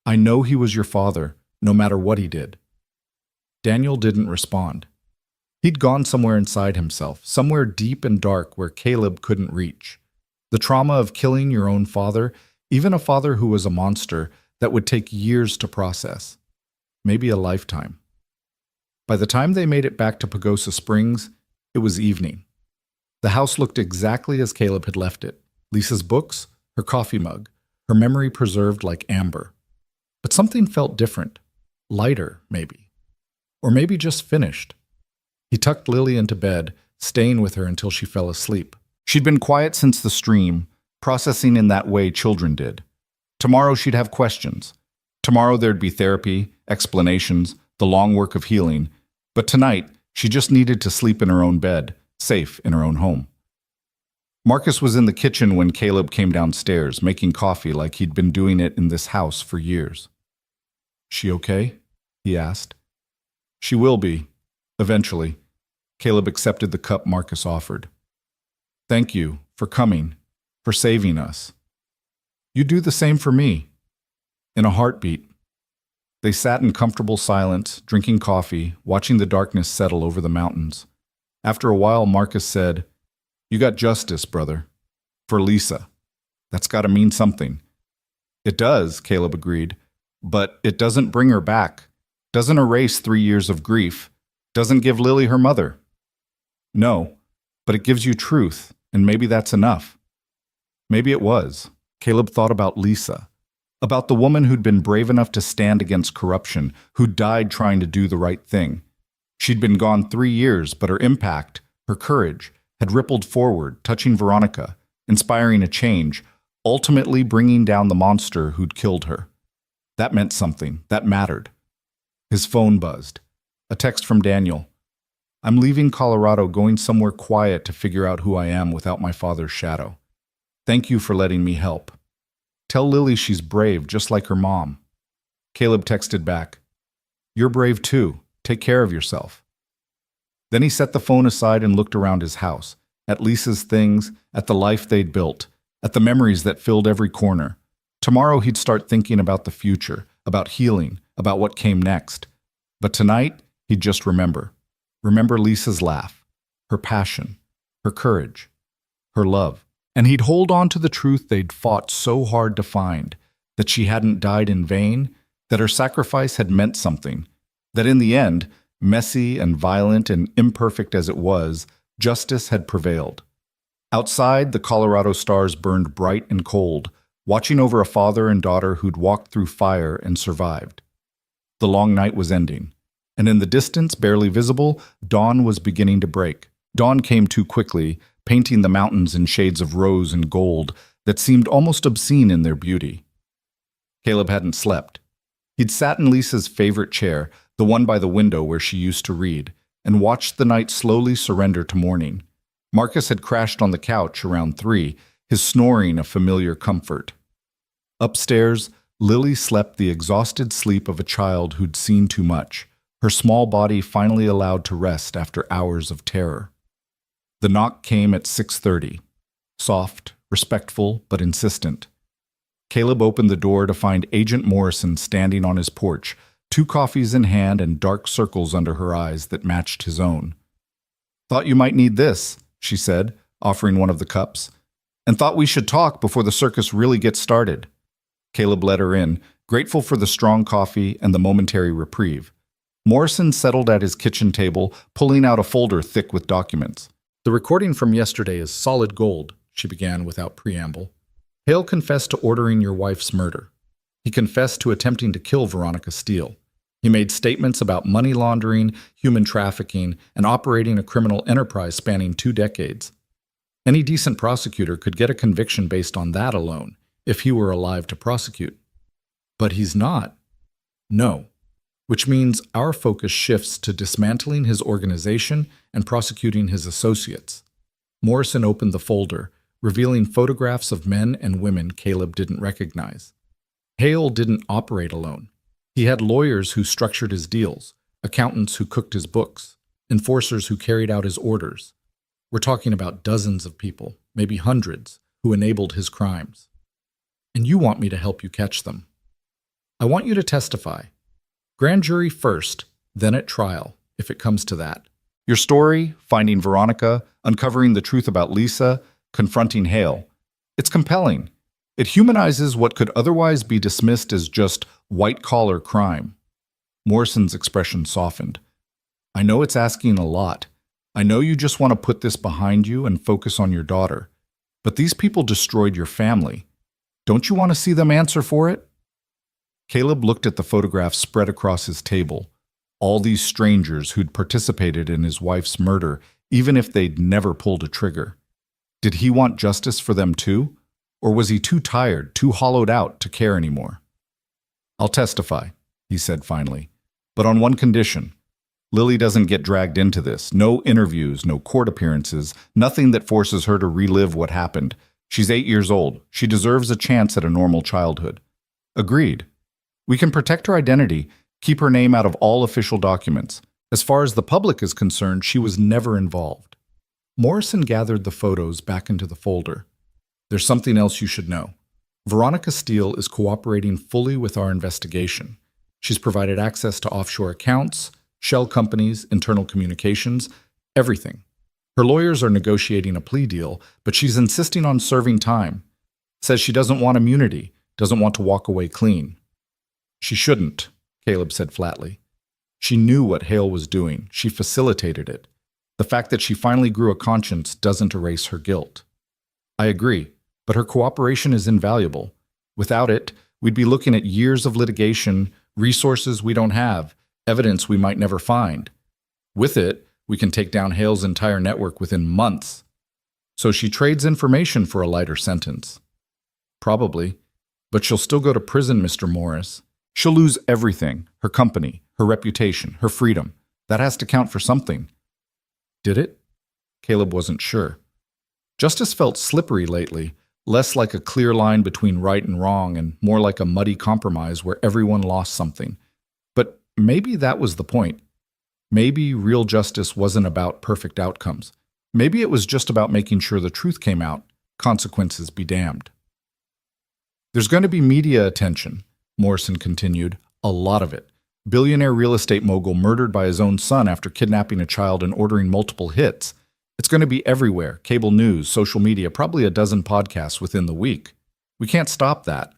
A: I know he was your father, no matter what he did. Daniel didn't respond. He'd gone somewhere inside himself, somewhere deep and dark where Caleb couldn't reach. The trauma of killing your own father, even a father who was a monster, that would take years to process. Maybe a lifetime. By the time they made it back to Pagosa Springs, it was evening. The house looked exactly as Caleb had left it. Lisa's books, her coffee mug, her memory preserved like amber. But something felt different. Lighter, maybe. Or maybe just finished. He tucked Lily into bed, staying with her until she fell asleep. She'd been quiet since the stream, processing in that way children did. Tomorrow she'd have questions. Tomorrow there'd be therapy, explanations, the long work of healing. But tonight, she just needed to sleep in her own bed, safe in her own home. Marcus was in the kitchen when Caleb came downstairs, making coffee like he'd been doing it in this house for years. She okay? He asked. She will be. Eventually. Caleb accepted the cup Marcus offered. Thank you for coming, for saving us. You do the same for me. In a heartbeat. They sat in comfortable silence, drinking coffee, watching the darkness settle over the mountains. After a while, Marcus said, You got justice, brother. For Lisa. That's got to mean something. It does, Caleb agreed. But it doesn't bring her back. Doesn't erase 3 years of grief. Doesn't give Lily her mother. No, but it gives you truth, and maybe that's enough. Maybe it was. Caleb thought about Lisa. About the woman who'd been brave enough to stand against corruption, who died trying to do the right thing. She'd been gone 3 years, but her impact, her courage, had rippled forward, touching Veronica, inspiring a change, ultimately bringing down the monster who'd killed her. That meant something. That mattered. His phone buzzed. A text from Daniel. I'm leaving Colorado, going somewhere quiet to figure out who I am without my father's shadow. Thank you for letting me help. Tell Lily she's brave, just like her mom. Caleb texted back. You're brave too. Take care of yourself. Then he set the phone aside and looked around his house, at Lisa's things, at the life they'd built, at the memories that filled every corner. Tomorrow he'd start thinking about the future, about healing, about what came next. But tonight, he'd just remember. Remember Lisa's laugh, her passion, her courage, her love. And he'd hold on to the truth they'd fought so hard to find, that she hadn't died in vain, that her sacrifice had meant something, that in the end, messy and violent and imperfect as it was, justice had prevailed. Outside, the Colorado stars burned bright and cold, watching over a father and daughter who'd walked through fire and survived. The long night was ending, and in the distance, barely visible, dawn was beginning to break. Dawn came too quickly, painting the mountains in shades of rose and gold that seemed almost obscene in their beauty. Caleb hadn't slept. He'd sat in Lisa's favorite chair, the one by the window where she used to read, and watched the night slowly surrender to morning. Marcus had crashed on the couch around 3, his snoring a familiar comfort. Upstairs, Lily slept the exhausted sleep of a child who'd seen too much, her small body finally allowed to rest after hours of terror. The knock came at 6:30, soft, respectful, but insistent. Caleb opened the door to find Agent Morrison standing on his porch, 2 coffees in hand and dark circles under her eyes that matched his own. "Thought you might need this," she said, offering one of the cups, "and thought we should talk before the circus really gets started." Caleb let her in, grateful for the strong coffee and the momentary reprieve. Morrison settled at his kitchen table, pulling out a folder thick with documents. "The recording from yesterday is solid gold," she began without preamble. "Hale confessed to ordering your wife's murder. He confessed to attempting to kill Veronica Steele. He made statements about money laundering, human trafficking, and operating a criminal enterprise spanning 2 decades. Any decent prosecutor could get a conviction based on that alone, if he were alive to prosecute. But he's not. No. Which means our focus shifts to dismantling his organization and prosecuting his associates." Morrison opened the folder, revealing photographs of men and women Caleb didn't recognize. Hale didn't operate alone. He had lawyers who structured his deals, accountants who cooked his books, enforcers who carried out his orders. We're talking about dozens of people, maybe hundreds, who enabled his crimes. And you want me to help you catch them. I want you to testify. Grand jury first, then at trial, if it comes to that. Your story, finding Veronica, uncovering the truth about Lisa, confronting Hale. It's compelling. It humanizes what could otherwise be dismissed as just white-collar crime. Morrison's expression softened. "I know it's asking a lot. I know you just want to put this behind you and focus on your daughter. But these people destroyed your family. Don't you want to see them answer for it?" Caleb looked at the photographs spread across his table. All these strangers who'd participated in his wife's murder, even if they'd never pulled a trigger. Did he want justice for them too? Or was he too tired, too hollowed out to care anymore? "I'll testify," he said finally, "but on one condition. Lily doesn't get dragged into this. No interviews, no court appearances, nothing that forces her to relive what happened. She's 8 years old. She deserves a chance at a normal childhood." "Agreed. We can protect her identity, keep her name out of all official documents. As far as the public is concerned, she was never involved." Morrison gathered the photos back into the folder. "There's something else you should know. Veronica Steele is cooperating fully with our investigation. She's provided access to offshore accounts, shell companies, internal communications, everything. Her lawyers are negotiating a plea deal, but she's insisting on serving time. Says she doesn't want immunity, doesn't want to walk away clean." "She shouldn't," Caleb said flatly. "She knew what Hale was doing. She facilitated it. The fact that she finally grew a conscience doesn't erase her guilt." "I agree, but her cooperation is invaluable. Without it, we'd be looking at years of litigation, resources we don't have, evidence we might never find. With it, we can take down Hale's entire network within months. So she trades information for a lighter sentence." "Probably, but she'll still go to prison, Mr. Morris. She'll lose everything, her company, her reputation, her freedom. That has to count for something." Did it? Caleb wasn't sure. Justice felt slippery lately, less like a clear line between right and wrong and more like a muddy compromise where everyone lost something. But maybe that was the point. Maybe real justice wasn't about perfect outcomes. Maybe it was just about making sure the truth came out, consequences be damned. There's going to be media attention, Morrison continued, a lot of it. Billionaire real estate mogul murdered by his own son after kidnapping a child and ordering multiple hits. It's going to be everywhere, cable news, social media, probably a dozen podcasts within the week. We can't stop that,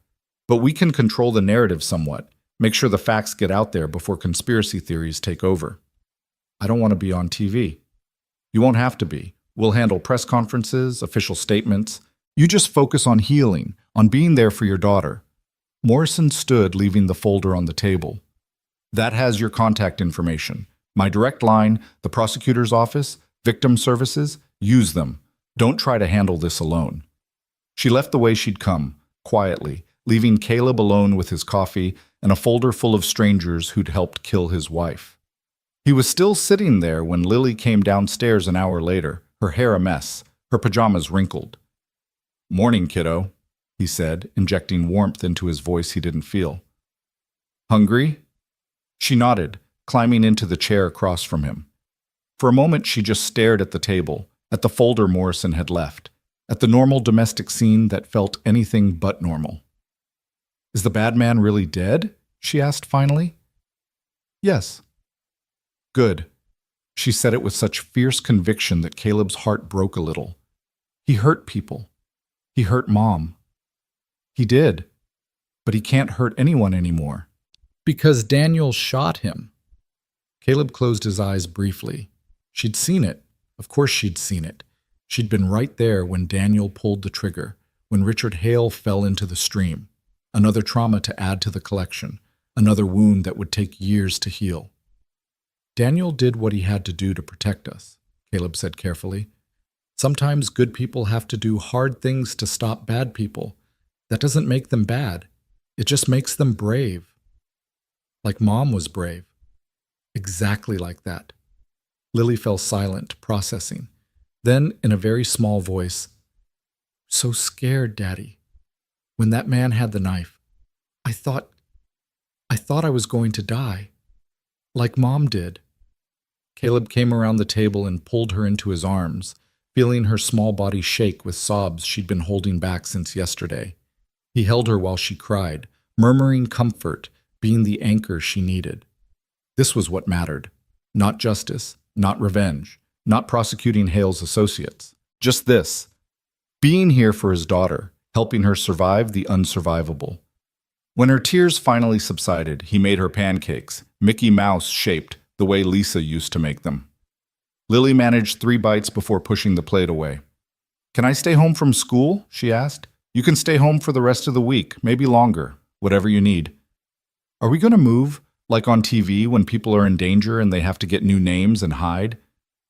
A: but we can control the narrative somewhat, make sure the facts get out there before conspiracy theories take over. I don't want to be on TV. You won't have to be. We'll handle press conferences, official statements. You just focus on healing, on being there for your daughter. Morrison stood, leaving the folder on the table. That has your contact information. My direct line, the prosecutor's office, victim services, use them. Don't try to handle this alone. She left the way she'd come, quietly, leaving Caleb alone with his coffee and a folder full of strangers who'd helped kill his wife. He was still sitting there when Lily came downstairs an hour later, her hair a mess, her pajamas wrinkled. "Morning, kiddo," he said, injecting warmth into his voice he didn't feel. "Hungry?" She nodded, climbing into the chair across from him. For a moment she just stared at the table, at the folder Morrison had left, at the normal domestic scene that felt anything but normal. "Is the bad man really dead?" she asked finally. "Yes." "Good." She said it with such fierce conviction that Caleb's heart broke a little. He hurt people. He hurt Mom. He did. But he can't hurt anyone anymore. Because Daniel shot him. Caleb closed his eyes briefly. She'd seen it. Of course she'd seen it. She'd been right there when Daniel pulled the trigger, when Richard Hale fell into the stream. Another trauma to add to the collection, another wound that would take years to heal. "Daniel did what he had to do to protect us," Caleb said carefully. "Sometimes good people have to do hard things to stop bad people. That doesn't make them bad. It just makes them brave. Like Mom was brave. Exactly like that." Lily fell silent, processing. Then, in a very small voice, "So scared, Daddy. When that man had the knife, I thought I was going to die. Like Mom did." Caleb came around the table and pulled her into his arms, feeling her small body shake with sobs she'd been holding back since yesterday. He held her while she cried, murmuring comfort, being the anchor she needed. This was what mattered. Not justice, not revenge, not prosecuting Hale's associates. Just this. Being here for his daughter, helping her survive the unsurvivable. When her tears finally subsided, he made her pancakes, Mickey Mouse-shaped, the way Lisa used to make them. Lily managed 3 bites before pushing the plate away. "Can I stay home from school?" she asked. "You can stay home for the rest of the week, maybe longer, whatever you need." "Are we going to move, like on TV when people are in danger and they have to get new names and hide?"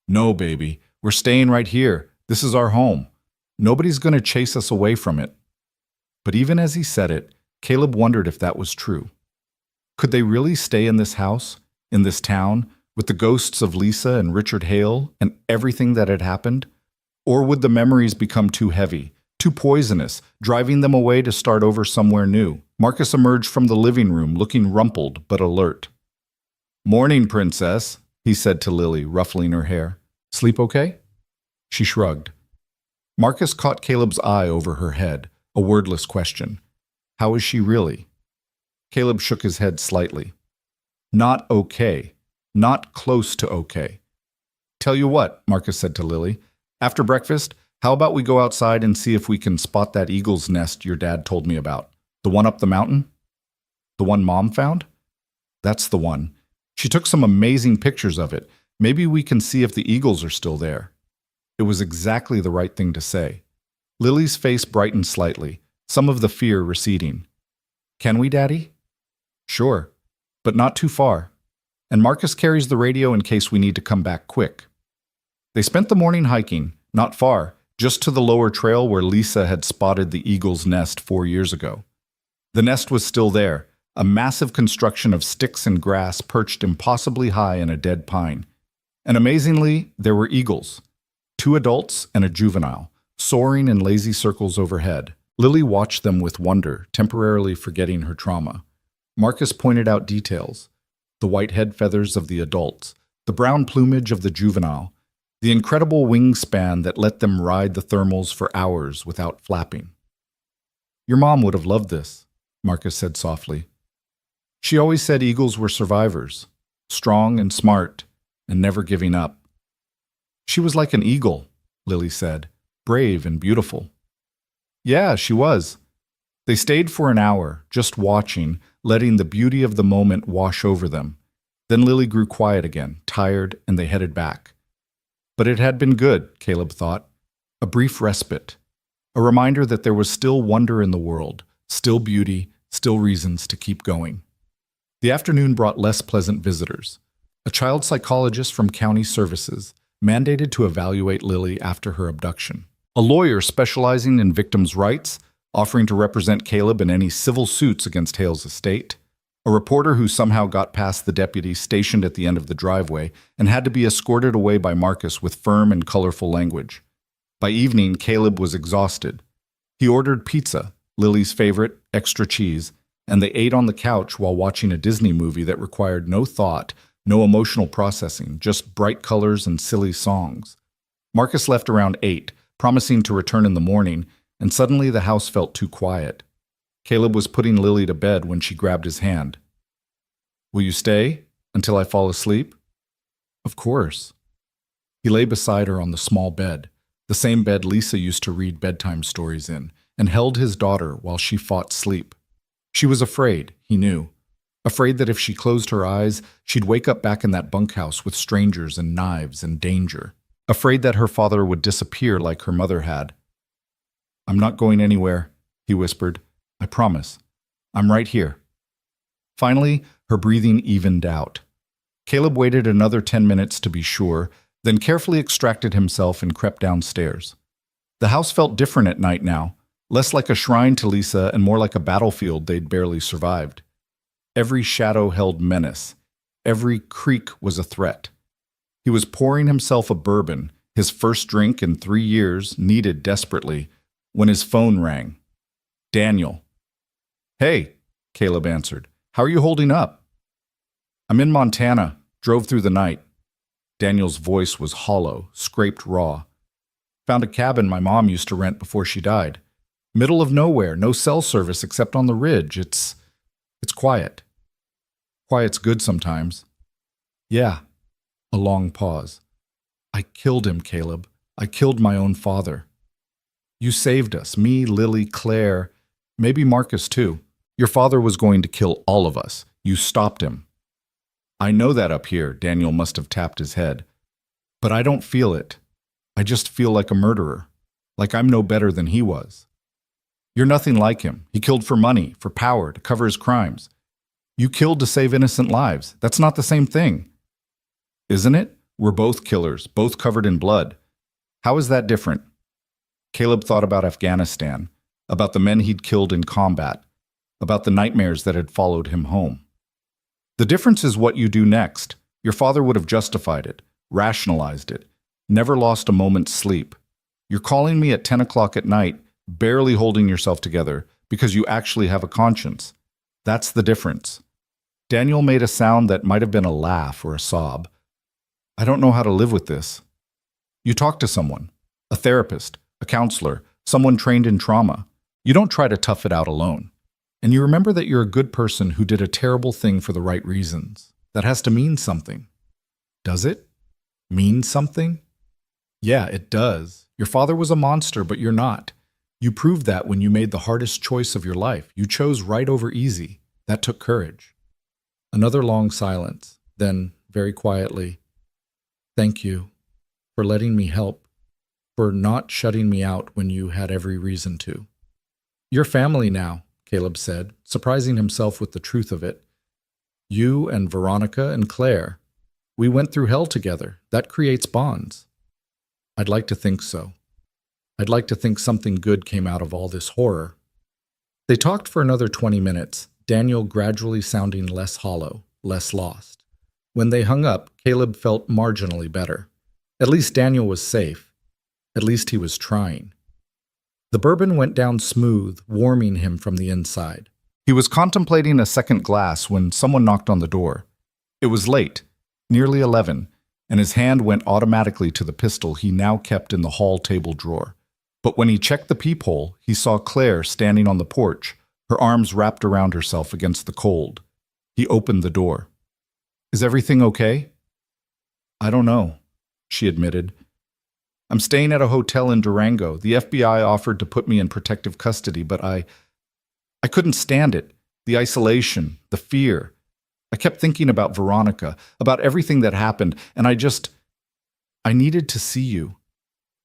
A: "No, baby. We're staying right here. This is our home. Nobody's going to chase us away from it." But even as he said it, Caleb wondered if that was true. Could they really stay in this house, in this town, with the ghosts of Lisa and Richard Hale and everything that had happened? Or would the memories become too heavy, too poisonous, driving them away to start over somewhere new? Marcus emerged from the living room, looking rumpled but alert. "Morning, Princess," he said to Lily, ruffling her hair. "Sleep okay?" She shrugged. Marcus caught Caleb's eye over her head, a wordless question. How is she really? Caleb shook his head slightly. Not okay. Not close to okay. "Tell you what," Marcus said to Lily. "After breakfast, how about we go outside and see if we can spot that eagle's nest your dad told me about? The one up the mountain? The one Mom found?" "That's the one. She took some amazing pictures of it. Maybe we can see if the eagles are still there." It was exactly the right thing to say. Lily's face brightened slightly, some of the fear receding. "Can we, Daddy?" "Sure, but not too far. And Marcus carries the radio in case we need to come back quick." They spent the morning hiking, not far, just to the lower trail where Lisa had spotted the eagle's nest 4 years ago. The nest was still there, a massive construction of sticks and grass perched impossibly high in a dead pine. And amazingly, there were eagles. 2 adults and a juvenile, soaring in lazy circles overhead. Lily watched them with wonder, temporarily forgetting her trauma. Marcus pointed out details. The white head feathers of the adults, the brown plumage of the juvenile, the incredible wingspan that let them ride the thermals for hours without flapping. Your mom would have loved this, Marcus said softly. She always said eagles were survivors, strong and smart, and never giving up. She was like an eagle, Lily said, brave and beautiful. Yeah, she was. They stayed for an hour, just watching, letting the beauty of the moment wash over them. Then Lily grew quiet again, tired, and they headed back. But it had been good, Caleb thought. A brief respite. A reminder that there was still wonder in the world, still beauty, still reasons to keep going. The afternoon brought less pleasant visitors. A child psychologist from county services, mandated to evaluate Lily after her abduction. A lawyer specializing in victims' rights, offering to represent Caleb in any civil suits against Hale's estate. A reporter who somehow got past the deputy stationed at the end of the driveway and had to be escorted away by Marcus with firm and colorful language. By evening, Caleb was exhausted. He ordered pizza, Lily's favorite, extra cheese, and they ate on the couch while watching a Disney movie that required no thought, no emotional processing, just bright colors and silly songs. Marcus left around 8, promising to return in the morning, and suddenly the house felt too quiet. Caleb was putting Lily to bed when she grabbed his hand. Will you stay until I fall asleep? Of course. He lay beside her on the small bed, the same bed Lisa used to read bedtime stories in, and held his daughter while she fought sleep. She was afraid, he knew. Afraid that if she closed her eyes, she'd wake up back in that bunkhouse with strangers and knives and danger. Afraid that her father would disappear like her mother had. I'm not going anywhere, he whispered. I promise. I'm right here. Finally, her breathing evened out. Caleb waited another 10 minutes to be sure, then carefully extracted himself and crept downstairs. The house felt different at night now, less like a shrine to Lisa and more like a battlefield they'd barely survived. Every shadow held menace. Every creak was a threat. He was pouring himself a bourbon, his first drink in 3 years, needed desperately, when his phone rang. Daniel. Hey, Caleb answered. How are you holding up? I'm in Montana. Drove through the night. Daniel's voice was hollow, scraped raw. Found a cabin my mom used to rent before she died. Middle of nowhere, no cell service except on the ridge. It's quiet. Quiet's good sometimes. Yeah. A long pause. I killed him, Caleb. I killed my own father. You saved us, me, Lily, Claire, maybe Marcus too. Your father was going to kill all of us. You stopped him. I know that up here, Daniel must have tapped his head. But I don't feel it. I just feel like a murderer. Like I'm no better than he was. You're nothing like him. He killed for money, for power, to cover his crimes. You killed to save innocent lives. That's not the same thing. Isn't it? We're both killers, both covered in blood. How is that different? Caleb thought about Afghanistan, about the men he'd killed in combat, about the nightmares that had followed him home. The difference is what you do next. Your father would have justified it, rationalized it, never lost a moment's sleep. You're calling me at 10 o'clock at night, barely holding yourself together, because you actually have a conscience. That's the difference. Daniel made a sound that might have been a laugh or a sob. I don't know how to live with this. You talk to someone, a therapist, a counselor, someone trained in trauma. You don't try to tough it out alone. And you remember that you're a good person who did a terrible thing for the right reasons. That has to mean something. Does it? Mean something? Yeah, it does. Your father was a monster, but you're not. You proved that when you made the hardest choice of your life. You chose right over easy. That took courage. Another long silence. Then, very quietly, thank you for letting me help, for not shutting me out when you had every reason to. You're family now, Caleb said, surprising himself with the truth of it. You and Veronica and Claire. We went through hell together. That creates bonds. I'd like to think so. I'd like to think something good came out of all this horror. They talked for another 20 minutes, Daniel gradually sounding less hollow, less lost. When they hung up, Caleb felt marginally better. At least Daniel was safe. At least he was trying. The bourbon went down smooth, warming him from the inside. He was contemplating a second glass when someone knocked on the door. It was late, nearly 11, and his hand went automatically to the pistol he now kept in the hall table drawer. But when he checked the peephole, he saw Claire standing on the porch, her arms wrapped around herself against the cold. He opened the door. "Is everything okay?" "I don't know," she admitted. "I'm staying at a hotel in Durango. The FBI offered to put me in protective custody, but I couldn't stand it. The isolation, the fear. I kept thinking about Veronica, about everything that happened, and I needed to see you,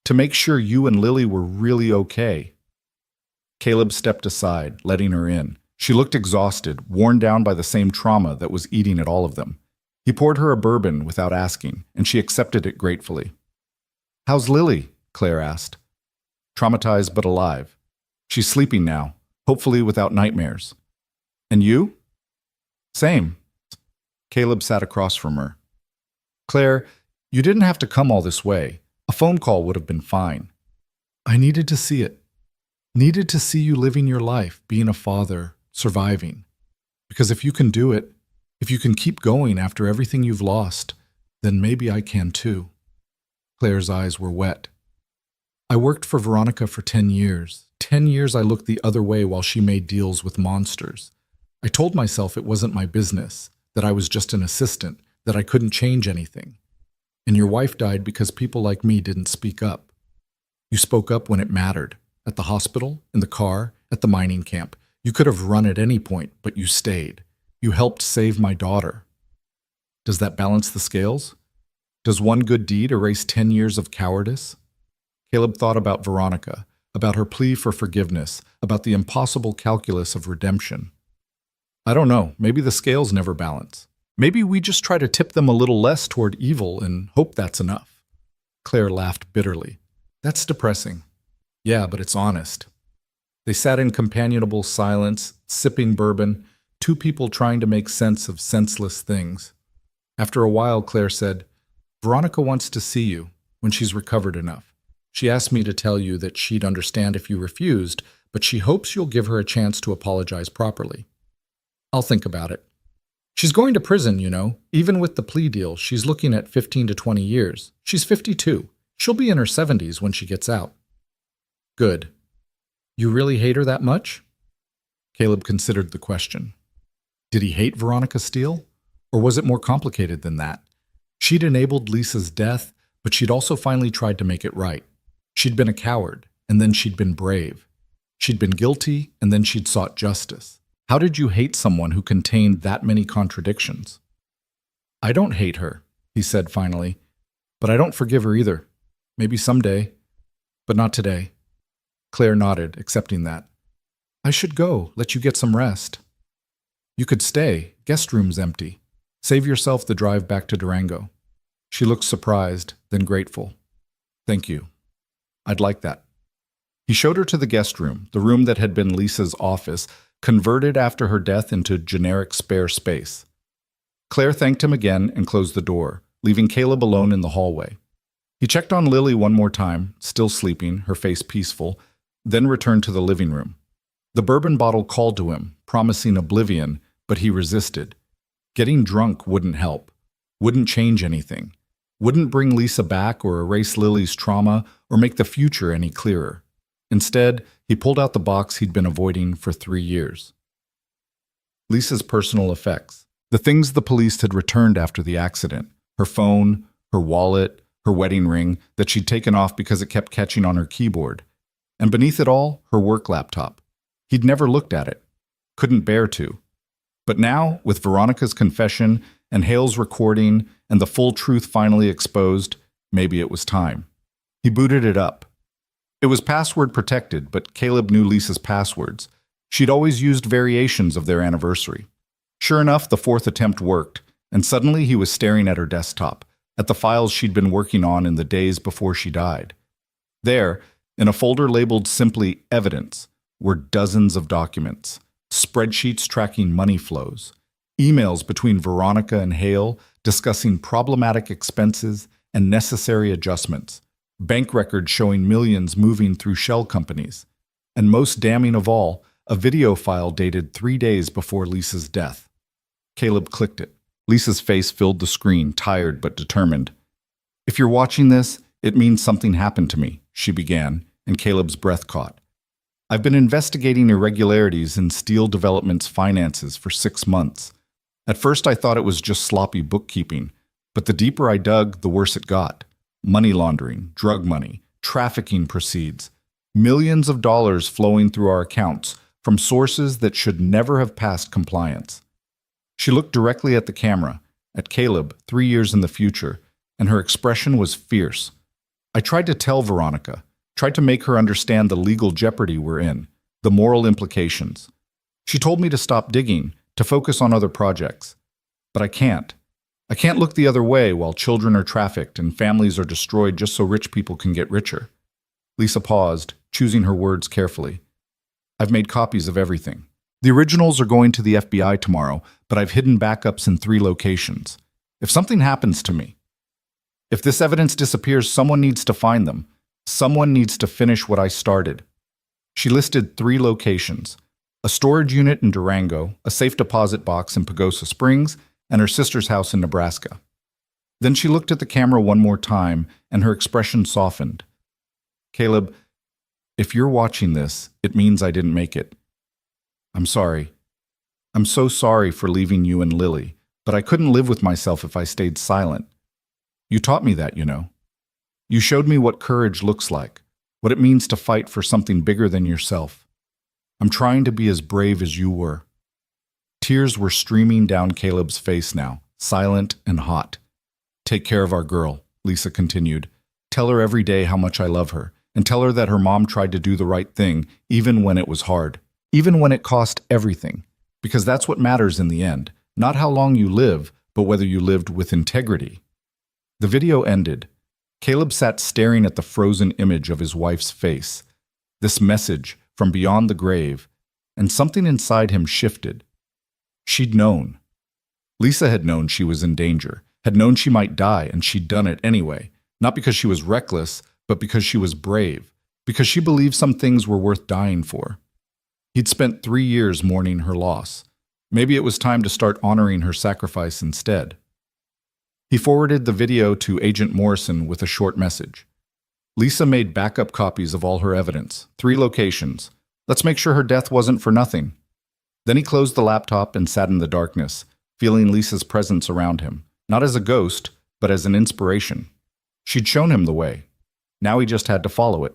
A: to make sure you and Lily were really okay." Caleb stepped aside, letting her in. She looked exhausted, worn down by the same trauma that was eating at all of them. He poured her a bourbon without asking, and she accepted it gratefully. "How's Lily?" Claire asked. "Traumatized but alive. She's sleeping now, hopefully without nightmares. And you?" "Same." Caleb sat across from her. "Claire, you didn't have to come all this way. A phone call would have been fine." "I needed to see it. Needed to see you living your life, being a father, surviving. Because if you can do it, if you can keep going after everything you've lost, then maybe I can too." Claire's eyes were wet. "I worked for Veronica for 10 years. 10 years I looked the other way while she made deals with monsters. I told myself it wasn't my business, that I was just an assistant, that I couldn't change anything. And your wife died because people like me didn't speak up. You spoke up when it mattered, at the hospital, in the car, at the mining camp. You could have run at any point, but you stayed. You helped save my daughter. Does that balance the scales? Does one good deed erase 10 years of cowardice?" Caleb thought about Veronica, about her plea for forgiveness, about the impossible calculus of redemption. "I don't know, maybe the scales never balance. Maybe we just try to tip them a little less toward evil and hope that's enough." Claire laughed bitterly. "That's depressing." "Yeah, but it's honest." They sat in companionable silence, sipping bourbon, two people trying to make sense of senseless things. After a while, Claire said, "Veronica wants to see you when she's recovered enough. She asked me to tell you that she'd understand if you refused, but she hopes you'll give her a chance to apologize properly." "I'll think about it. She's going to prison, you know. Even with the plea deal, she's looking at 15 to 20 years. She's 52. She'll be in her 70s when she gets out." "Good. You really hate her that much?" Caleb considered the question. Did he hate Veronica Steele? Or was it more complicated than that? She'd enabled Lisa's death, but she'd also finally tried to make it right. She'd been a coward, and then she'd been brave. She'd been guilty, and then she'd sought justice. How did you hate someone who contained that many contradictions? "I don't hate her," he said finally, "but I don't forgive her either. Maybe someday, but not today." Claire nodded, accepting that. "I should go, let you get some rest." "You could stay. Guest room's empty. Save yourself the drive back to Durango." She looked surprised, then grateful. "Thank you. I'd like that." He showed her to the guest room, the room that had been Lisa's office, converted after her death into generic spare space. Claire thanked him again and closed the door, leaving Caleb alone in the hallway. He checked on Lily one more time, still sleeping, her face peaceful, then returned to the living room. The bourbon bottle called to him, promising oblivion, but he resisted. Getting drunk wouldn't help, wouldn't change anything, wouldn't bring Lisa back or erase Lily's trauma or make the future any clearer. Instead, he pulled out the box he'd been avoiding for 3 years. Lisa's personal effects, the things the police had returned after the accident, her phone, her wallet, her wedding ring that she'd taken off because it kept catching on her keyboard, and beneath it all, her work laptop. He'd never looked at it, couldn't bear to. But now, with Veronica's confession and Hale's recording and the full truth finally exposed, maybe it was time. He booted it up. It was password protected, but Caleb knew Lisa's passwords. She'd always used variations of their anniversary. Sure enough, the 4th attempt worked, and suddenly he was staring at her desktop, at the files she'd been working on in the days before she died. There, in a folder labeled simply Evidence, were dozens of documents, spreadsheets tracking money flows, emails between Veronica and Hale discussing problematic expenses and necessary adjustments, bank records showing millions moving through shell companies, and most damning of all, a video file dated 3 days before Lisa's death. Caleb clicked it. Lisa's face filled the screen, tired but determined. If you're watching this, it means something happened to me, she began, and Caleb's breath caught. I've been investigating irregularities in Steel Development's finances for 6 months. At first I thought it was just sloppy bookkeeping, but the deeper I dug, the worse it got. Money laundering, drug money, trafficking proceeds, millions of dollars flowing through our accounts from sources that should never have passed compliance. She looked directly at the camera, at Caleb 3 years in the future, and her expression was fierce. I tried to tell Veronica, tried to make her understand the legal jeopardy we're in, the moral implications. She told me to stop digging, to focus on other projects. But I can't. I can't look the other way while children are trafficked and families are destroyed just so rich people can get richer. Lisa paused, choosing her words carefully. I've made copies of everything. The originals are going to the FBI tomorrow, but I've hidden backups in 3 locations. If something happens to me, if this evidence disappears, someone needs to find them. Someone needs to finish what I started. She listed 3 locations: a storage unit in Durango, a safe deposit box in Pagosa Springs, and her sister's house in Nebraska. Then she looked at the camera one more time, and her expression softened. Caleb, if you're watching this, it means I didn't make it. I'm sorry. I'm so sorry for leaving you and Lily, but I couldn't live with myself if I stayed silent. You taught me that, you know. You showed me what courage looks like, what it means to fight for something bigger than yourself. I'm trying to be as brave as you were. Tears were streaming down Caleb's face now, silent and hot. Take care of our girl, Lisa continued. Tell her every day how much I love her, and tell her that her mom tried to do the right thing, even when it was hard, even when it cost everything, because that's what matters in the end, not how long you live, but whether you lived with integrity. The video ended. Caleb sat staring at the frozen image of his wife's face, this message from beyond the grave, and something inside him shifted. She'd known. Lisa had known she was in danger, had known she might die, and she'd done it anyway, not because she was reckless, but because she was brave, because she believed some things were worth dying for. He'd spent 3 years mourning her loss. Maybe it was time to start honoring her sacrifice instead. He forwarded the video to Agent Morrison with a short message. Lisa made backup copies of all her evidence, 3 locations. Let's make sure her death wasn't for nothing. Then he closed the laptop and sat in the darkness, feeling Lisa's presence around him, not as a ghost, but as an inspiration. She'd shown him the way. Now he just had to follow it.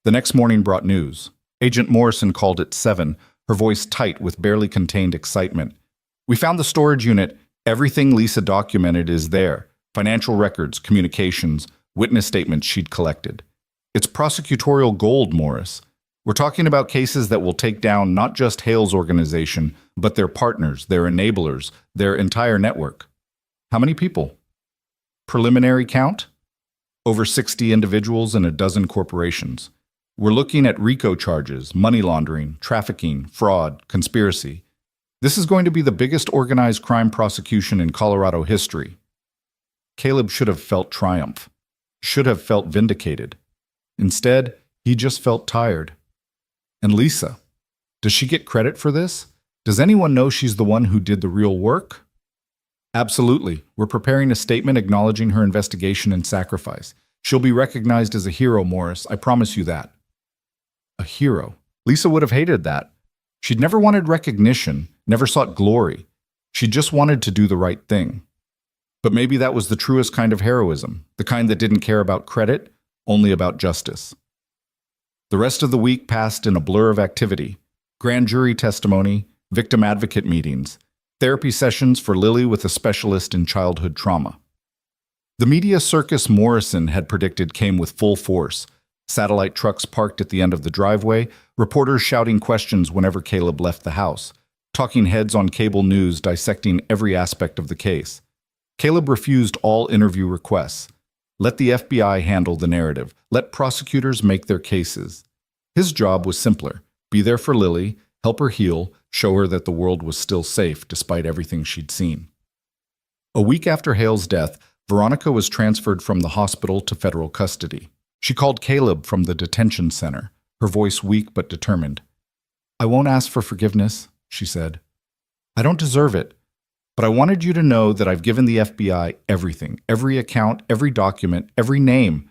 A: The next morning brought news. Agent Morrison called at 7, her voice tight with barely contained excitement. We found the storage unit. Everything Lisa documented is there. Financial records, communications, witness statements she'd collected. It's prosecutorial gold, Morris. We're talking about cases that will take down not just Hale's organization, but their partners, their enablers, their entire network. How many people? Preliminary count? Over 60 individuals and a dozen corporations. We're looking at RICO charges, money laundering, trafficking, fraud, conspiracy. This is going to be the biggest organized crime prosecution in Colorado history. Caleb should have felt triumph, should have felt vindicated. Instead, he just felt tired. And Lisa, does she get credit for this? Does anyone know she's the one who did the real work? Absolutely. We're preparing a statement acknowledging her investigation and sacrifice. She'll be recognized as a hero, Morris. I promise you that. A hero. Lisa would have hated that. She'd never wanted recognition, never sought glory. She just wanted to do the right thing. But maybe that was the truest kind of heroism, the kind that didn't care about credit, only about justice. The rest of the week passed in a blur of activity: grand jury testimony, victim advocate meetings, therapy sessions for Lily with a specialist in childhood trauma. The media circus Morrison had predicted came with full force. Satellite trucks parked at the end of the driveway, reporters shouting questions whenever Caleb left the house, talking heads on cable news dissecting every aspect of the case. Caleb refused all interview requests. Let the FBI handle the narrative. Let prosecutors make their cases. His job was simpler: be there for Lily, help her heal, show her that the world was still safe despite everything she'd seen. A week after Hale's death, Veronica was transferred from the hospital to federal custody. She called Caleb from the detention center, her voice weak but determined. I won't ask for forgiveness, she said. I don't deserve it. But I wanted you to know that I've given the FBI everything, every account, every document, every name.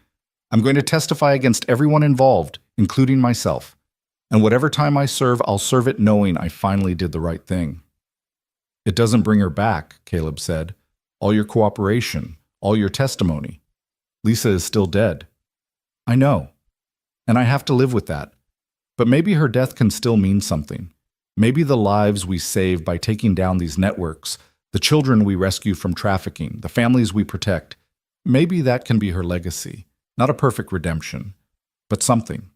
A: I'm going to testify against everyone involved, including myself. And whatever time I serve, I'll serve it knowing I finally did the right thing." "It doesn't bring her back," Caleb said. "All your cooperation, all your testimony. Lisa is still dead." "I know. And I have to live with that. But maybe her death can still mean something. Maybe the lives we save by taking down these networks, the children we rescue from trafficking, the families we protect, maybe that can be her legacy. Not a perfect redemption, but something."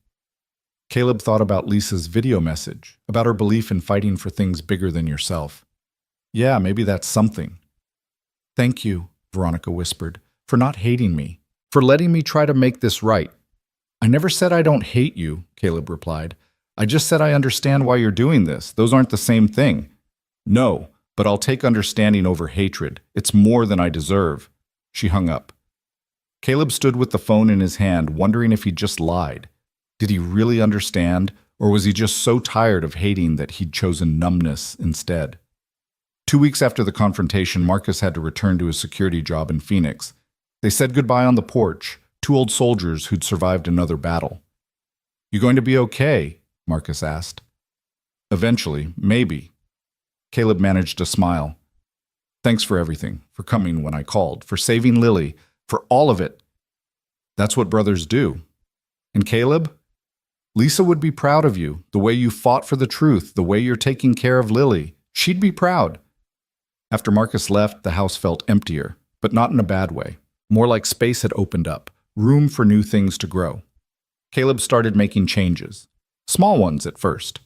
A: Caleb thought about Lisa's video message, about her belief in fighting for things bigger than yourself. Yeah, maybe that's something. "Thank you," Veronica whispered, "for not hating me, for letting me try to make this right." "I never said I don't hate you," Caleb replied. "I just said I understand why you're doing this. Those aren't the same thing." "No, but I'll take understanding over hatred. It's more than I deserve." She hung up. Caleb stood with the phone in his hand, wondering if he'd just lied. Did he really understand, or was he just so tired of hating that he'd chosen numbness instead? 2 weeks after the confrontation, Marcus had to return to his security job in Phoenix. They said goodbye on the porch, two old soldiers who'd survived another battle. "You going to be okay?" Marcus asked. "Eventually, maybe." Caleb managed to smile. "Thanks for everything, for coming when I called, for saving Lily, for all of it. That's what brothers do. And Caleb, Lisa would be proud of you, the way you fought for the truth, the way you're taking care of Lily. She'd be proud." After Marcus left, the house felt emptier, but not in a bad way. More like space had opened up, room for new things to grow. Caleb started making changes. Small ones at first.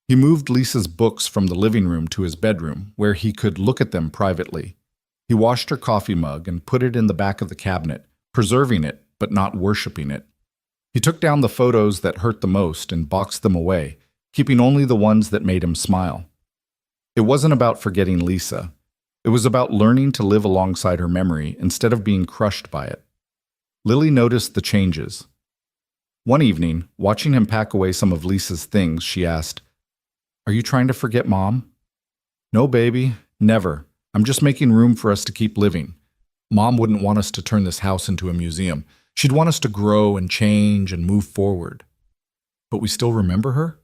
A: He moved Lisa's books from the living room to his bedroom, where he could look at them privately. He washed her coffee mug and put it in the back of the cabinet, preserving it, but not worshiping it. He took down the photos that hurt the most and boxed them away, keeping only the ones that made him smile. It wasn't about forgetting Lisa. It was about learning to live alongside her memory instead of being crushed by it. Lily noticed the changes. One evening, watching him pack away some of Lisa's things, she asked, "Are you trying to forget Mom?" "No, baby, never. I'm just making room for us to keep living. Mom wouldn't want us to turn this house into a museum. She'd want us to grow and change and move forward." "But we still remember her?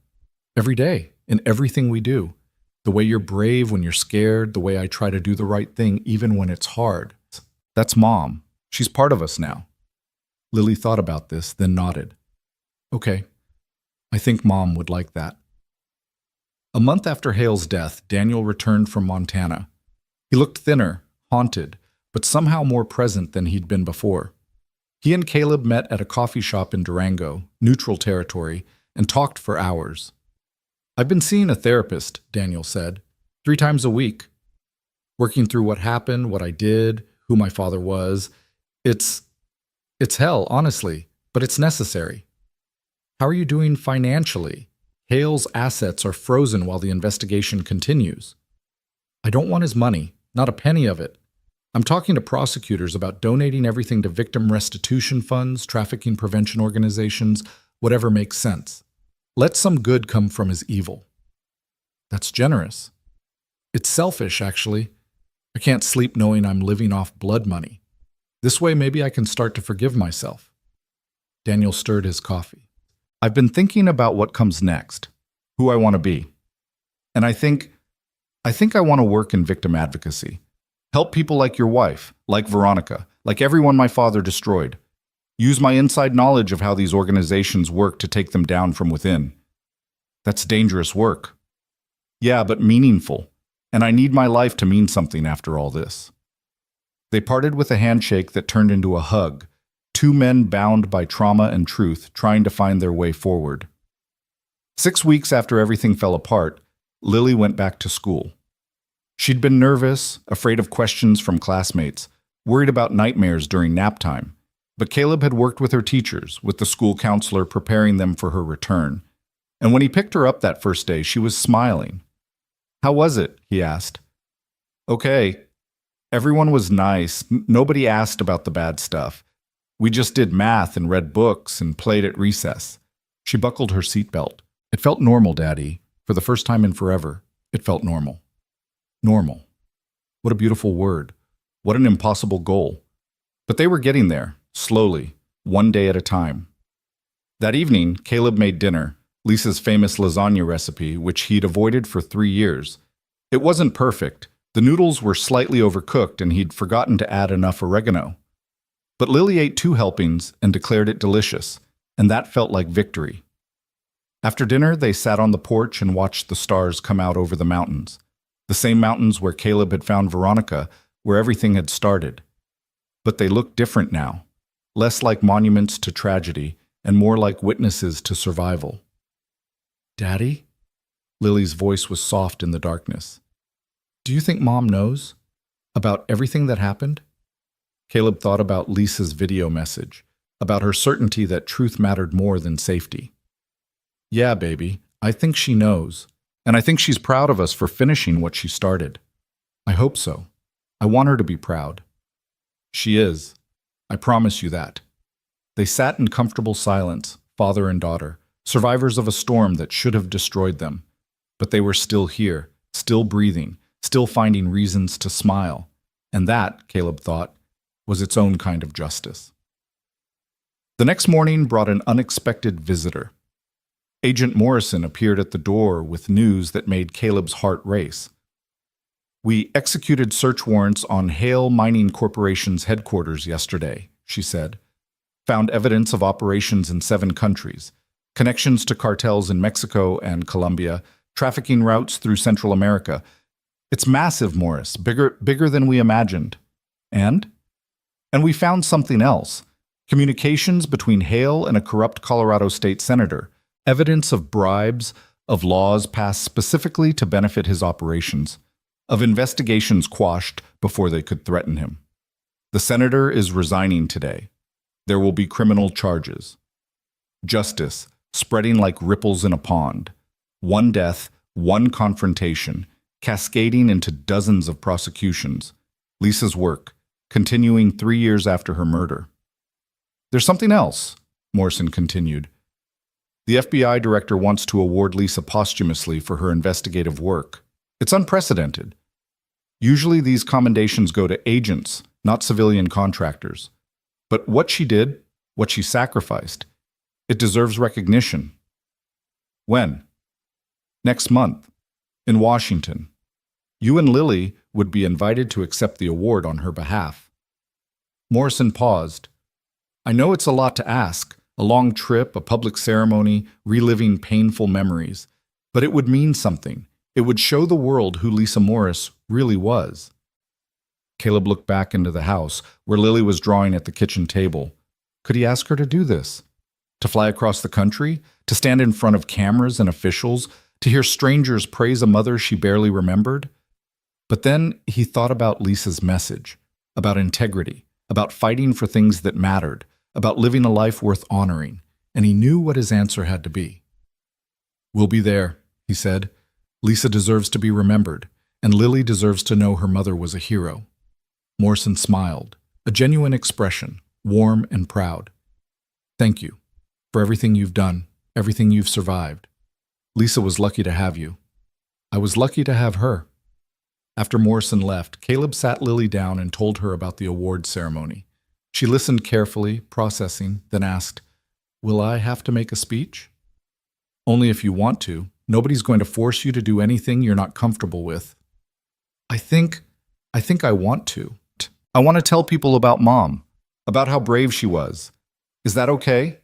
A: Every day, in everything we do. The way you're brave when you're scared, the way I try to do the right thing even when it's hard. That's Mom. She's part of us now." Lily thought about this, then nodded. "Okay, I think Mom would like that." A month after Hale's death, Daniel returned from Montana. He looked thinner, haunted, but somehow more present than he'd been before. He and Caleb met at a coffee shop in Durango, neutral territory, and talked for hours. "I've been seeing a therapist," Daniel said, 3 times a week. "Working through what happened, what I did, who my father was. It's hell, honestly, but it's necessary." "How are you doing financially? Hale's assets are frozen while the investigation continues." "I don't want his money, not a penny of it. I'm talking to prosecutors about donating everything to victim restitution funds, trafficking prevention organizations, whatever makes sense. Let some good come from his evil." "That's generous." "It's selfish, actually. I can't sleep knowing I'm living off blood money. This way maybe I can start to forgive myself." Daniel stirred his coffee. "I've been thinking about what comes next, who I want to be. And I think I want to work in victim advocacy. Help people like your wife, like Veronica, like everyone my father destroyed. Use my inside knowledge of how these organizations work to take them down from within. That's dangerous work. Yeah, but meaningful. And I need my life to mean something after all this." They parted with a handshake that turned into a hug, 2 men bound by trauma and truth trying to find their way forward. 6 weeks after everything fell apart, Lily went back to school. She'd been nervous, afraid of questions from classmates, worried about nightmares during nap time. But Caleb had worked with her teachers, with the school counselor preparing them for her return. And when he picked her up that first day, she was smiling. "How was it?" he asked. "Okay. Everyone was nice. Nobody asked about the bad stuff. We just did math and read books and played at recess." She buckled her seatbelt. "It felt normal, Daddy. For the first time in forever, it felt normal." Normal. What a beautiful word. What an impossible goal. But they were getting there, slowly, one day at a time. That evening, Caleb made dinner, Lisa's famous lasagna recipe, which he'd avoided for 3 years. It wasn't perfect. The noodles were slightly overcooked and he'd forgotten to add enough oregano. But Lily ate 2 helpings and declared it delicious, and that felt like victory. After dinner, they sat on the porch and watched the stars come out over the mountains. The same mountains where Caleb had found Veronica, where everything had started. But they looked different now, less like monuments to tragedy and more like witnesses to survival. "Daddy?" Lily's voice was soft in the darkness. "Do you think Mom knows? About everything that happened?" Caleb thought about Lisa's video message, about her certainty that truth mattered more than safety. "Yeah, baby, I think she knows, and I think she's proud of us for finishing what she started. I hope so. I want her to be proud." "She is. I promise you that." They sat in comfortable silence, father and daughter, survivors of a storm that should have destroyed them. But they were still here, still breathing, still finding reasons to smile. And that, Caleb thought, was its own kind of justice. The next morning brought an unexpected visitor. Agent Morrison appeared at the door with news that made Caleb's heart race. "We executed search warrants on Hale Mining Corporation's headquarters yesterday," she said. "Found evidence of operations in 7 countries, connections to cartels in Mexico and Colombia, trafficking routes through Central America. It's massive, Morris, bigger than we imagined. And we found something else. Communications between Hale and a corrupt Colorado state senator, evidence of bribes, of laws passed specifically to benefit his operations, of investigations quashed before they could threaten him. The senator is resigning today. There will be criminal charges. Justice, spreading like ripples in a pond. 1 death, 1 confrontation, cascading into dozens of prosecutions. Lisa's work, continuing 3 years after her murder. There's something else," Morrison continued. "The FBI director wants to award Lisa posthumously for her investigative work. It's unprecedented. Usually these commendations go to agents, not civilian contractors. But what she did, what she sacrificed, it deserves recognition." "When?" "Next month, in Washington. You and Lily would be invited to accept the award on her behalf." Morrison paused. "I know it's a lot to ask, a long trip, a public ceremony, reliving painful memories, but it would mean something. It would show the world who Lisa Morris really was." Caleb looked back into the house, where Lily was drawing at the kitchen table. Could he ask her to do this? To fly across the country? To stand in front of cameras and officials? To hear strangers praise a mother she barely remembered? But then he thought about Lisa's message, about integrity, about fighting for things that mattered, about living a life worth honoring, and he knew what his answer had to be. "We'll be there," he said. "Lisa deserves to be remembered, and Lily deserves to know her mother was a hero." Morrison smiled, a genuine expression, warm and proud. "Thank you for everything you've done, everything you've survived. Lisa was lucky to have you. I was lucky to have her." After Morrison left, Caleb sat Lily down and told her about the award ceremony. She listened carefully, processing, then asked, "Will I have to make a speech?" "Only if you want to. Nobody's going to force you to do anything you're not comfortable with." I think I want to. I want to tell people about Mom, about how brave she was. Is that okay?"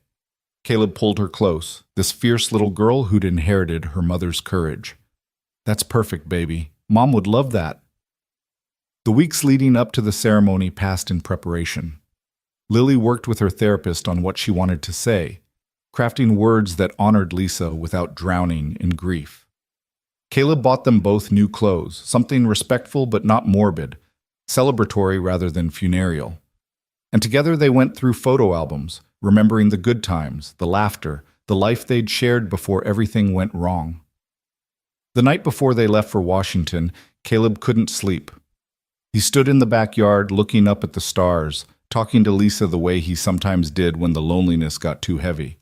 A: Caleb pulled her close, this fierce little girl who'd inherited her mother's courage. "That's perfect, baby. Mom would love that." The weeks leading up to the ceremony passed in preparation. Lily worked with her therapist on what she wanted to say, crafting words that honored Lisa without drowning in grief. Caleb bought them both new clothes, something respectful but not morbid, celebratory rather than funereal. And together they went through photo albums, remembering the good times, the laughter, the life they'd shared before everything went wrong. The night before they left for Washington, Caleb couldn't sleep. He stood in the backyard looking up at the stars, talking to Lisa the way he sometimes did when the loneliness got too heavy.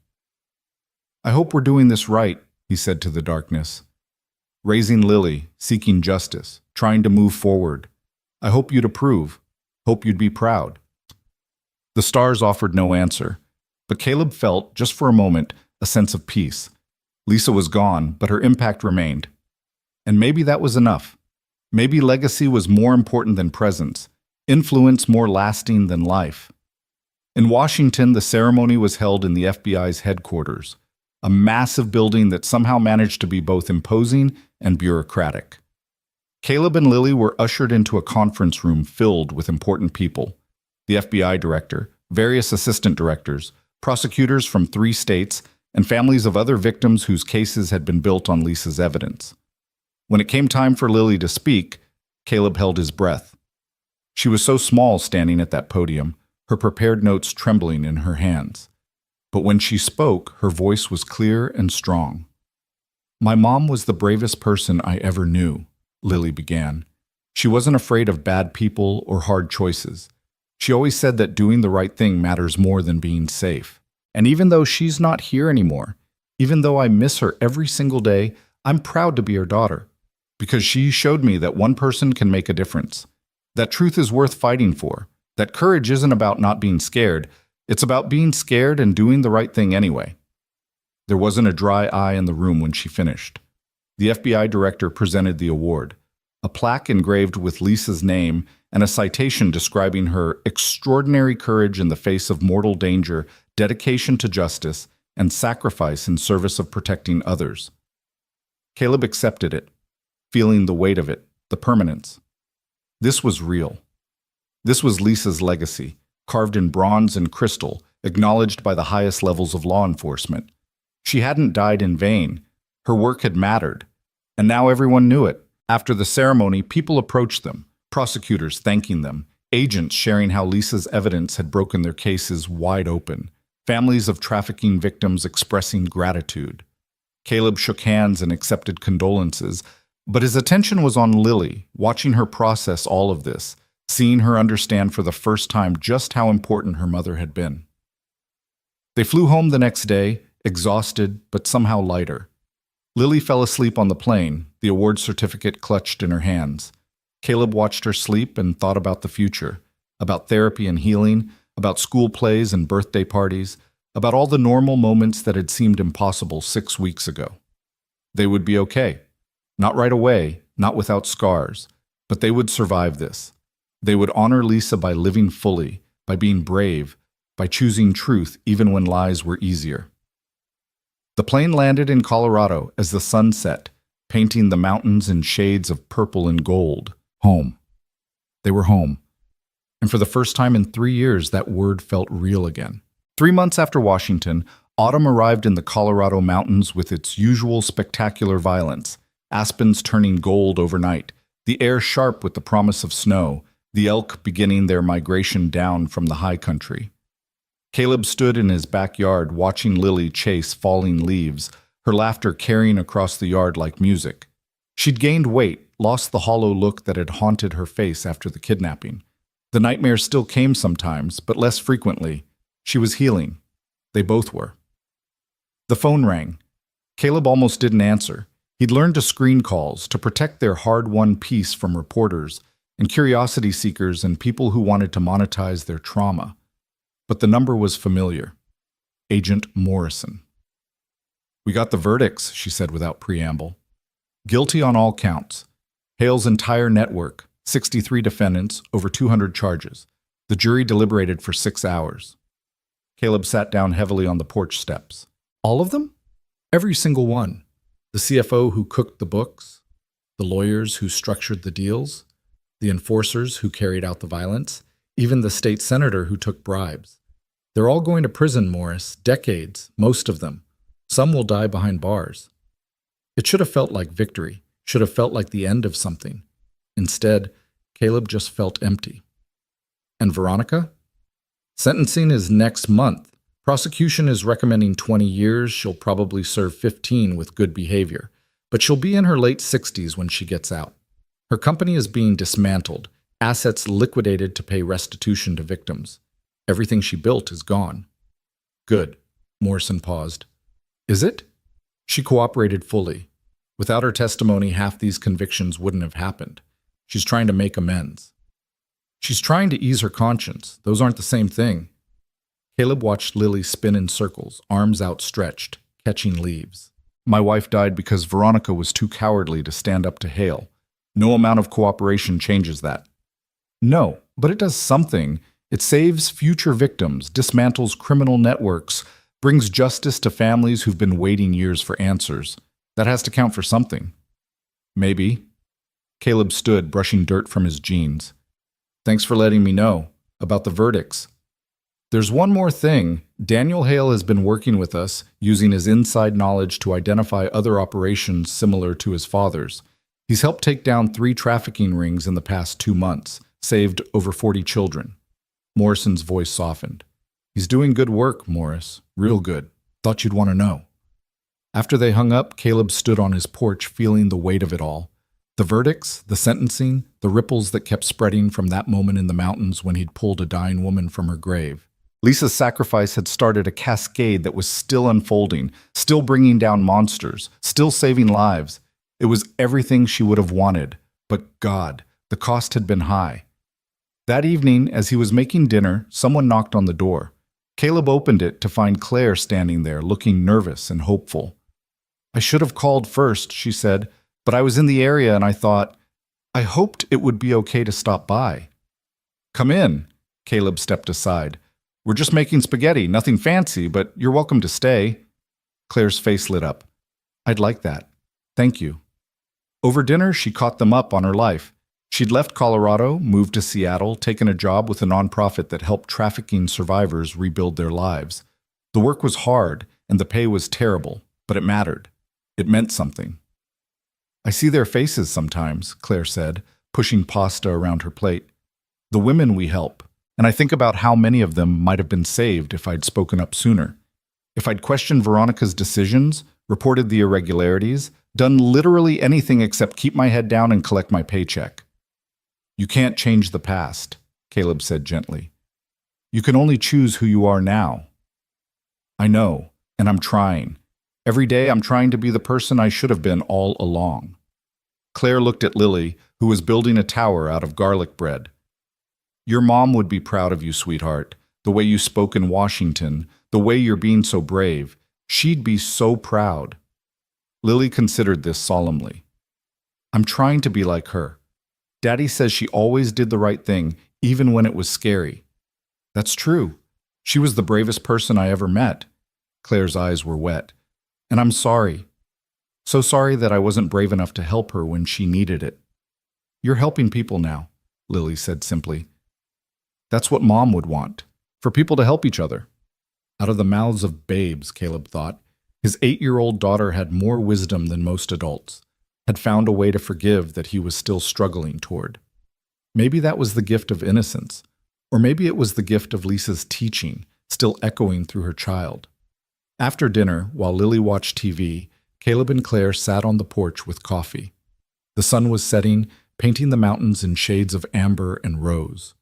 A: "I hope we're doing this right," he said to the darkness. "Raising Lily, seeking justice, trying to move forward. I hope you'd approve. Hope you'd be proud." The stars offered no answer, but Caleb felt, just for a moment, a sense of peace. Lisa was gone, but her impact remained. And maybe that was enough. Maybe legacy was more important than presence, influence more lasting than life. In Washington, the ceremony was held in the FBI's headquarters, a massive building that somehow managed to be both imposing and bureaucratic. Caleb and Lily were ushered into a conference room filled with important people: the FBI director, various assistant directors, prosecutors from 3 states, and families of other victims whose cases had been built on Lisa's evidence. When it came time for Lily to speak, Caleb held his breath. She was so small standing at that podium, her prepared notes trembling in her hands. But when she spoke, her voice was clear and strong. "My mom was the bravest person I ever knew," Lily began. "She wasn't afraid of bad people or hard choices. She always said that doing the right thing matters more than being safe. And even though she's not here anymore, even though I miss her every single day, I'm proud to be her daughter. Because she showed me that one person can make a difference. That truth is worth fighting for. That courage isn't about not being scared. It's about being scared and doing the right thing anyway." There wasn't a dry eye in the room when she finished. The FBI director presented the award, a plaque engraved with Lisa's name and a citation describing her extraordinary courage in the face of mortal danger, dedication to justice, and sacrifice in service of protecting others. Caleb accepted it, feeling the weight of it, the permanence. This was real. This was Lisa's legacy, carved in bronze and crystal, acknowledged by the highest levels of law enforcement. She hadn't died in vain. Her work had mattered. And now everyone knew it. After the ceremony, people approached them, prosecutors thanking them, agents sharing how Lisa's evidence had broken their cases wide open, families of trafficking victims expressing gratitude. Caleb shook hands and accepted condolences, but his attention was on Lily, watching her process all of this, seeing her understand for the first time just how important her mother had been. They flew home the next day, exhausted but somehow lighter. Lily fell asleep on the plane, the award certificate clutched in her hands. Caleb watched her sleep and thought about the future, about therapy and healing, about school plays and birthday parties, about all the normal moments that had seemed impossible 6 weeks ago. They would be okay. Not right away, not without scars, but they would survive this. They would honor Lisa by living fully, by being brave, by choosing truth even when lies were easier. The plane landed in Colorado as the sun set, painting the mountains in shades of purple and gold. Home. They were home. And for the first time in 3 years, that word felt real again. 3 months after Washington, autumn arrived in the Colorado mountains with its usual spectacular violence. Aspens turning gold overnight, the air sharp with the promise of snow, the elk beginning their migration down from the high country. Caleb stood in his backyard watching Lily chase falling leaves, her laughter carrying across the yard like music. She'd gained weight, lost the hollow look that had haunted her face after the kidnapping. The nightmares still came sometimes, but less frequently. She was healing. They both were. The phone rang. Caleb almost didn't answer. He'd learned to screen calls to protect their hard-won peace from reporters and curiosity seekers and people who wanted to monetize their trauma. But the number was familiar. Agent Morrison. "We got the verdicts," she said without preamble. "Guilty on all counts. Hale's entire network, 63 defendants, over 200 charges. The jury deliberated for 6 hours. Caleb sat down heavily on the porch steps. All of them? Every single one. The CFO who cooked the books, the lawyers who structured the deals, the enforcers who carried out the violence, even the state senator who took bribes. They're all going to prison, Morris, decades, most of them. Some will die behind bars. It should have felt like victory, should have felt like the end of something. Instead, Caleb just felt empty. And Veronica? Sentencing is next month. Prosecution is recommending 20 years. She'll probably serve 15 with good behavior. But she'll be in her late 60s when she gets out. Her company is being dismantled, assets liquidated to pay restitution to victims. Everything she built is gone. Good. Morrison paused. Is it? She cooperated fully. Without her testimony, half these convictions wouldn't have happened. She's trying to make amends.
B: She's trying to ease her conscience. Those aren't the same thing. Caleb watched Lily spin in circles, arms outstretched, catching leaves.
A: My wife died because Veronica was too cowardly to stand up to Hale. No amount of cooperation changes that. No, but it does something. It saves future victims, dismantles criminal networks, brings justice to families who've been waiting years for answers. That has to count for something. Maybe. Caleb stood, brushing dirt from his jeans. Thanks for letting me know about the verdicts. There's one more thing. Daniel Hale has been working with us, using his inside knowledge to identify other operations similar to his father's. He's helped take down 3 trafficking rings in the past 2 months, saved over 40 children. Morrison's voice softened. He's doing good work, Morris. Real good. Thought you'd want to know. After they hung up, Caleb stood on his porch feeling the weight of it all. The verdicts, the sentencing, the ripples that kept spreading from that moment in the mountains when he'd pulled a dying woman from her grave. Lisa's sacrifice had started a cascade that was still unfolding, still bringing down monsters, still saving lives. It was everything she would have wanted. But God, the cost had been high. That evening, as he was making dinner, someone knocked on the door. Caleb opened it to find Claire standing there, looking nervous and hopeful. I should have called first, she said, but I was in the area and I thought, I hoped it would be okay to stop by. Come in, Caleb stepped aside. We're just making spaghetti, nothing fancy, but you're welcome to stay. Claire's face lit up. I'd like that. Thank you. Over dinner, she caught them up on her life. She'd left Colorado, moved to Seattle, taken a job with a nonprofit that helped trafficking survivors rebuild their lives. The work was hard, and the pay was terrible, but it mattered. It meant something. I see their faces sometimes, Claire said, pushing pasta around her plate. The women we help. And I think about how many of them might have been saved if I'd spoken up sooner. If I'd questioned Veronica's decisions, reported the irregularities, done literally anything except keep my head down and collect my paycheck. You can't change the past, Caleb said gently. You can only choose who you are now. I know, and I'm trying. Every day I'm trying to be the person I should have been all along. Claire looked at Lily, who was building a tower out of garlic bread. Your mom would be proud of you, sweetheart. The way you spoke in Washington, the way you're being so brave. She'd be so proud. Lily considered this solemnly. I'm trying to be like her. Daddy says she always did the right thing, even when it was scary. That's true. She was the bravest person I ever met. Claire's eyes were wet. And I'm sorry. So sorry that I wasn't brave enough to help her when she needed it. You're helping people now, Lily said simply. That's what Mom would want, for people to help each other. Out of the mouths of babes, Caleb thought. His 8-year-old daughter had more wisdom than most adults, had found a way to forgive that he was still struggling toward. Maybe that was the gift of innocence, or maybe it was the gift of Lisa's teaching, still echoing through her child. After dinner, while Lily watched TV, Caleb and Claire sat on the porch with coffee. The sun was setting, painting the mountains in shades of amber and rose.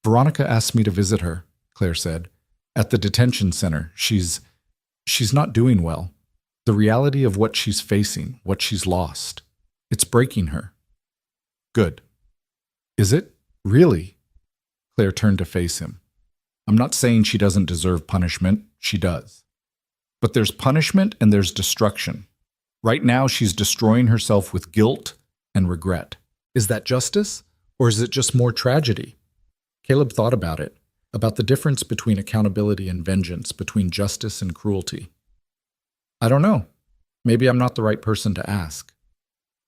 A: Veronica asked me to visit her, Claire said. At the detention center, she's not doing well. The reality of what she's facing, what she's lost. It's breaking her. Good. Is it? Really? Claire turned to face him. I'm not saying she doesn't deserve punishment. She does. But there's punishment and there's destruction. Right now, she's destroying herself with guilt and regret. Is that justice? Or is it just more tragedy? Caleb thought about it, about the difference between accountability and vengeance, between justice and cruelty. I don't know. Maybe I'm not the right person to ask.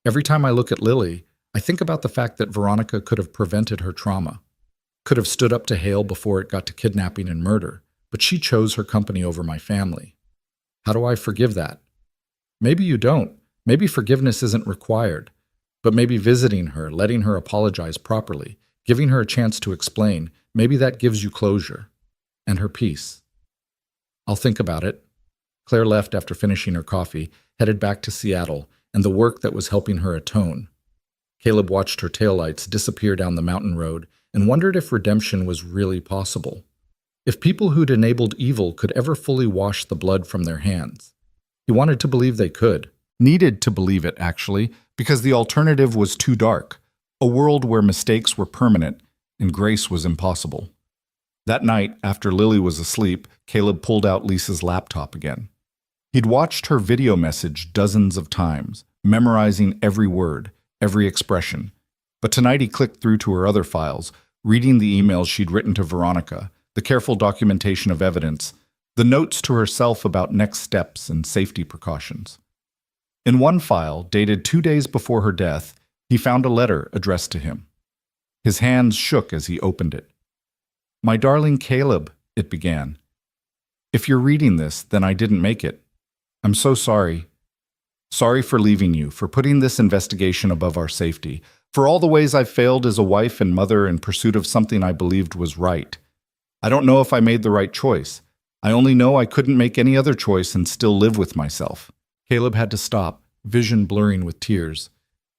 A: Every time I look at Lily, I think about the fact that Veronica could have prevented her trauma, could have stood up to Hale before it got to kidnapping and murder, but she chose her company over my family. How do I forgive that? Maybe you don't. Maybe forgiveness isn't required, but maybe visiting her, letting her apologize properly, giving her a chance to explain, maybe that gives you closure and her peace. I'll think about it. Claire left after finishing her coffee, headed back to Seattle and the work that was helping her atone. Caleb watched her taillights disappear down the mountain road and wondered if redemption was really possible. If people who'd enabled evil could ever fully wash the blood from their hands. He wanted to believe they could. Needed to believe it, actually, because the alternative was too dark. A world where mistakes were permanent, and grace was impossible. That night, after Lily was asleep, Caleb pulled out Lisa's laptop again. He'd watched her video message dozens of times, memorizing every word, every expression. But tonight he clicked through to her other files, reading the emails she'd written to Veronica, the careful documentation of evidence, the notes to herself about next steps and safety precautions. In one file, dated 2 days before her death, he found a letter addressed to him. His hands shook as he opened it. "My darling Caleb," it began. "If you're reading this, then I didn't make it. I'm so sorry. Sorry for leaving you, for putting this investigation above our safety, for all the ways I've failed as a wife and mother in pursuit of something I believed was right. I don't know if I made the right choice. I only know I couldn't make any other choice and still live with myself." Caleb had to stop, vision blurring with tears.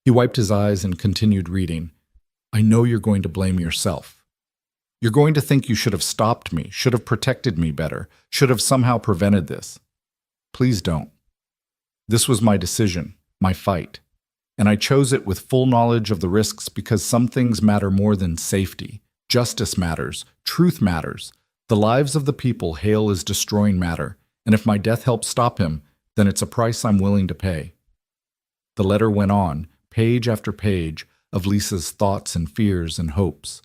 A: He wiped his eyes and continued reading. "I know you're going to blame yourself. You're going to think you should have stopped me, should have protected me better, should have somehow prevented this. Please don't. This was my decision, my fight, and I chose it with full knowledge of the risks because some things matter more than safety. Justice matters, truth matters. The lives of the people Hale is destroying matter, and if my death helps stop him, then it's a price I'm willing to pay." The letter went on, page after page, of Lisa's thoughts and fears and hopes.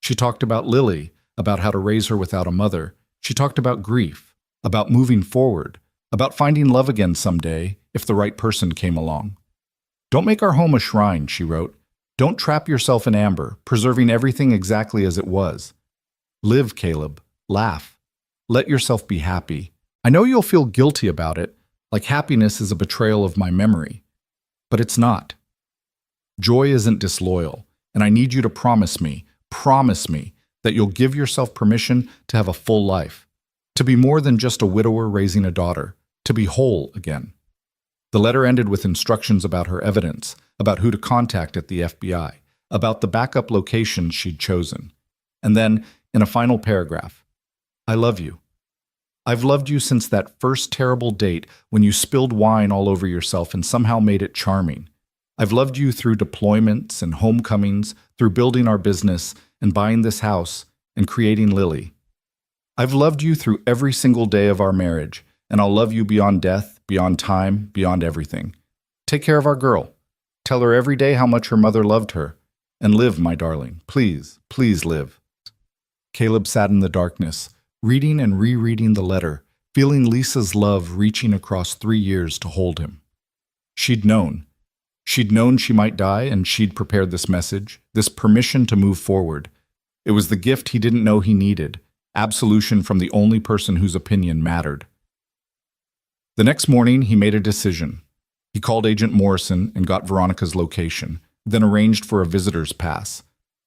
A: She talked about Lily, about how to raise her without a mother. She talked about grief, about moving forward, about finding love again someday if the right person came along. "Don't make our home a shrine," she wrote. "Don't trap yourself in amber, preserving everything exactly as it was. Live, Caleb. Laugh. Let yourself be happy. I know you'll feel guilty about it, like happiness is a betrayal of my memory. But it's not. Joy isn't disloyal, and I need you to promise me that you'll give yourself permission to have a full life, to be more than just a widower raising a daughter, to be whole again." The letter ended with instructions about her evidence, about who to contact at the FBI, about the backup locations she'd chosen. And then, in a final paragraph, "I love you. I've loved you since that first terrible date when you spilled wine all over yourself and somehow made it charming. I've loved you through deployments and homecomings, through building our business and buying this house and creating Lily. I've loved you through every single day of our marriage, and I'll love you beyond death, beyond time, beyond everything. Take care of our girl. Tell her every day how much her mother loved her. And live, my darling. Please, please live." Caleb sat in the darkness, reading and rereading the letter, feeling Lisa's love reaching across 3 years to hold him. She'd known. She'd known she might die, and she'd prepared this message, this permission to move forward. It was the gift he didn't know he needed, absolution from the only person whose opinion mattered. The next morning, he made a decision. He called Agent Morrison and got Veronica's location, then arranged for a visitor's pass.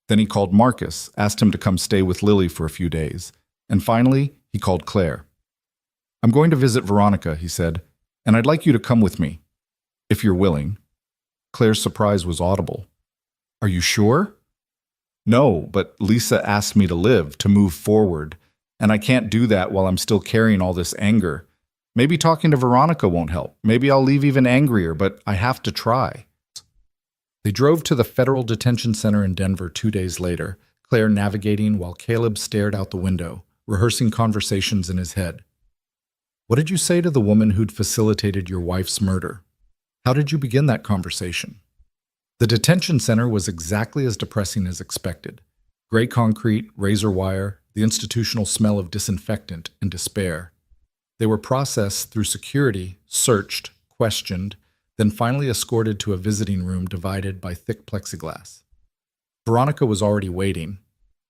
A: Then he called Marcus, asked him to come stay with Lily for a few days. And finally, he called Claire. "I'm going to visit Veronica," he said, "and I'd like you to come with me, if you're willing." Claire's surprise was audible. "Are you sure?" "No, but Lisa asked me to live, to move forward, and I can't do that while I'm still carrying all this anger. Maybe talking to Veronica won't help. Maybe I'll leave even angrier, but I have to try." They drove to the Federal Detention Center in Denver 2 days later, Claire navigating while Caleb stared out the window, rehearsing conversations in his head. "What did you say to the woman who'd facilitated your wife's murder? How did you begin that conversation?" The detention center was exactly as depressing as expected. Gray concrete, razor wire, the institutional smell of disinfectant and despair. They were processed through security, searched, questioned, then finally escorted to a visiting room divided by thick plexiglass. Veronica was already waiting.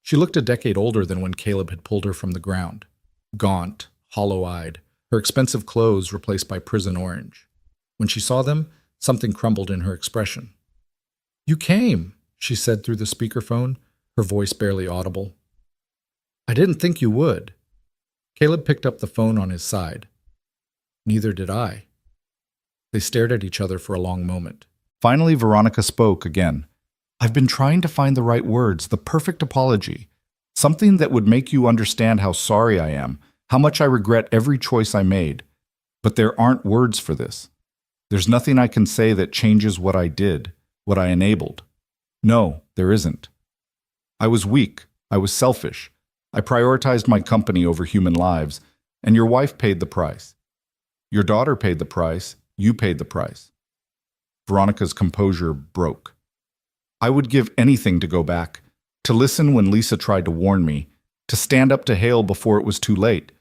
A: She looked a decade older than when Caleb had pulled her from the ground. Gaunt, hollow-eyed, her expensive clothes replaced by prison orange. When she saw them, something crumbled in her expression. "You came," she said through the speakerphone, her voice barely audible. "I didn't think you would." Caleb picked up the phone on his side. "Neither did I." They stared at each other for a long moment. Finally, Veronica spoke again. "I've been trying to find the right words, the perfect apology. Something that would make you understand how sorry I am, how much I regret every choice I made. But there aren't words for this. There's nothing I can say that changes what I did, what I enabled. No, there isn't." I was weak. I was selfish. I prioritized my company over human lives, and your wife paid the price. Your daughter paid the price. You paid the price. Veronica's composure broke. I would give anything to go back, to listen when Lisa tried to warn me, to stand up to Hale before it was too late.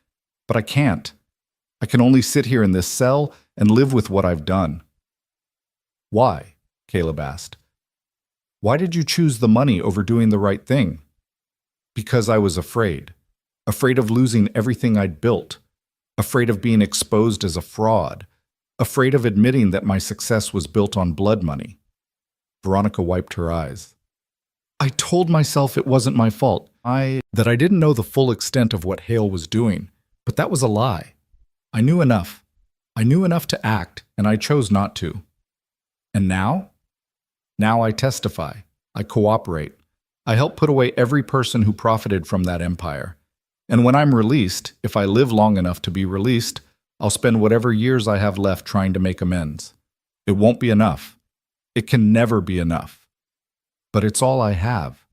A: But I can't. I can only sit here in this cell and live with what I've done. Why? Caleb asked. Why did you choose the money over doing the right thing? Because I was afraid. Afraid of losing everything I'd built. Afraid of being exposed as a fraud. Afraid of admitting that my success was built on blood money. Veronica wiped her eyes. I told myself it wasn't my fault. That I didn't know the full extent of what Hale was doing, but that was a lie. I knew enough. I knew enough to act, and I chose not to. And now? Now I testify. I cooperate. I help put away every person who profited from that empire. And when I'm released, if I live long enough to be released, I'll spend whatever years I have left trying to make amends. It won't be enough. It can never be enough. But it's all I have.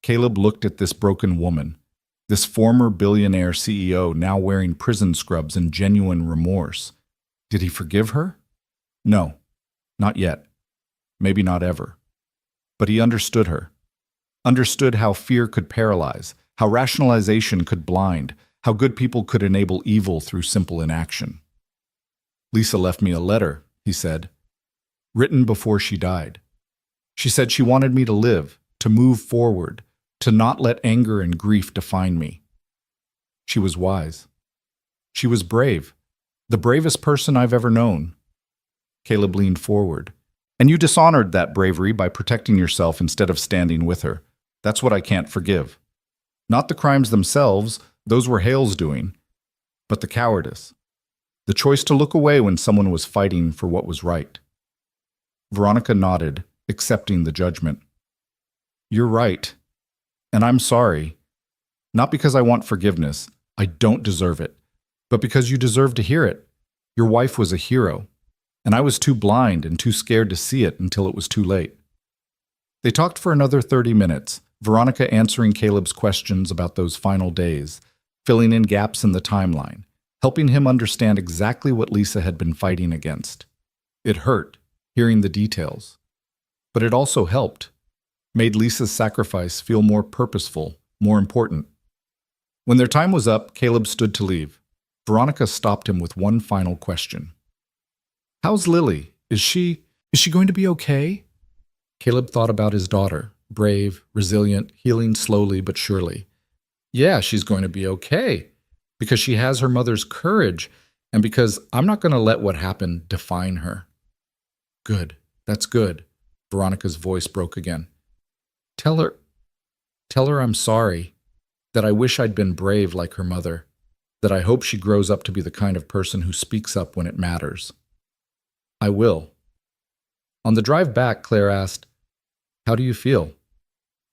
A: Caleb looked at this broken woman, this former billionaire CEO now wearing prison scrubs and genuine remorse. Did he forgive her? No, not yet. Maybe not ever. But he understood her. Understood how fear could paralyze, how rationalization could blind, how good people could enable evil through simple inaction. Lisa left me a letter, he said, written before she died. She said she wanted me to live, to move forward, to not let anger and grief define me. She was wise. She was brave, the bravest person I've ever known. Caleb leaned forward. And you dishonored that bravery by protecting yourself instead of standing with her. That's what I can't forgive. Not the crimes themselves, those were Hale's doing, but the cowardice. The choice to look away when someone was fighting for what was right. Veronica nodded, accepting the judgment. You're right. And I'm sorry. Not because I want forgiveness. I don't deserve it. But because you deserve to hear it. Your wife was a hero. And I was too blind and too scared to see it until it was too late. They talked for another 30 minutes, Veronica answering Caleb's questions about those final days, filling in gaps in the timeline, helping him understand exactly what Lisa had been fighting against. It hurt, hearing the details. But it also helped, made Lisa's sacrifice feel more purposeful, more important. When their time was up, Caleb stood to leave. Veronica stopped him with one final question. How's Lily? Is she going to be okay? Caleb thought about his daughter, brave, resilient, healing slowly but surely. Yeah, she's going to be okay, because she has her mother's courage, and because I'm not going to let what happened define her. Good, that's good. Veronica's voice broke again. Tell her I'm sorry, that I wish I'd been brave like her mother, that I hope she grows up to be the kind of person who speaks up when it matters. I will. On the drive back, Claire asked, How do you feel?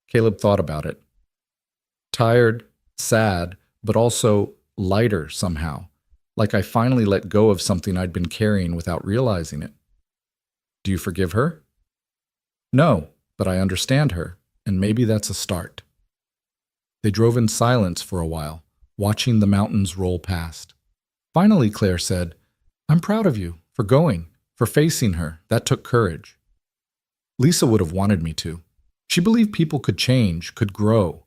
A: Caleb thought about it. Tired, sad, but also lighter somehow, like I finally let go of something I'd been carrying without realizing it. Do you forgive her? No, but I understand her, and maybe that's a start. They drove in silence for a while, watching the mountains roll past. Finally, Claire said, I'm proud of you for going. For facing her, that took courage. Lisa would have wanted me to. She believed people could change, could grow,